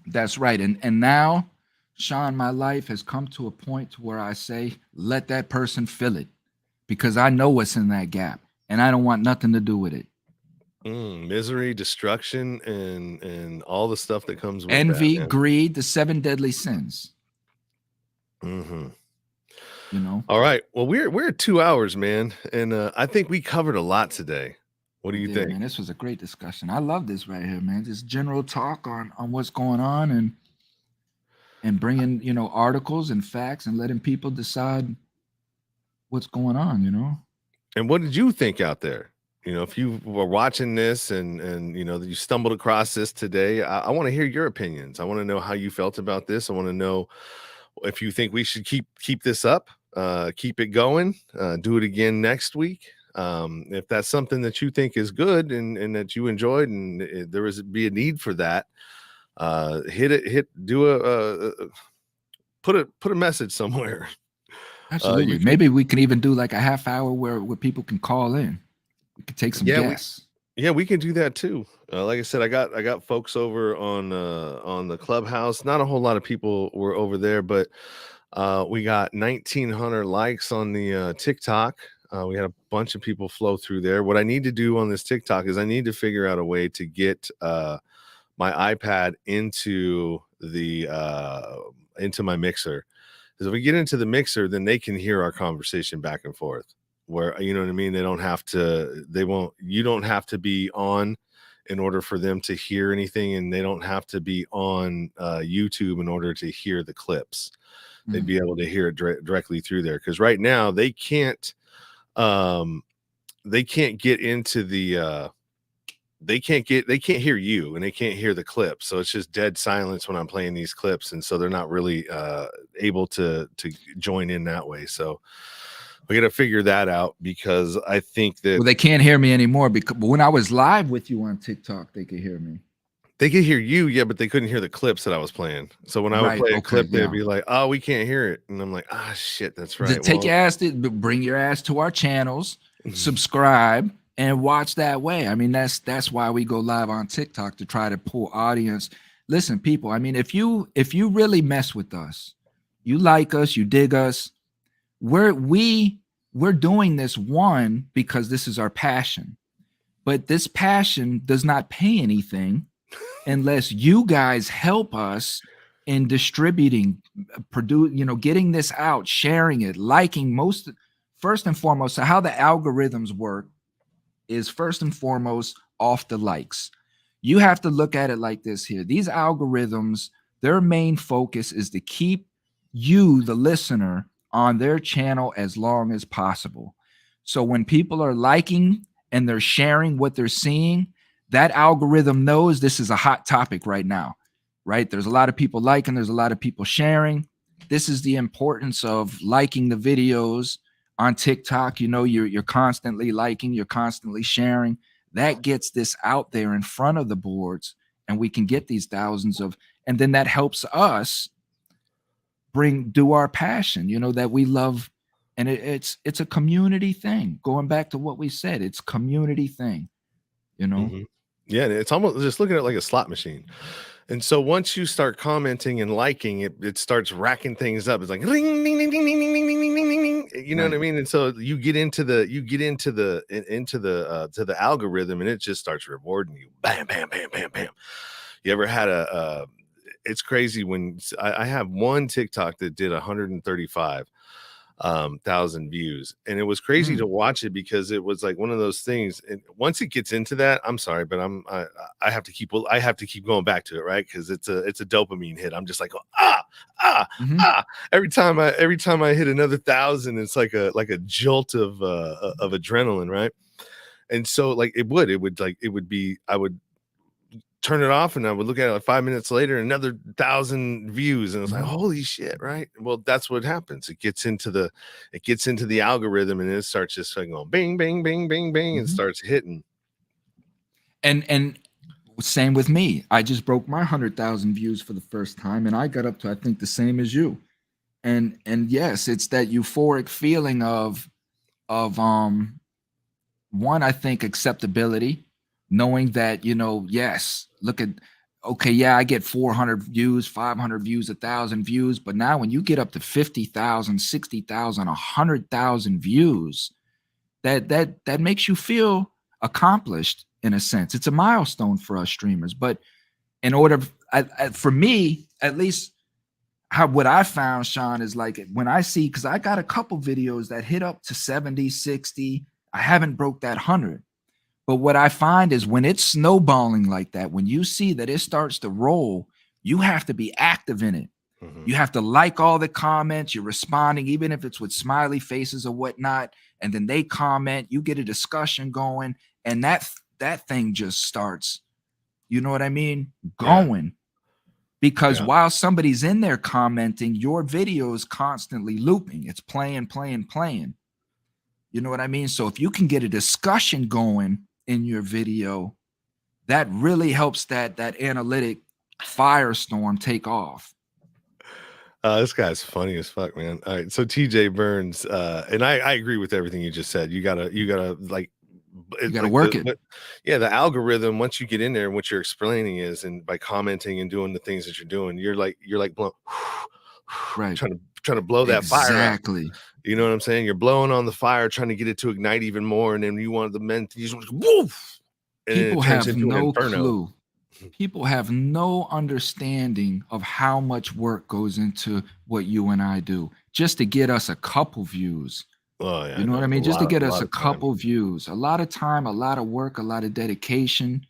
That's right. And now, Sean, my life has come to a point where I say, let that person fill it, because I know what's in that gap and I don't want nothing to do with it. Misery, destruction, and all the stuff that comes with envy, that, greed, the 7 deadly sins. You know. All right. Well, we're at 2 hours, man, and I think we covered a lot today. What do you think? Man, this was a great discussion. I love this right here, man. Just general talk on what's going on, and bringing, you know, articles and facts and letting people decide what's going on, you know. And what did you think out there? You know, if you were watching this and you know, you stumbled across this today, I want to hear your opinions. I want to know how you felt about this. I want to know if you think we should keep this up, keep it going, do it again next week. If that's something that you think is good and that you enjoyed, and there is be a need for that, put a message somewhere. Absolutely. Maybe we can even do like a half hour where people can call in. We could take some guests. We can do that too. Like I said, I got folks over on the Clubhouse. Not a whole lot of people were over there, but we got 1,900 likes on the TikTok. We had a bunch of people flow through there. What I need to do on this TikTok is I need to figure out a way to get my iPad into my mixer. Because if we get into the mixer, then they can hear our conversation back and forth. where, you know what I mean? They don't have to, you don't have to be on in order for them to hear anything, and they don't have to be on YouTube in order to hear the clips. They'd be able to hear it directly through there, because right now they can't get into the they can't hear you, and they can't hear the clips, so it's just dead silence when I'm playing these clips, and so they're not really able to join in that way. So we got to figure that out, because I think that, well, they can't hear me anymore, because when I was live with you on TikTok, they could hear me. they could hear you, yeah, but they couldn't hear the clips that I was playing. So when I would play a clip, they'd be like, "Oh, we can't hear it," and I'm like, "Ah, shit, that's right." Take your ass bring your ass to our channels, subscribe, and watch that way. I mean, that's why we go live on TikTok, to try to pull audience. Listen, people, I mean, if you really mess with us, you like us, you dig us, we're doing this, one, because this is our passion. But this passion does not pay anything unless you guys help us in distributing, getting this out, sharing it, liking, first and foremost. So how the algorithms work is, first and foremost, off the likes. You have to look at it like this here. These algorithms, their main focus is to keep you, the listener, on their channel as long as possible. So when people are liking and they're sharing what they're seeing, that algorithm knows this is a hot topic right now, right? There's a lot of people liking, there's a lot of people sharing. This is the importance of liking the videos on TikTok. You're constantly liking, you're constantly sharing. That gets this out there in front of the boards, and we can get these thousands of, and then that helps us do our passion, that we love. And it's a community thing. Going back to what we said, it's community thing, Yeah, it's almost just looking at it like a slot machine. And so once you start commenting and liking it, it starts racking things up. It's like ring, ding, ding, ding, ding, ding, ding, ding, ding, ding, ding. You know what I mean? And so you get into the to the algorithm, and it just starts rewarding you. Bam, bam, bam, bam, bam. You ever had it's crazy when I have one TikTok that did 135,000 views, and it was crazy to watch it, because it was like one of those things. And once it gets into that, I'm sorry, but I have to keep going back to it, right? Because it's a dopamine hit. I'm just like, every time I hit another 1,000, it's like a jolt of adrenaline, right? And so like I would turn it off, and I would look at it like 5 minutes later, another 1,000 views, and it's like, holy shit, right? Well, that's what happens. It gets into the algorithm, and it starts just like going bing, bing, bing, bing, bing, and starts hitting. And same with me. I just broke my 100,000 views for the first time, and I got up to, I think, the same as you. And yes, it's that euphoric feeling of one, I think, acceptability, knowing that, yes, look at, okay, yeah, I get 400 views, 500 views, 1,000 views, but now when you get up to 50,000, 60,000, 100,000 views, that makes you feel accomplished in a sense. It's a milestone for us streamers. But in order, for me, at least, what I found, Sean, is like when I see, because I got a couple videos that hit up to 70, 60, I haven't broke that 100. But what I find is when it's snowballing like that, when you see that it starts to roll, you have to be active in it. You have to like all the comments, you're responding, even if it's with smiley faces or whatnot. And then they comment, you get a discussion going, and that thing just starts, you know what I mean? Going. Because while somebody's in there commenting, your video is constantly looping. It's playing, playing, playing. You know what I mean? So if you can get a discussion going in your video, that really helps that analytic firestorm take off. This guy's funny as fuck, man. All right, so TJ Burns, and I agree with everything you just said. You gotta like, you gotta work it. Yeah, the algorithm, once you get in there, and what you're explaining is, and by commenting and doing the things that you're doing, you're like blowing, right, trying to blow that fire up. Exactly. You know what I'm saying? You're blowing on the fire, trying to get it to ignite even more, and then you want the men to just woof. And people have no clue. People have no understanding of how much work goes into what you and I do just to get us a couple views. Oh yeah, You know what I no, mean? Just to get us a of time. couple views. Oh yeah, You know no, what I it's a mean? Just lot to of get time. us a couple views, a lot of time, a lot of work, a lot of dedication.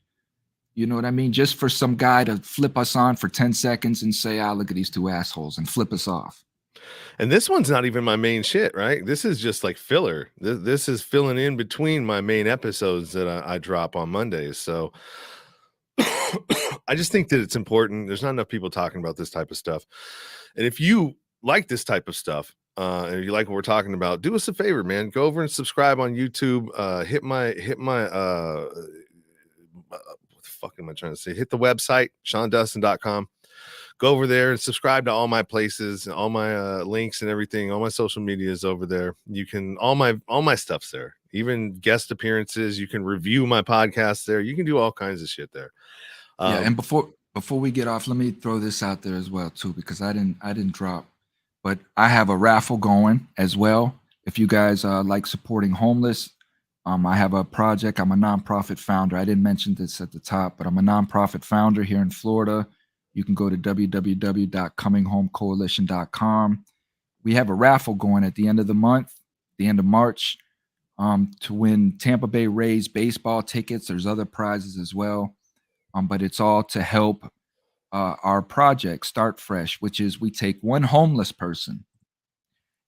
You know what I mean? Just for some guy to flip us on for 10 seconds and say, ah, look at these two assholes and flip us off. And this one's not even my main shit, right? This is just like filler. This is filling in between my main episodes that I drop on Mondays. So I just think that it's important. There's not enough people talking about this type of stuff. And if you like this type of stuff, and if you like what we're talking about, do us a favor, man. Go over and subscribe on YouTube. Hit my what the fuck am I trying to say? Hit the website, SeanDustin.com. Go over there and subscribe to all my places, all my links and everything. All my social media is over there. You can all my stuff's there. Even guest appearances. You can review my podcast there. You can do all kinds of shit there. Yeah, and before we get off, let me throw this out there as well too, because I didn't drop, but I have a raffle going as well. If you guys like supporting homeless, I have a project. I'm a nonprofit founder. I didn't mention this at the top, but I'm a nonprofit founder here in Florida. You can go to www.cominghomecoalition.com. We have a raffle going at the end of the month, the end of March, to win Tampa Bay Rays baseball tickets. There's other prizes as well. But it's all to help our project Start Fresh, which is we take one homeless person.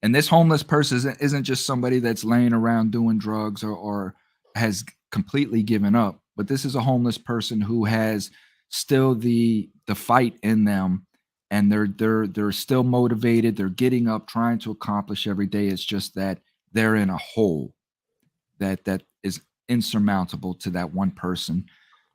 And this homeless person isn't just somebody that's laying around doing drugs or has completely given up, but this is a homeless person who has still the fight in them, and they're still motivated. They're getting up, trying to accomplish every day. It's just that they're in a hole that is insurmountable to that one person.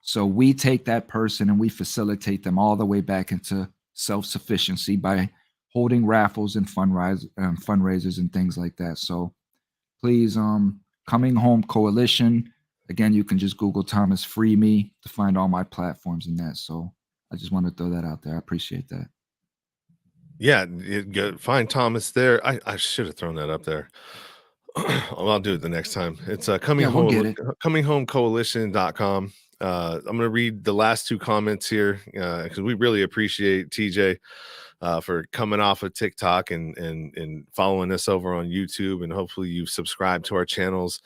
So we take that person and we facilitate them all the way back into self-sufficiency by holding raffles and fundraisers and things like that. So please, Coming Home Coalition. Again, you can just Google Thomas FreeMe to find all my platforms in that. So I just want to throw that out there. I appreciate that. Yeah, find Thomas there. I should have thrown that up there. I'll do it the next time. It's cominghomecoalition.com. I'm going to read the last two comments here because we really appreciate TJ for coming off of TikTok and following us over on YouTube, and hopefully you've subscribed to our channels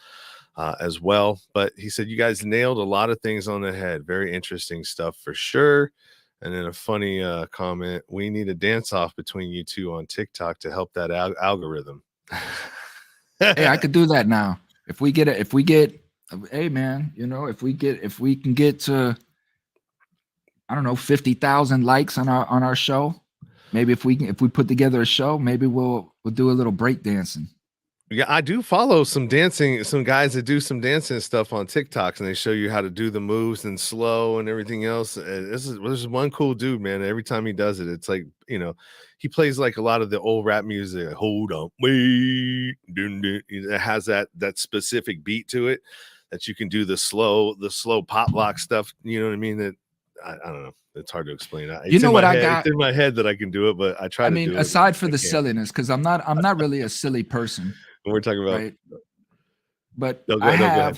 as well. But he said, you guys nailed a lot of things on the head. Very interesting stuff for sure. And then a funny comment, we need a dance off between you two on TikTok to help that algorithm. Hey, I could do that now. If we get, hey man, if we can get to, I don't know, 50,000 likes on our show, maybe if we put together a show, maybe we'll do a little break dancing. Yeah, I do follow some guys that do some dancing stuff on TikToks, and they show you how to do the moves and slow and everything else. This is one cool dude, man. Every time he does it, it's like, he plays like a lot of the old rap music. Hold on, wait, it has that specific beat to it that you can do the slow pop lock stuff. You know what I mean? That I don't know. It's hard to explain. It's in my head that I can do it, but I try to do it. Aside for the silliness, because I'm not really a silly person. We're talking about, right? But go I ahead.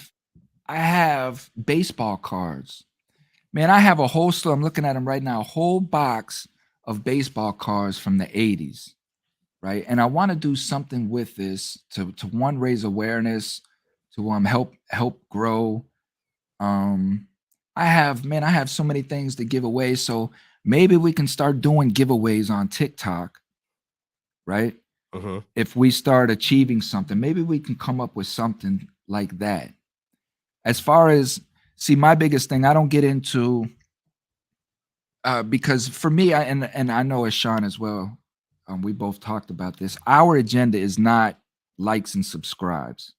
have baseball cards. Man, I have a whole store. I'm looking at them right now. A whole box of baseball cards from the 80s, right? And I want to do something with this to one, raise awareness, to help grow. I have so many things to give away. So maybe we can start doing giveaways on TikTok, right? If we start achieving something, maybe we can come up with something like that. As far as, my biggest thing, I don't get into, because for me, and I know as Sean as well, we both talked about this, our agenda is not likes and subscribes.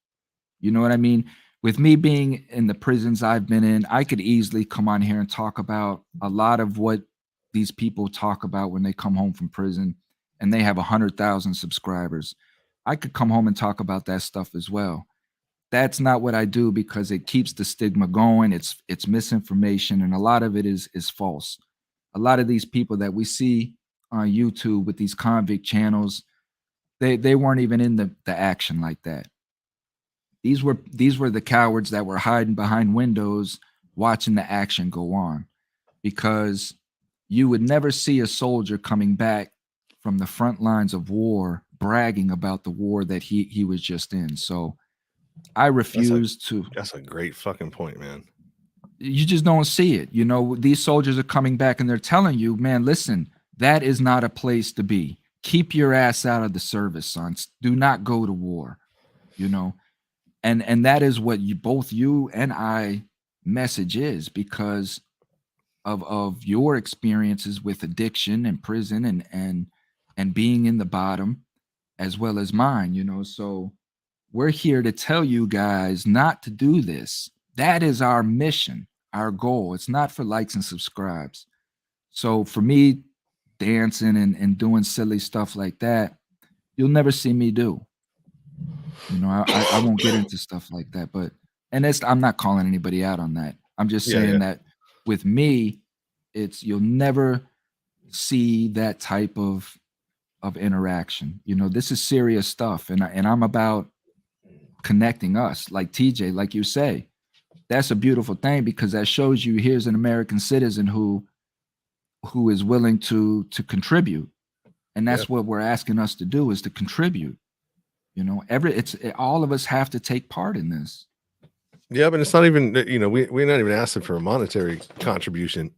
You know what I mean? With me being in the prisons I've been in, I could easily come on here and talk about a lot of what these people talk about when they come home from prison and they have 100,000 subscribers. I could come home and talk about that stuff as well. That's not what I do, because it keeps the stigma going. It's misinformation, and a lot of it is false. A lot of these people that we see on YouTube with these convict channels, they weren't even in the action like that. These were the cowards that were hiding behind windows watching the action go on, because you would never see a soldier coming back from the front lines of war bragging about the war that he was just in. So I refuse to. That's a great fucking point, man. You just don't see it. You know, these soldiers are coming back and they're telling you, man, listen, that is not a place to be. Keep your ass out of the service, son. Do not go to war. You know, and that is what both you and I message is, because of your experiences with addiction and prison and being in the bottom, as well as mine. You know, so we're here to tell you guys not to do this. That is our mission, our goal. It's not for likes and subscribes. So for me, dancing and doing silly stuff like that, you'll never see me do. You know, I won't get into stuff like that. But I'm not calling anybody out on that. I'm just saying that with me, you'll never see that type of interaction. You know, this is serious stuff, and I'm about connecting us, like TJ, like you say. That's a beautiful thing, because that shows you here's an American citizen who is willing to contribute, and that's what we're asking us to do, is to contribute. You know, all of us have to take part in this. Yeah, but it's not even, you know, we're not even asking for a monetary contribution.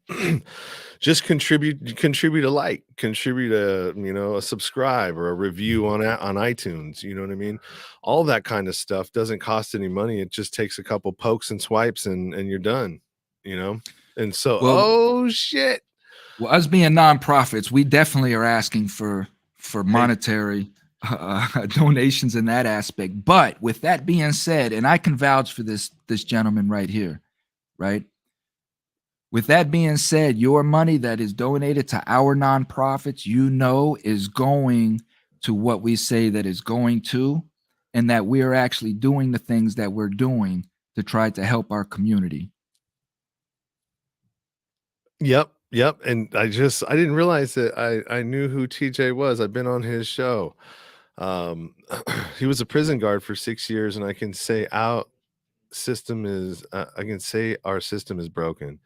Just contribute a like, contribute a subscribe or a review on iTunes. You know what I mean? All that kind of stuff doesn't cost any money. It just takes a couple pokes and swipes and you're done, you know? And so, oh shit. Well, us being nonprofits, we definitely are asking for monetary donations in that aspect. But with that being said, and I can vouch for this gentleman right here, right? With that being said, your money that is donated to our nonprofits, you know, is going to what we say that is going to, and that we are actually doing the things that we're doing to try to help our community. Yep. And I didn't realize that I knew who TJ was. I've been on his show. He was a prison guard for 6 years, and I can say our system is broken.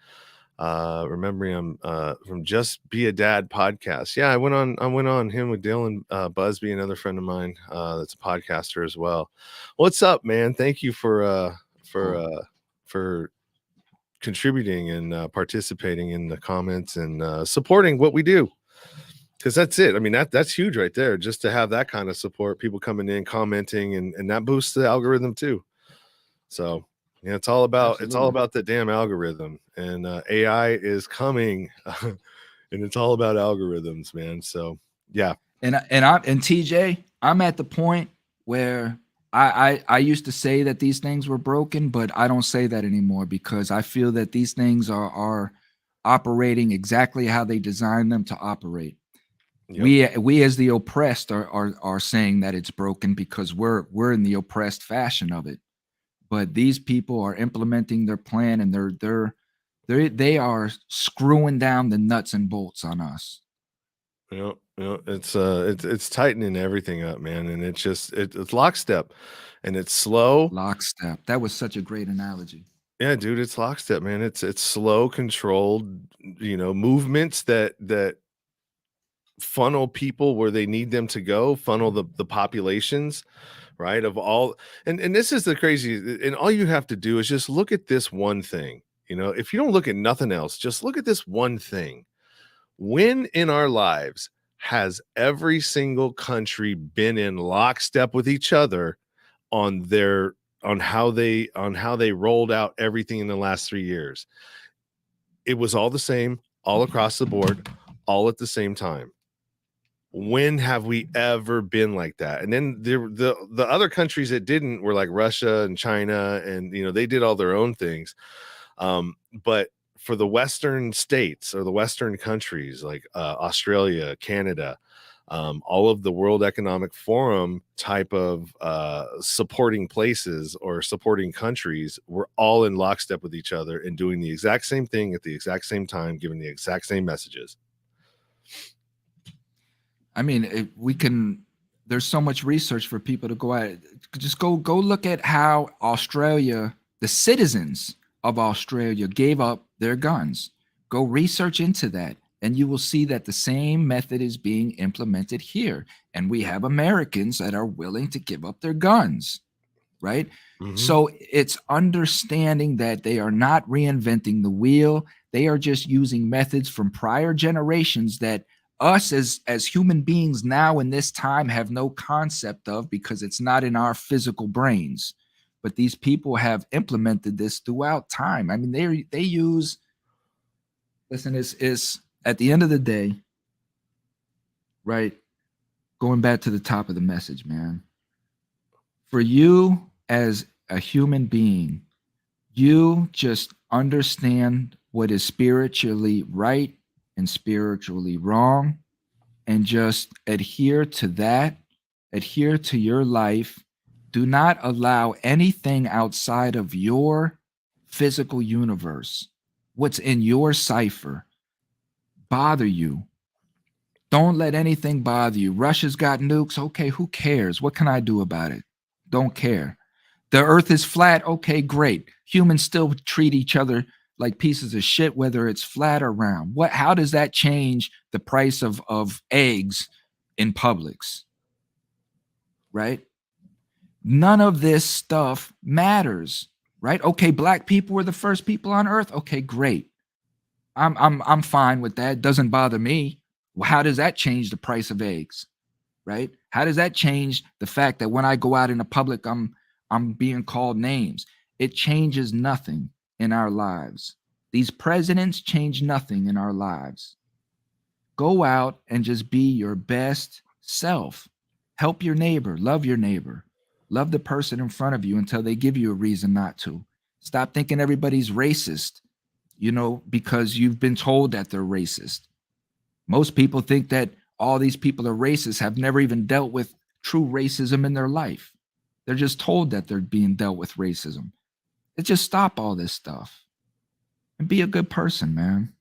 Remembering him from Just Be a Dad podcast. Yeah, I went on him with Dylan Busby, another friend of mine that's a podcaster as well. What's up, man? Thank you for contributing and participating in the comments and supporting what we do, because that's it. I mean, that's huge right there, just to have that kind of support, people coming in, commenting, and that boosts the algorithm too. So yeah, it's all about the damn algorithm, and AI is coming and it's all about algorithms, man. So yeah. And TJ, I'm at the point where I used to say that these things were broken, but I don't say that anymore, because I feel that these things are operating exactly how they designed them to operate. Yep. We as the oppressed are saying that it's broken because we're in the oppressed fashion of it. But these people are implementing their plan, and they are screwing down the nuts and bolts on us. It's tightening everything up, man, and it's lockstep, and it's slow. Lockstep. That was such a great analogy. Yeah, dude, it's lockstep, man. It's slow, controlled, movements that funnel people where they need them to go, funnel the populations, right? Of all, and this is the crazy, and all you have to do is just look at this one thing. If you don't look at nothing else, just look at this one thing. When in our lives has every single country been in lockstep with each other on how they rolled out everything in the last 3 years? It was all the same, all across the board, all at the same time. When have we ever been like that? And then the other countries that didn't were like Russia and China, and they did all their own things. But for the Western states or the Western countries like Australia, Canada, all of the World Economic Forum type of supporting places or supporting countries were all in lockstep with each other and doing the exact same thing at the exact same time, giving the exact same messages. I mean, there's so much research for people to go at. Just go look at how Australia, the citizens of Australia, gave up their guns. Go research into that. And you will see that the same method is being implemented here. And we have Americans that are willing to give up their guns, right? So it's understanding that they are not reinventing the wheel. They are just using methods from prior generations that us as human beings now in this time have no concept of, because it's not in our physical brains. But these people have implemented this throughout time. I mean, they use, listen, it's at the end of the day, right? Going back to the top of the message, man. For you as a human being, you just understand what is spiritually right and spiritually wrong, and just adhere to that, adhere to your life. Do not allow anything outside of your physical universe, what's in your cipher, bother you. Don't let anything bother you. Russia's got nukes. Okay, who cares? What can I do about it? Don't care. The earth is flat. Okay, great. Humans still treat each other like pieces of shit, whether it's flat or round. How does that change the price of eggs in Publix? Right? None of this stuff matters, right? Okay, black people were the first people on earth. Okay, great. I'm fine with that. It doesn't bother me. Well, how does that change the price of eggs? Right? How does that change the fact that when I go out in the public, I'm being called names? It changes nothing in our lives. These presidents change nothing in our lives. Go out and just be your best self. Help your neighbor, love your neighbor. Love the person in front of you until they give you a reason not to. Stop thinking everybody's racist, because you've been told that they're racist. Most people think that all these people are racist, have never even dealt with true racism in their life. They're just told that they're being dealt with racism. Just stop all this stuff and be a good person, man.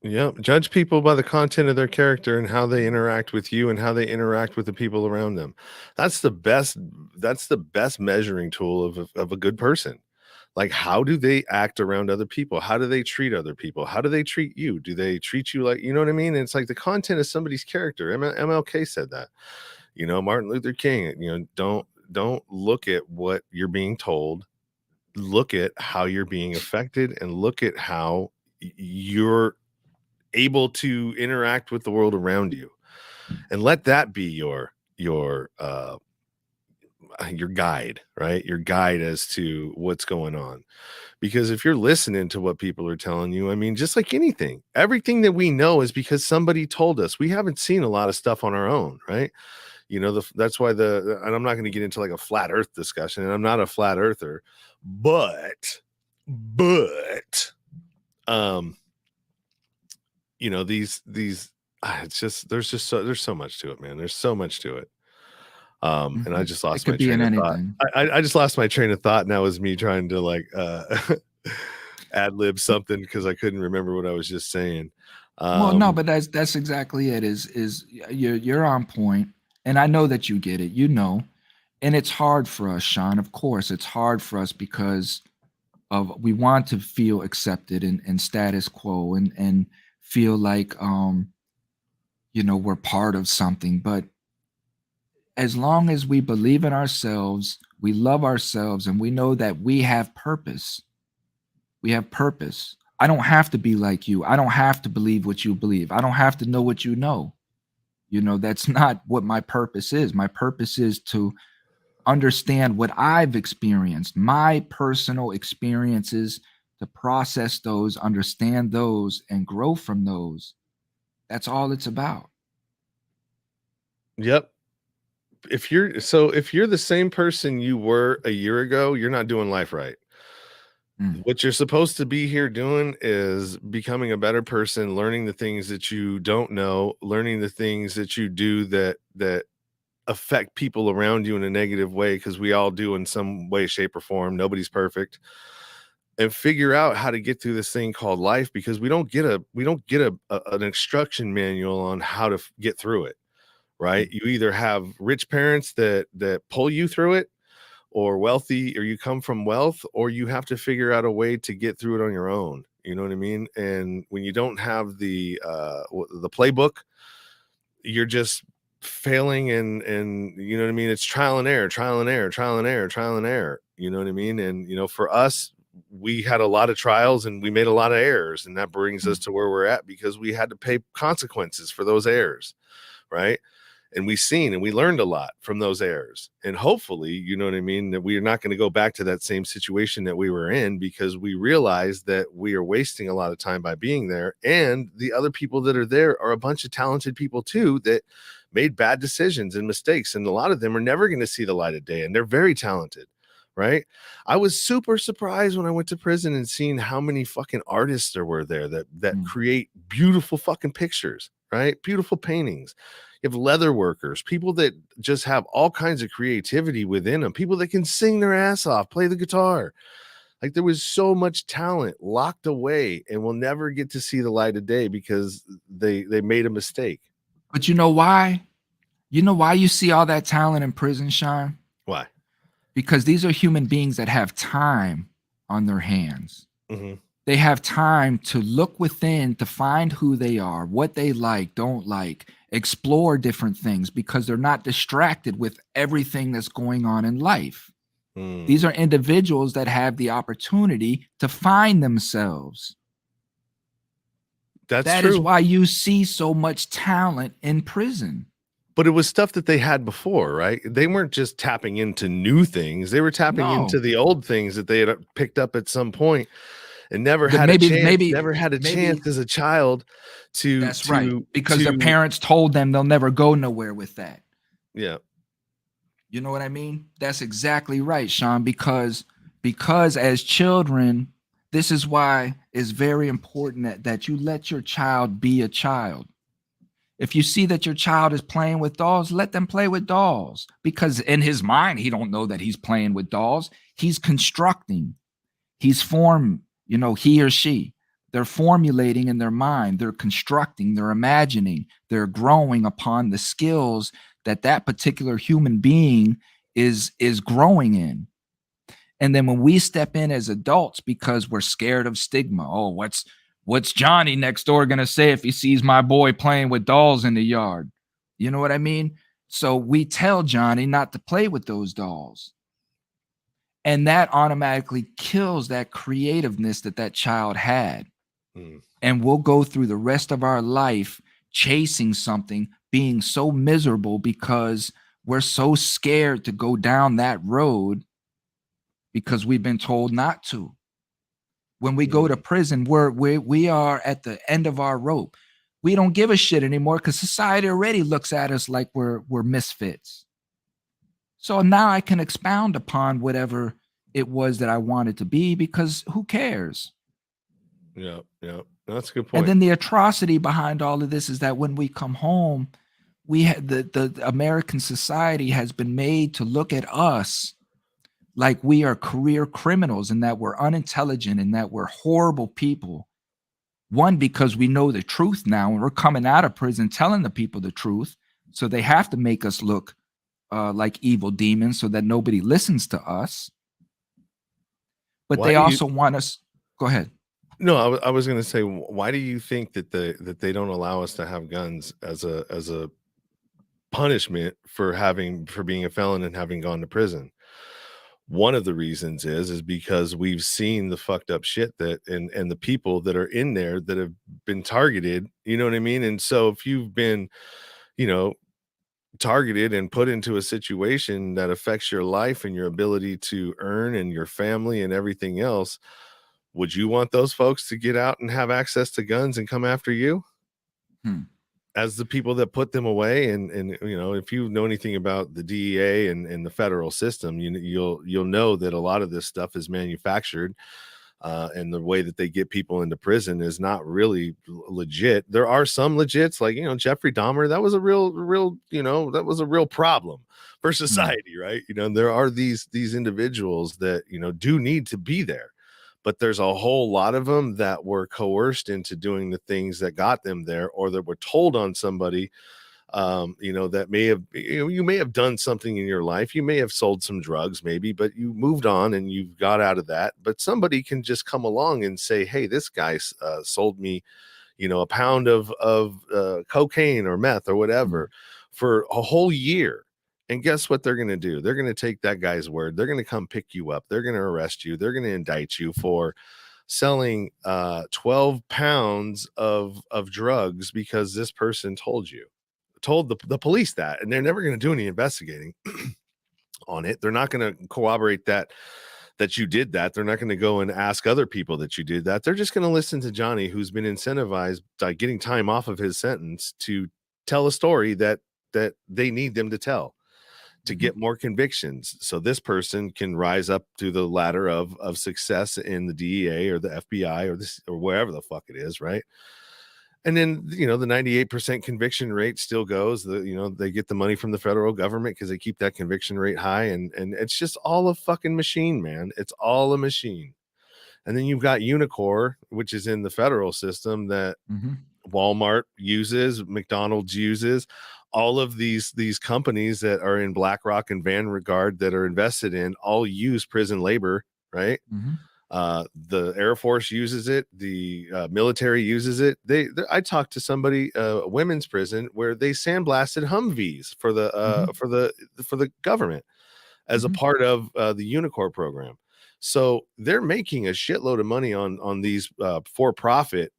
Yep. Judge people by the content of their character and how they interact with you and how they interact with the people around them. That's the best measuring tool of a good person. Like, how do they act around other people? How do they treat other people? How do they treat you? Do they treat you like, you know what I mean? And it's like the content of somebody's character. MLK said that. Martin Luther King, don't look at what you're being told. Look at how you're being affected and look at how you're able to interact with the world around you, and let that be your guide, right? Your guide as to what's going on. Because if you're listening to what people are telling you, I mean, just like anything, everything that we know is because somebody told us. We haven't seen a lot of stuff on our own, right? That's why and I'm not going to get into like a flat earth discussion, and I'm not a flat earther, but it's just there's so much to it, man. There's so much to it. And I just lost my train of thought. I just lost my train of thought, and that was me trying to like ad lib something because I couldn't remember what I was just saying. Well, no, but that's exactly it. Is you're on point, and I know that you get it. And it's hard for us, Sean. Of course, it's hard for us because we want to feel accepted and status quo and feel like we're part of something. But as long as we believe in ourselves, we love ourselves, and we know that we have purpose. We have purpose. I don't have to be like you. I don't have to believe what you believe. I don't have to know what you know. That's not what my purpose is. My purpose is to understand what I've experienced, my personal experiences, to process those, understand those, and grow from those. That's all it's about. Yep. If you're the same person you were a year ago, you're not doing life right. What you're supposed to be here doing is becoming a better person, learning the things that you don't know, learning the things that you do that affect people around you in a negative way, because we all do in some way, shape, or form. Nobody's perfect. And figure out how to get through this thing called life, because we don't get an instruction manual on how to get through it, right? You either have rich parents that pull you through it, or wealthy, or you come from wealth, or you have to figure out a way to get through it on your own. You know what I mean? And when you don't have the playbook, you're just failing, and you know what I mean? It's trial and error, trial and error, trial and error, trial and error. You know what I mean? And for us, we had a lot of trials and we made a lot of errors, and that brings us to where we're at because we had to pay consequences for those errors, right? And we seen and we learned a lot from those errors. And hopefully, you know what I mean, that we are not going to go back to that same situation that we were in, because we realize that we are wasting a lot of time by being there. And the other people that are there are a bunch of talented people too that made bad decisions and mistakes. And a lot of them are never going to see the light of day, and they're very talented. Right. I was super surprised when I went to prison and seeing how many fucking artists there were there that create beautiful fucking pictures, right? Beautiful paintings. You have leather workers, people that just have all kinds of creativity within them, people that can sing their ass off, play the guitar. Like, there was so much talent locked away and will never get to see the light of day because they made a mistake. But you know why? You know why you see all that talent in prison, Sean? Why? Because these are human beings that have time on their hands. Mm-hmm. They have time to look within to find who they are, what they like, don't like, explore different things, because they're not distracted with everything that's going on in life. These are individuals that have the opportunity to find themselves. That is why you see so much talent in prison. But it was stuff that they had before, right? They weren't just tapping into new things. They were tapping into the old things that they had picked up at some point and never had a chance as a child to. That's right. Because their parents told them they'll never go nowhere with that. Yeah. You know what I mean? That's exactly right, Sean, because as children, this is why it's very important that you let your child be a child. If you see that your child is playing with dolls, let them play with dolls, because in his mind, he don't know that he's playing with dolls. He's constructing. He's he or she, they're formulating in their mind, they're constructing, they're imagining, they're growing upon the skills that particular human being is growing in. And then when we step in as adults, because we're scared of stigma, what's Johnny next door going to say if he sees my boy playing with dolls in the yard? You know what I mean? So we tell Johnny not to play with those dolls. And that automatically kills that creativeness that child had. And we'll go through the rest of our life chasing something, being so miserable because we're so scared to go down that road because we've been told not to. When we go to prison, we are at the end of our rope. We don't give a shit anymore because society already looks at us like we're misfits. So now I can expound upon whatever it was that I wanted to be, because who cares? Yeah. That's a good point. And then the atrocity behind all of this is that when we come home, we had the American society has been made to look at us like we are career criminals, and that we're unintelligent, and that we're horrible people. One, because we know the truth now, and we're coming out of prison telling the people the truth. So they have to make us look like evil demons so that nobody listens to us. But they also want us. Go ahead. No, I was going to say, why do you think that they don't allow us to have guns as a punishment for being a felon and having gone to prison? One of the reasons is because we've seen the fucked up shit and the people that are in there that have been targeted, you know what I mean? And so if you've been, targeted and put into a situation that affects your life and your ability to earn and your family and everything else, would you want those folks to get out and have access to guns and come after you? As the people that put them away? And if you know anything about the DEA and the federal system, you'll know that a lot of this stuff is manufactured, and the way that they get people into prison is not really legit. There are some legits, like Jeffrey Dahmer. That was a real that was a real problem for society, right? There are these individuals that do need to be there. But there's a whole lot of them that were coerced into doing the things that got them there, or that were told on somebody that may have, you may have done something in your life. You may have sold some drugs maybe, but you moved on and you've got out of that. But somebody can just come along and say, hey, this guy sold me, a pound of cocaine or meth or whatever for a whole year. And guess what they're going to do? They're going to take that guy's word. They're going to come pick you up. They're going to arrest you. They're going to indict you for selling 12 pounds of drugs because this person told the police that, and they're never going to do any investigating on it. They're not going to corroborate that you did that. They're not going to go and ask other people that you did that. They're just going to listen to Johnny, who's been incentivized by getting time off of his sentence to tell a story that they need them to tell, to get more convictions, so this person can rise up to the ladder of success in the DEA or the FBI or wherever the fuck it is, right? And then, the 98% conviction rate still goes. They get the money from the federal government because they keep that conviction rate high, and it's just all a fucking machine, man. It's all a machine. And then you've got Unicor, which is in the federal system that Walmart uses, McDonald's uses, all of these companies that are in BlackRock and Vanguard that are invested in all use prison labor, right? The Air Force uses it, the military uses it. I talked to somebody, a women's prison, where they sandblasted Humvees for the government as a part of the Unicor program. So they're making a shitload of money on these for-profit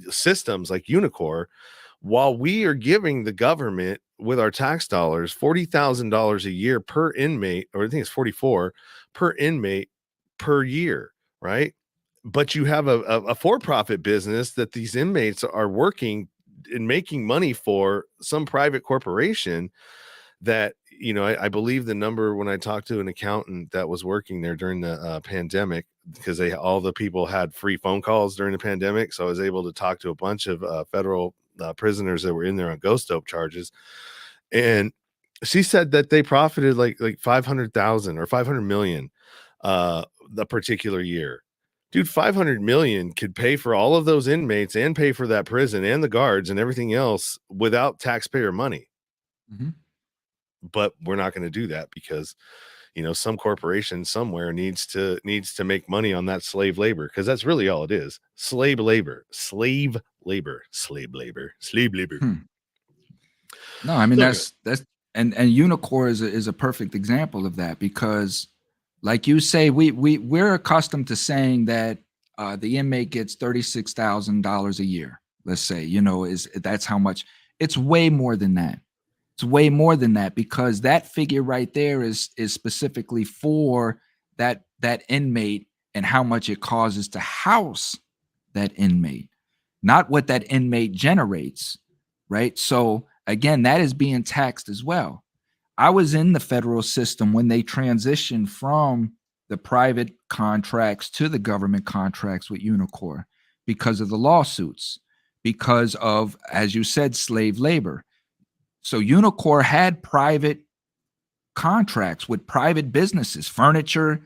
systems like Unicor, while we are giving the government with our tax dollars $40,000 a year per inmate, or I think it's 44 per inmate per year, right? But you have a for-profit business that these inmates are working and making money for some private corporation that, I believe the number when I talked to an accountant that was working there during the pandemic, because all the people had free phone calls during the pandemic. So I was able to talk to a bunch of federal prisoners that were in there on ghost dope charges. And she said that they profited like 500,000 or 500 million the particular year. Dude, 500 million could pay for all of those inmates and pay for that prison and the guards and everything else without taxpayer money. But we're not going to do that because, some corporation somewhere needs to make money on that slave labor, because that's really all it is. Slave labor. No, I mean, So that's and Unicor is a perfect example of that, because like you say, we're accustomed to saying that the inmate gets $36,000 a year. Let's say, that's how much. It's way more than that. It's way more than that, because that figure right there is specifically for that inmate and how much it causes to house that inmate, not what that inmate generates, right? So again, that is being taxed as well. I was in the federal system when they transitioned from the private contracts to the government contracts with Unicor because of the lawsuits, because of, as you said, slave labor. So Unicor had private contracts with private businesses, furniture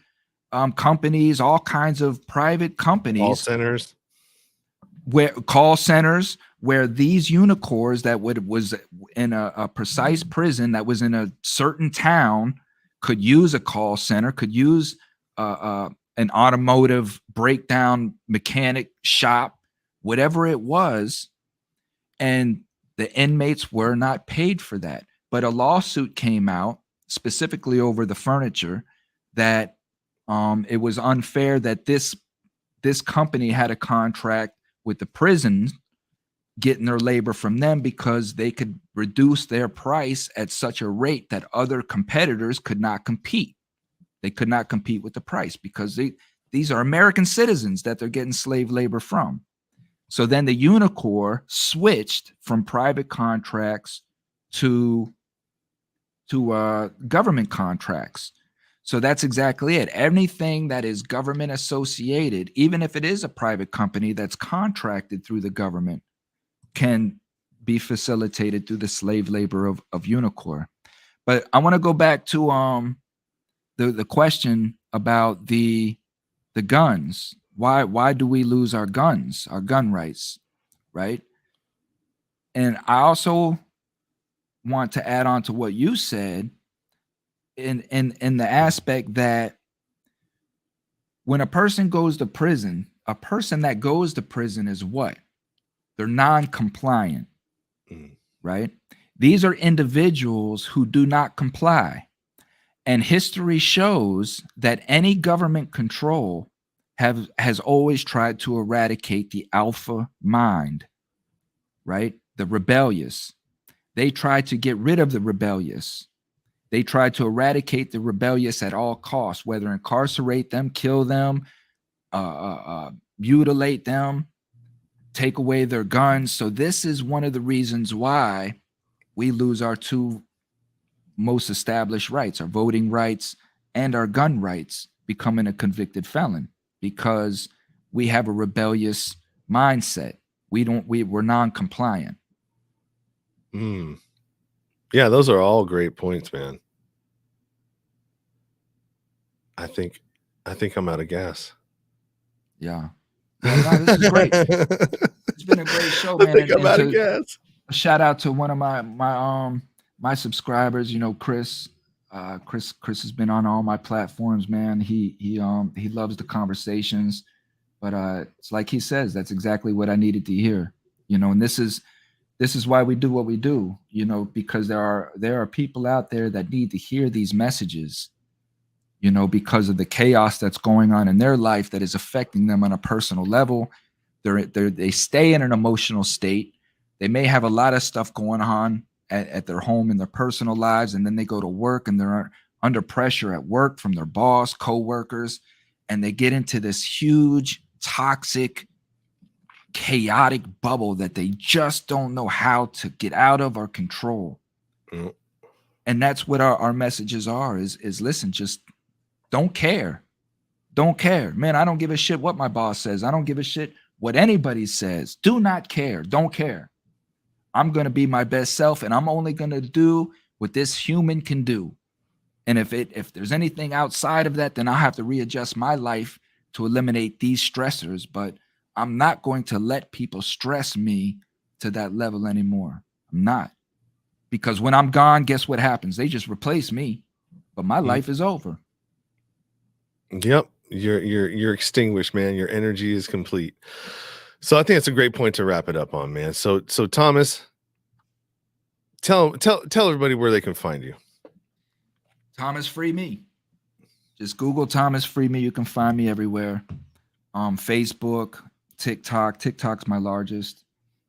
companies, all kinds of private companies. Call centers where these Unicors that was in a precise prison that was in a certain town could use a call center, could use an automotive breakdown mechanic shop, whatever it was, and the inmates were not paid for that. But a lawsuit came out specifically over the furniture that it was unfair that this company had a contract with the prison, getting their labor from them because they could reduce their price at such a rate that other competitors could not compete. They could not compete with the price because these are American citizens that they're getting slave labor from. So then the Unicor switched from private contracts to government contracts. So that's exactly it. Anything that is government associated, even if it is a private company that's contracted through the government, can be facilitated through the slave labor of Unicor. But I want to go back to the question about the guns. Why do we lose our guns, our gun rights, right? And I also want to add on to what you said in the aspect that when a person goes to prison, a person that goes to prison is what? They're non-compliant, right? These are individuals who do not comply. And history shows that any government control has always tried to eradicate the alpha mind, right? The rebellious. They tried to get rid of the rebellious. They tried to eradicate the rebellious at all costs, whether incarcerate them, kill them, mutilate them, take away their guns. So this is one of the reasons why we lose our two most established rights, our voting rights and our gun rights, becoming a convicted felon, because we have a rebellious mindset. We're non-compliant. Yeah, those are all great points, man. I think I'm out of gas. Yeah. No, this is great. It's been a great show, man. I think I'm out of gas. A shout out to one of my subscribers, Chris. Chris has been on all my platforms, man. He loves the conversations, but it's like he says, that's exactly what I needed to hear. And this is why we do what we do, because there are people out there that need to hear these messages, because of the chaos that's going on in their life that is affecting them on a personal level. They stay in an emotional state. They may have a lot of stuff going on at their home in their personal lives, and then they go to work and they're under pressure at work from their boss, co-workers, and they get into this huge, toxic, chaotic bubble that they just don't know how to get out of or control. And that's what our messages are, is listen, just don't care. Don't care. Man, I don't give a shit what my boss says. I don't give a shit what anybody says. Do not care. Don't care. I'm going to be my best self, and I'm only going to do what this human can do. And if there's anything outside of that, then I'll have to readjust my life to eliminate these stressors. But I'm not going to let people stress me to that level anymore. I'm not. Because when I'm gone, guess what happens? They just replace me, but my life is over. Yep. You're extinguished, man. Your energy is complete. So I think it's a great point to wrap it up on, man. So Thomas, tell everybody where they can find you. Thomas FreeMe. Just Google Thomas FreeMe. You can find me everywhere. Facebook, TikTok. TikTok's my largest.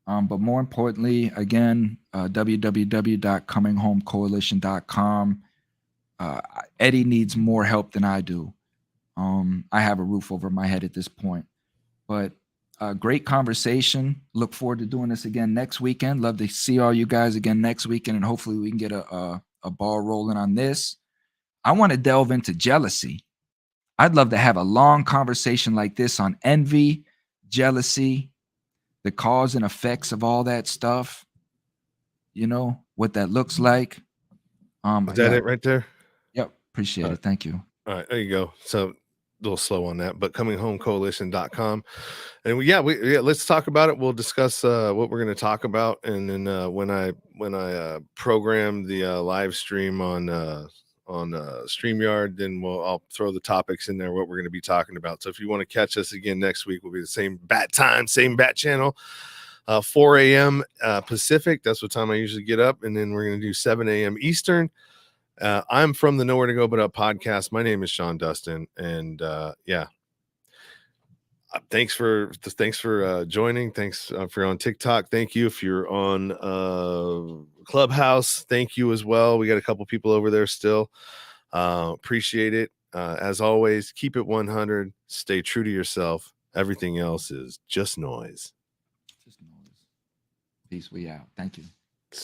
But more importantly, again, www.cominghomecoalition.com. Eddie needs more help than I do. I have a roof over my head at this point. But great conversation. Look forward to doing this again next weekend. Love to see all you guys again next weekend, and hopefully we can get a ball rolling on this. I want to delve into jealousy. I'd love to have a long conversation like this on envy, jealousy, the cause and effects of all that stuff. What that looks like. Is that it right there? Yep. Appreciate it. Thank you. All right, there you go. So a little slow on that, but cominghomecoalition.com. And let's talk about it. We'll discuss what we're going to talk about. And then when I program the live stream on StreamYard, then I'll throw the topics in there, what we're going to be talking about. So if you want to catch us again next week, we'll be the same bat time, same bat channel, 4 a.m. Pacific. That's what time I usually get up. And then we're going to do 7 a.m. Eastern. I'm from the Nowhere to Go But Up podcast. My name is Sean Dustin, and thanks for joining. Thanks if you're on TikTok. Thank you if you're on Clubhouse. Thank you as well. We got a couple people over there still. Appreciate it. As always, keep it 100. Stay true to yourself. Everything else is just noise. Peace. We out. Thank you.